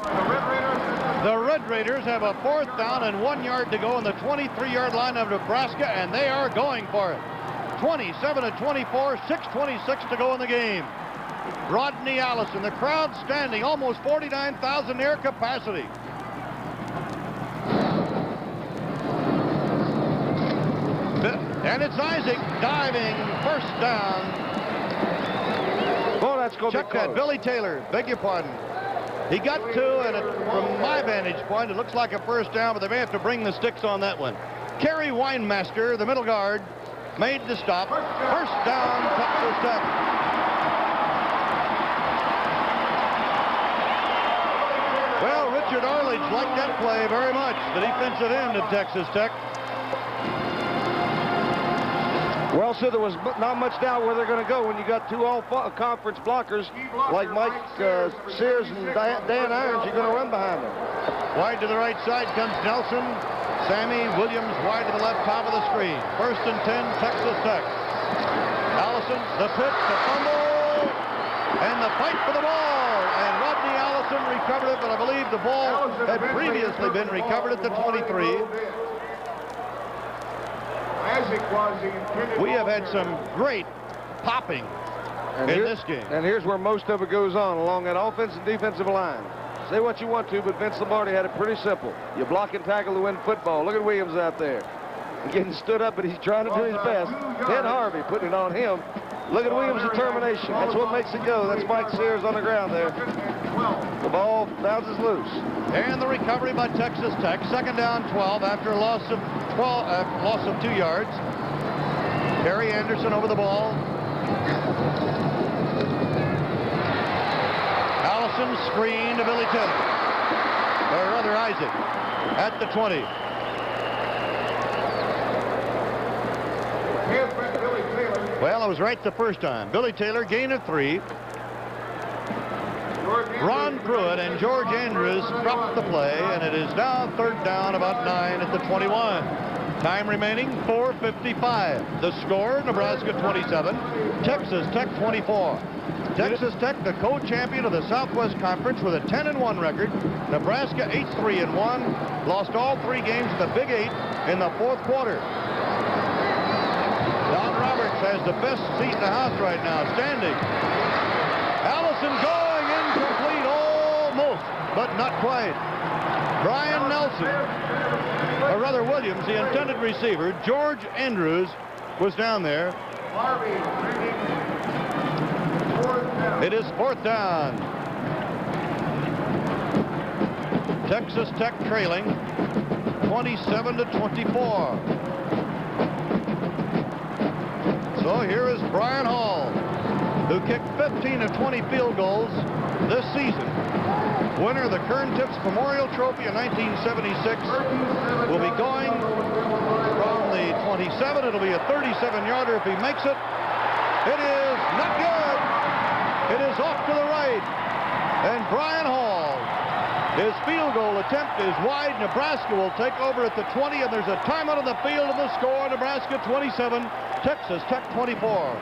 The Red Raiders have a 4th down and 1 yard to go on the 23-yard line of Nebraska, and they are going for it. 27-24, 6:26 to go in the game. Rodney Allison. The crowd standing, almost 49,000 air capacity. And it's Isaac diving, first down. Well, that's going to be Check that, Billy Taylor, beg your pardon. He got to, and from my vantage point, it looks like a first down, but they may have to bring the sticks on that one. Kerry Weinmaster, the middle guard, made the stop. First down, Texas Tech. Well, Richard Arledge liked that play very much, the defensive end of Texas Tech. Well, so there was not much doubt where they're going to go when you got two all-conference blockers like Mike Sears and Dan Irons. You're going to run behind them. Wide to the right side comes Nelson. Sammy Williams wide to the left, top of the screen. First and 10, Texas Tech. Allison, the pitch, the fumble, and the fight for the ball. And Rodney Allison recovered it, but I believe the ball had previously been recovered at the 23. We have had some great popping in this game. And here's where most of it goes on, along that offensive and defensive line. Say what you want to, but Vince Lombardi had it pretty simple. You block and tackle to win football. Look at Williams out there. He's getting stood up, but he's trying to do his best. Ted Harvey putting it on him. Look at Williams' determination. That's what makes it go. That's Mike Sears on the ground there. The ball bounces loose. And the recovery by Texas Tech. Second down, 12 after a loss of 2 yards. Terry Anderson over the ball. Allison screen to Billy Taylor. Or rather Isaac at the 20. Well, it was right the first time. Billy Taylor, gain of 3. Ron Pruitt and George Andrews dropped the play, and it is now third down, about 9 at the 21. Time remaining, 4:55. The score, Nebraska 27, Texas Tech 24. Texas Tech, the co-champion of the Southwest Conference with a 10-1 record. Nebraska 8-3-1, lost all 3 games of the Big 8 in the fourth quarter. Don Roberts has the best seat in the house right now, standing. Allison going incomplete, almost, but not quite. Brian Nelson, or rather Williams, the intended receiver. George Andrews was down there. It is fourth down. Texas Tech trailing 27-24. So here is Brian Hall, who kicked 15 of 20 field goals this season. Winner of the Kern Tips Memorial Trophy in 1976. Will be going from the 27. It'll be a 37-yarder if he makes it. It is not good. It is off to the right. And Brian Hall, his field goal attempt is wide. Nebraska will take over at the 20, and there's a timeout on the field, and the score, Nebraska 27, Texas Tech 24.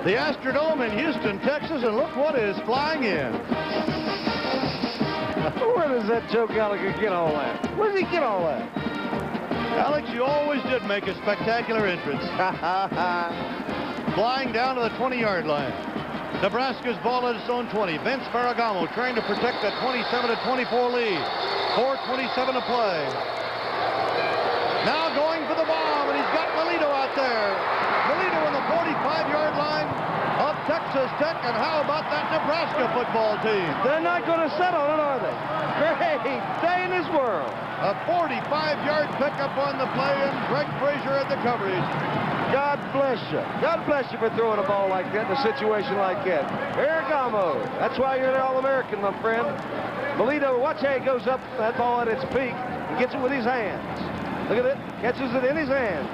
The Astrodome in Houston, Texas, and look what is flying in. Where does that Joe Gallagher get all that? Where does he get all that? Alex, you always did make a spectacular entrance. Flying down to the 20-yard line. Nebraska's ball at its own 20. Vince Ferragamo trying to protect that 27-24 lead. 4:27 to play. Now going for the bomb, and he's got Melito out there. Melito on the 45-yard line of Texas Tech, and how about that Nebraska football team? They're not going to settle it, are they? Great day in this world. A 45-yard pickup on the play, and Greg Frazier at the coverage. God bless you. God bless you for throwing a ball like that in a situation like that. Ferragamo. That's why you're the All-American, my friend. Melito, watch how he goes up that ball at its peak and gets it with his hands. Look at it. Catches it in his hands.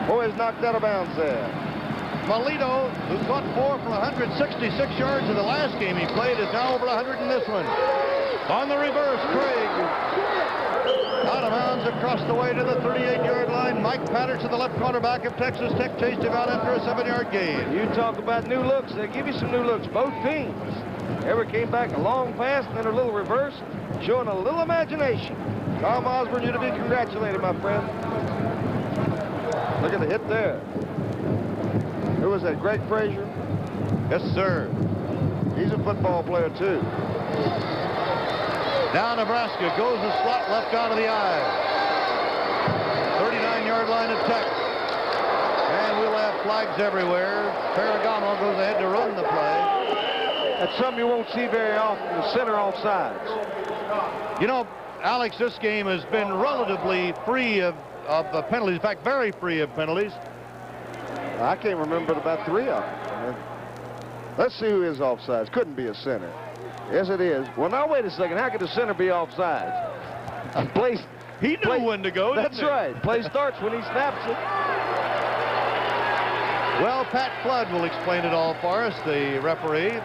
Boy, is knocked out of bounds there. Melito, who caught 4 for 166 yards in the last game he played, is now over 100 in this one. On the reverse, Craig. Out of bounds across the way to the 38-yard line. Mike Patterson, the left cornerback of Texas Tech, chased him out after a 7-yard gain. You talk about new looks. They give you some new looks. Both teams. Ever came back a long pass and then a little reverse, showing a little imagination. Tom Osborne, you're to be congratulated, my friend. Look at the hit there. Who was that, Greg Frazier? Yes, sir. He's a football player, too. Now Nebraska goes the slot left out of the eye. 39-yard line of Tech. And we'll have flags everywhere. Ferragamo goes ahead to run the play. That's something you won't see very often, the center offsides. You know, Alex, this game has been relatively free of penalties. In fact, very free of penalties. I can't remember about 3 of them. Let's see who is offsides. Couldn't be a center. Yes, it is. Well, now, wait a second. How could the center be offsides? He knew when to go, That's right. Play starts when he snaps it. Well, Pat Flood will explain it all for us, the referee.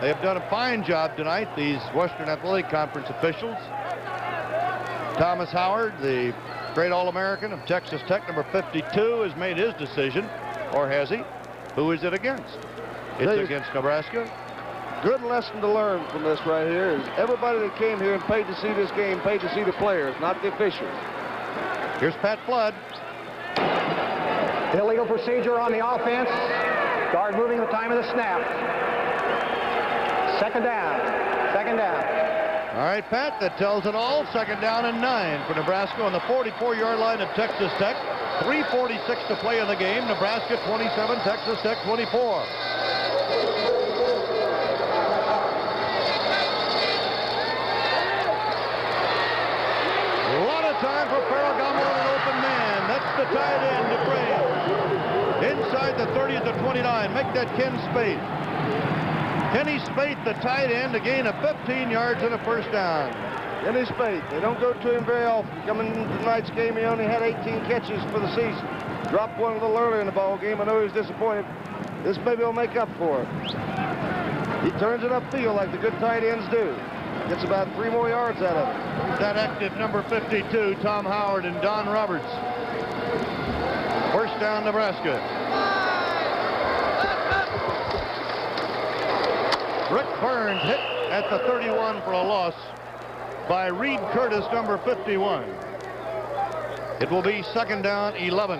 They have done a fine job tonight, these Western Athletic Conference officials. Thomas Howard, the great All-American of Texas Tech, number 52, has made his decision. Or has he? Who is it against? It's against Nebraska. Good lesson to learn from this right here is everybody that came here and paid to see this game paid to see the players, not the officials. Here's Pat Flood. Illegal procedure on the offense. Guard moving at the time of the snap. Second down. Second down. All right, Pat, that tells it all. Second down and 9 for Nebraska on the 44-yard line of Texas Tech. 3:46 to play in the game. Nebraska 27, Texas Tech 24. Time for Ferragamo on an open man. That's the tight end to Brave. Inside the 30 at the 29. Make that Ken Spate. Kenny Spate, the tight end, a gain of 15 yards and a first down. Kenny Spate. They don't go to him very often. Coming into tonight's game, he only had 18 catches for the season. Dropped one a little earlier in the ball game. I know he was disappointed. This maybe will make up for it. He turns it upfield like the good tight ends do. Gets about 3 more yards out of it. That active number 52, Tom Howard and Don Roberts. First down, Nebraska. Rick Burns hit at the 31 for a loss by Reed Curtis, number 51. It will be second down, 11.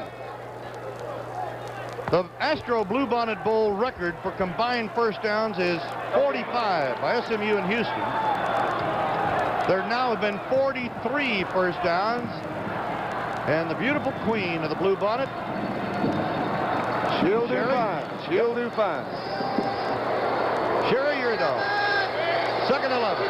The Astro Bluebonnet Bowl record for combined first downs is 45 by SMU and Houston. There now have been 43 first downs. And the beautiful queen of the Bluebonnet. She'll do fine. She'll do fine. Sherry Yurdo. Second 11.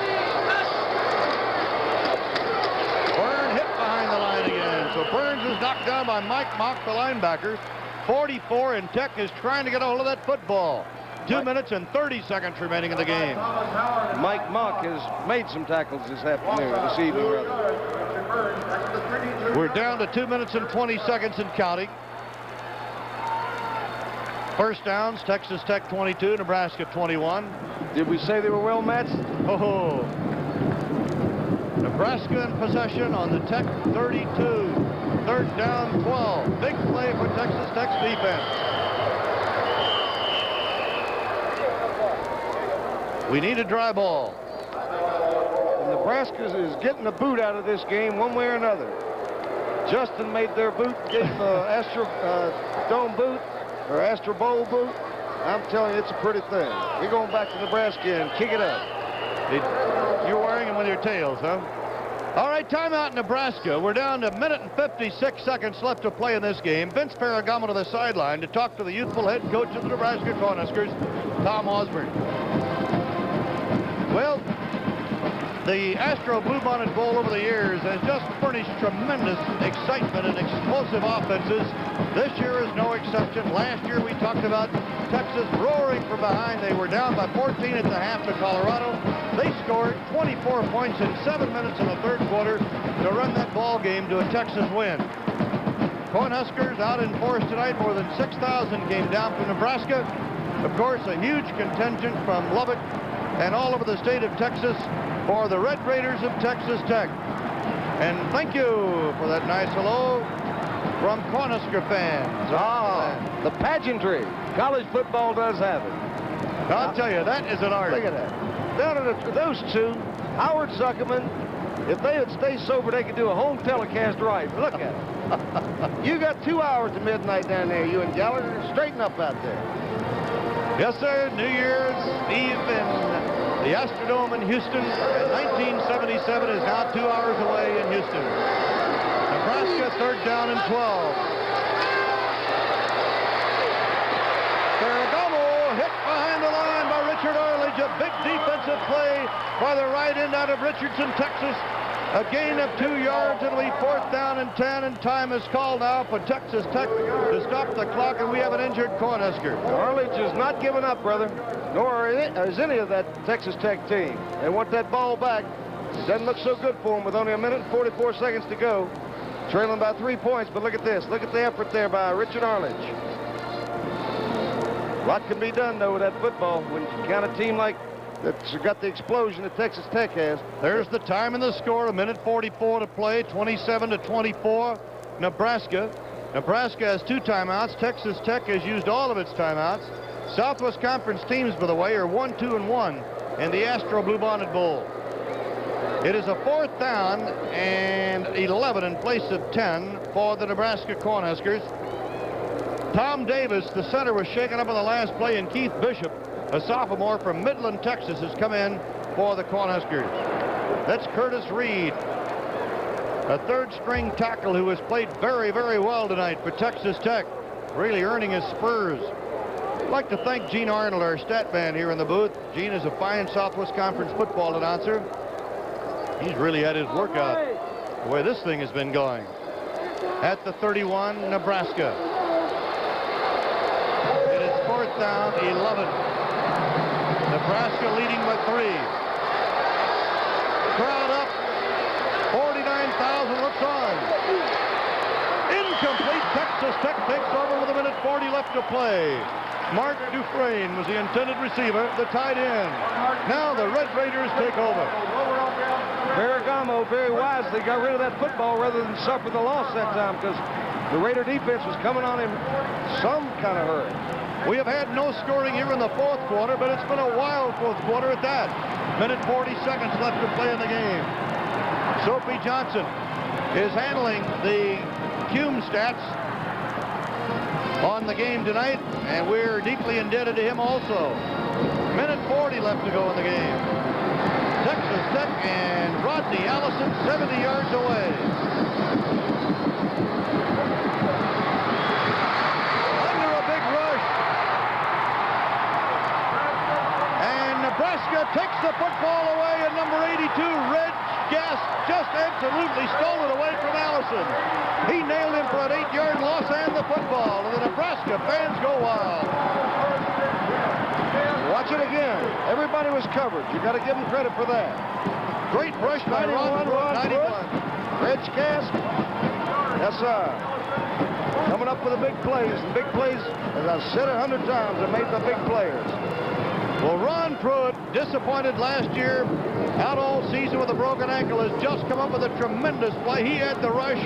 Byrne hit behind the line again. So Burns is knocked down by Mike Mock, the linebacker. 44, and Tech is trying to get a hold of that football. 2 minutes and 30 seconds remaining in the game. Mike Mock has made some tackles this evening, rather. We're down to 2 minutes and 20 seconds and counting. First downs, Texas Tech 22, Nebraska 21. Did we say they were well matched? Oh, Nebraska in possession on the Tech 32. Third down, 12. Big play for Texas Tech's defense. We need a dry ball. And Nebraska is getting the boot out of this game one way or another. Justin made their boot, gave Astro Dome boot, or Astro Bowl boot. I'm telling you, it's a pretty thing. We're going back to Nebraska and kick it up. You're wearing them with your tails, huh? All right, timeout Nebraska. We're down to a minute and 56 seconds left to play in this game. Vince Ferragamo to the sideline to talk to the youthful head coach of the Nebraska Cornhuskers, Tom Osborne. Well, the Astro Bluebonnet Bowl over the years has just furnished tremendous excitement and explosive offenses. This year is no exception. Last year we talked about Texas roaring from behind. They were down by 14 at the half to Colorado. They scored 24 points in 7 minutes in the third quarter to run that ball game to a Texas win. Cornhuskers out in force tonight. More than 6,000 came down from Nebraska. Of course, a huge contingent from Lubbock and all over the state of Texas for the Red Raiders of Texas Tech. And thank you for that nice hello from Cornhusker fans. The pageantry. College football does have it. I'll tell you, that is an art. Look at that. Down at those two, Howard Zuckerman, if they would stay sober, they could do a home telecast right. Look at it. You got 2 hours to midnight down there, you and Gallagher. Straighten up out there. Yes, sir. New Year's Eve in the Astrodome in Houston. 1977 is now 2 hours away in Houston. Nebraska, third down and 12. Ferragamo hit behind the line by Richard Arledge. A big defensive play by the right end out of Richardson, Texas. A gain of 2 yards. It'll be fourth down and 10, and time is called now for Texas Tech to stop the clock, and we have an injured Cornhusker. Arledge is not giving up, brother, nor is any of that Texas Tech team. They want that ball back. It doesn't look so good for them with only a minute and 44 seconds to go. Trailing by 3 points, but look at this. Look at the effort there by Richard Arledge. A lot can be done, though, with that football when you count a team like that's got the explosion that Texas Tech has. There's the time and the score, a minute 44 to play, 27-24, Nebraska. Nebraska has 2 timeouts. Texas Tech has used all of its timeouts. Southwest Conference teams, by the way, are 1-2-1 in the Astro Bluebonnet Bowl. It is a fourth down and 11 in place of 10 for the Nebraska Cornhuskers. Tom Davis, the center, was shaken up in the last play, and Keith Bishop, a sophomore from Midland, Texas, has come in for the Cornhuskers. That's Curtis Reed, a third-string tackle who has played very, very well tonight for Texas Tech, really earning his spurs. I'd like to thank Gene Arnold, our stat man here in the booth. Gene is a fine Southwest Conference football announcer. He's really had his workout, the way this thing has been going. At the 31, Nebraska. It is fourth down, 11. Nebraska leading by 3. Crowd up. 49,000 looks on. Incomplete. Texas Tech takes over with a minute 40 left to play. Mark Dufresne was the intended receiver, the tight end. Now the Red Raiders take over. Ferragamo very wisely got rid of that football rather than suffer the loss that time, because the Raider defense was coming on him some kind of hurry. We have had no scoring here in the fourth quarter, but it's been a wild fourth quarter at that. Minute 40 seconds left to play in the game. Soapy Johnson is handling the Cume stats on the game tonight, and we're deeply indebted to him also. Minute 40 left to go in the game. Texas Tech and Rodney Allison 70 yards away. Under a big rush. And Nebraska takes the football away, and number 82, Reg Gass, just absolutely stole it away from Allison. He nailed him for an 8-yard loss and the football, and the Nebraska fans go wild. Watch it again. Everybody was covered. You got to give them credit for that. Great rush by Ron Pruitt, 91. Reg Gass. Yes, sir. Coming up with the big plays. And big plays, as I've said 100 times, are made by big players. Well, Ron Pruitt, disappointed last year, out all season with a broken ankle, has just come up with a tremendous play. He had the rush,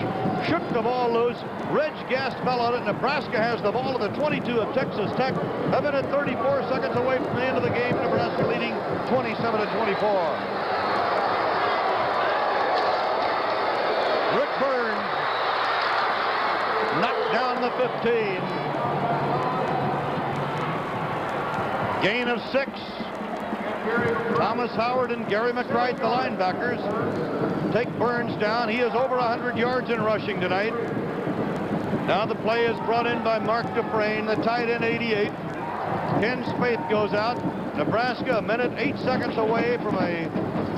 shook the ball loose. Reg Gass fell on it. Nebraska has the ball at the 22 of Texas Tech. A minute 34 seconds away from the end of the game. Nebraska leading 27-24. Rick Burns knocked down the 15. Gain of 6. Thomas Howard and Gary McCright, the linebackers, take Burns down. He is over 100 yards in rushing tonight. Now the play is brought in by Mark Dufresne, the tight end, 88. Ken Spaeth goes out. Nebraska, a minute, 8 seconds away from a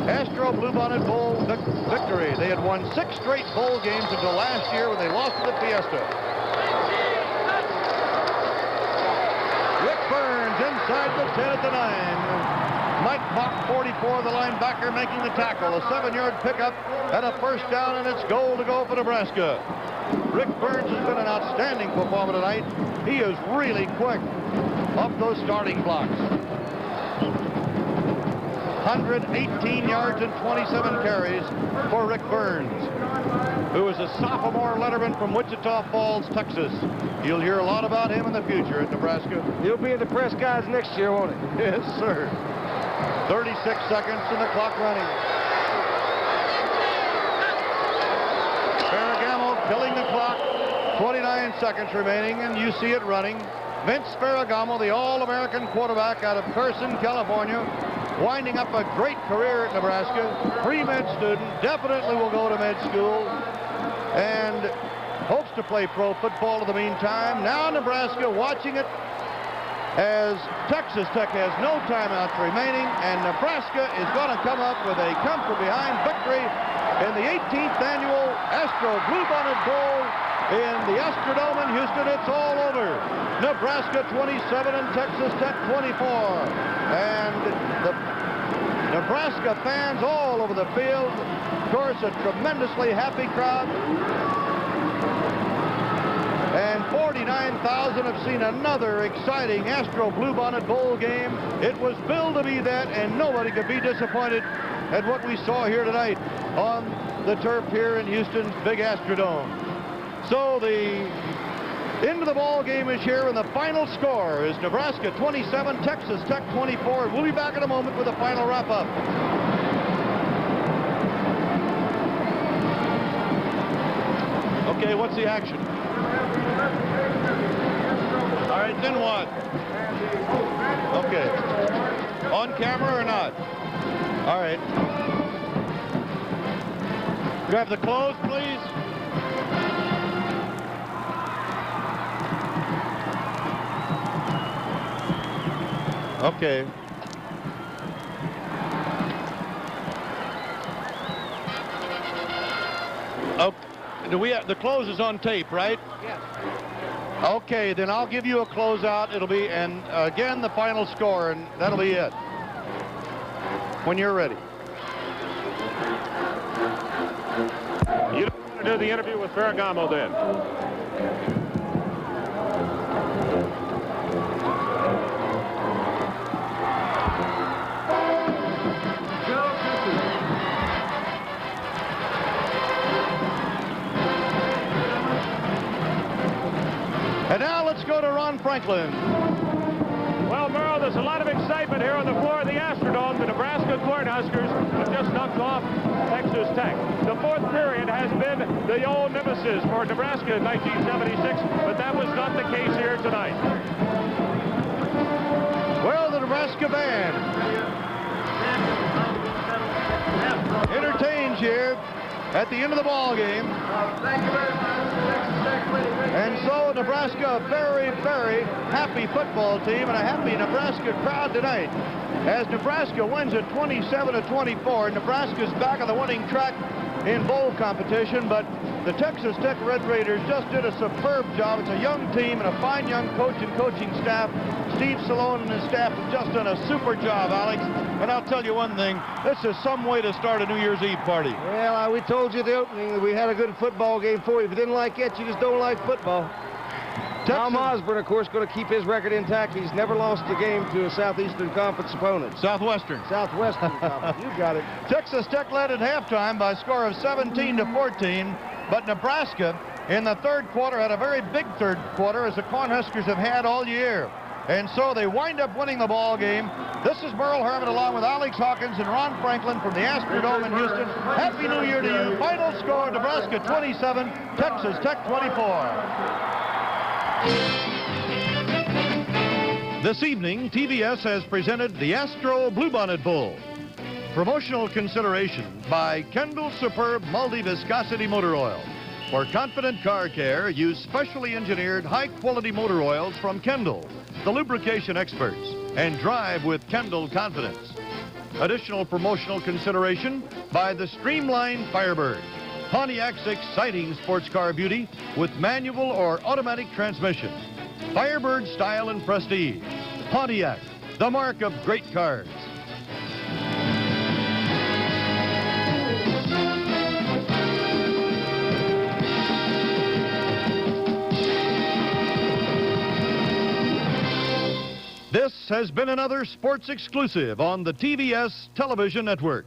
Astro Bluebonnet Bowl victory. They had won 6 straight bowl games until last year when they lost to the Fiesta. Rick Burns inside the 10 at the 9. Mike Mock, 44, the linebacker, making the tackle. A 7-yard pickup and a first down, and it's goal to go for Nebraska. Rick Burns has been an outstanding performer tonight. He is really quick off those starting blocks. 118 yards and 27 carries for Rick Burns, who is a sophomore letterman from Wichita Falls, Texas. You'll hear a lot about him in the future at Nebraska. He'll be in the press guys next year, won't he? Yes, sir. 36 seconds and the clock running. Ferragamo killing the clock. 29 seconds remaining, and you see it running. Vince Ferragamo, the All-American quarterback out of Carson, California, winding up a great career at Nebraska. Pre-med student, definitely will go to med school, and hopes to play pro football in the meantime. Now Nebraska watching it as Texas Tech has no timeouts remaining, and Nebraska is going to come up with a come-from-behind victory in the 18th annual Astro Bluebonnet Bowl in the Astrodome in Houston. It's all over. Nebraska 27 and Texas Tech 24. And the Nebraska fans all over the field. Of course, a tremendously happy crowd. And 49,000 have seen another exciting Astro Bluebonnet Bowl game. It was billed to be that, and nobody could be disappointed at what we saw here tonight on the turf here in Houston's big Astrodome. So the end of the ball game is here, and the final score is Nebraska 27, Texas Tech 24. We'll be back in a moment with a final wrap-up. Okay, what's the action? All right, then what? Okay. On camera or not? All right. Grab the clothes, please. Okay. Okay. Do we have, the close is on tape, right? Yes. Okay, then I'll give you a closeout. It'll be, and again, the final score, and that'll be it. When you're ready. You don't want to do the interview with Ferragamo then. And now let's go to Ron Franklin. Well, Merle, there's a lot of excitement here on the floor of the Astrodome. The Nebraska Cornhuskers have just knocked off Texas Tech. The fourth period has been the old nemesis for Nebraska in 1976, but that was not the case here tonight. Well, the Nebraska band entertains here at the end of the ball game. Thank you very much. And so Nebraska, a very, very happy football team and a happy Nebraska crowd tonight. As Nebraska wins at 27-24, Nebraska's back on the winning track in bowl competition, but the Texas Tech Red Raiders just did a superb job. It's a young team and a fine young coach and coaching staff. Steve Salone and his staff have just done a super job, Alex. And I'll tell you one thing, this is some way to start a New Year's Eve party. Well, we told you at the opening that we had a good football game for you. If you didn't like it, you just don't like football. Tom Osborne, of course, going to keep his record intact. He's never lost a game to a Southeastern Conference opponent. Southwestern Conference. You got it. Texas Tech led at halftime by a score of 17-14, but Nebraska in the third quarter had a very big third quarter, as the Cornhuskers have had all year. And so they wind up winning the ball game. This is Merle Herman along with Alex Hawkins and Ron Franklin from the Astrodome in Houston. Happy New Year to you. Final score, Nebraska 27, Texas Tech 24. This evening, TVS has presented the Astro Bluebonnet Bowl. Promotional consideration by Kendall Superb Multi-Viscosity Motor Oil. For confident car care, use specially engineered high-quality motor oils from Kendall, the lubrication experts, and drive with Kendall confidence. Additional promotional consideration by the Streamline Firebird, Pontiac's exciting sports car beauty with manual or automatic transmission. Firebird style and prestige. Pontiac, the mark of great cars. This has been another sports exclusive on the TVS Television Network.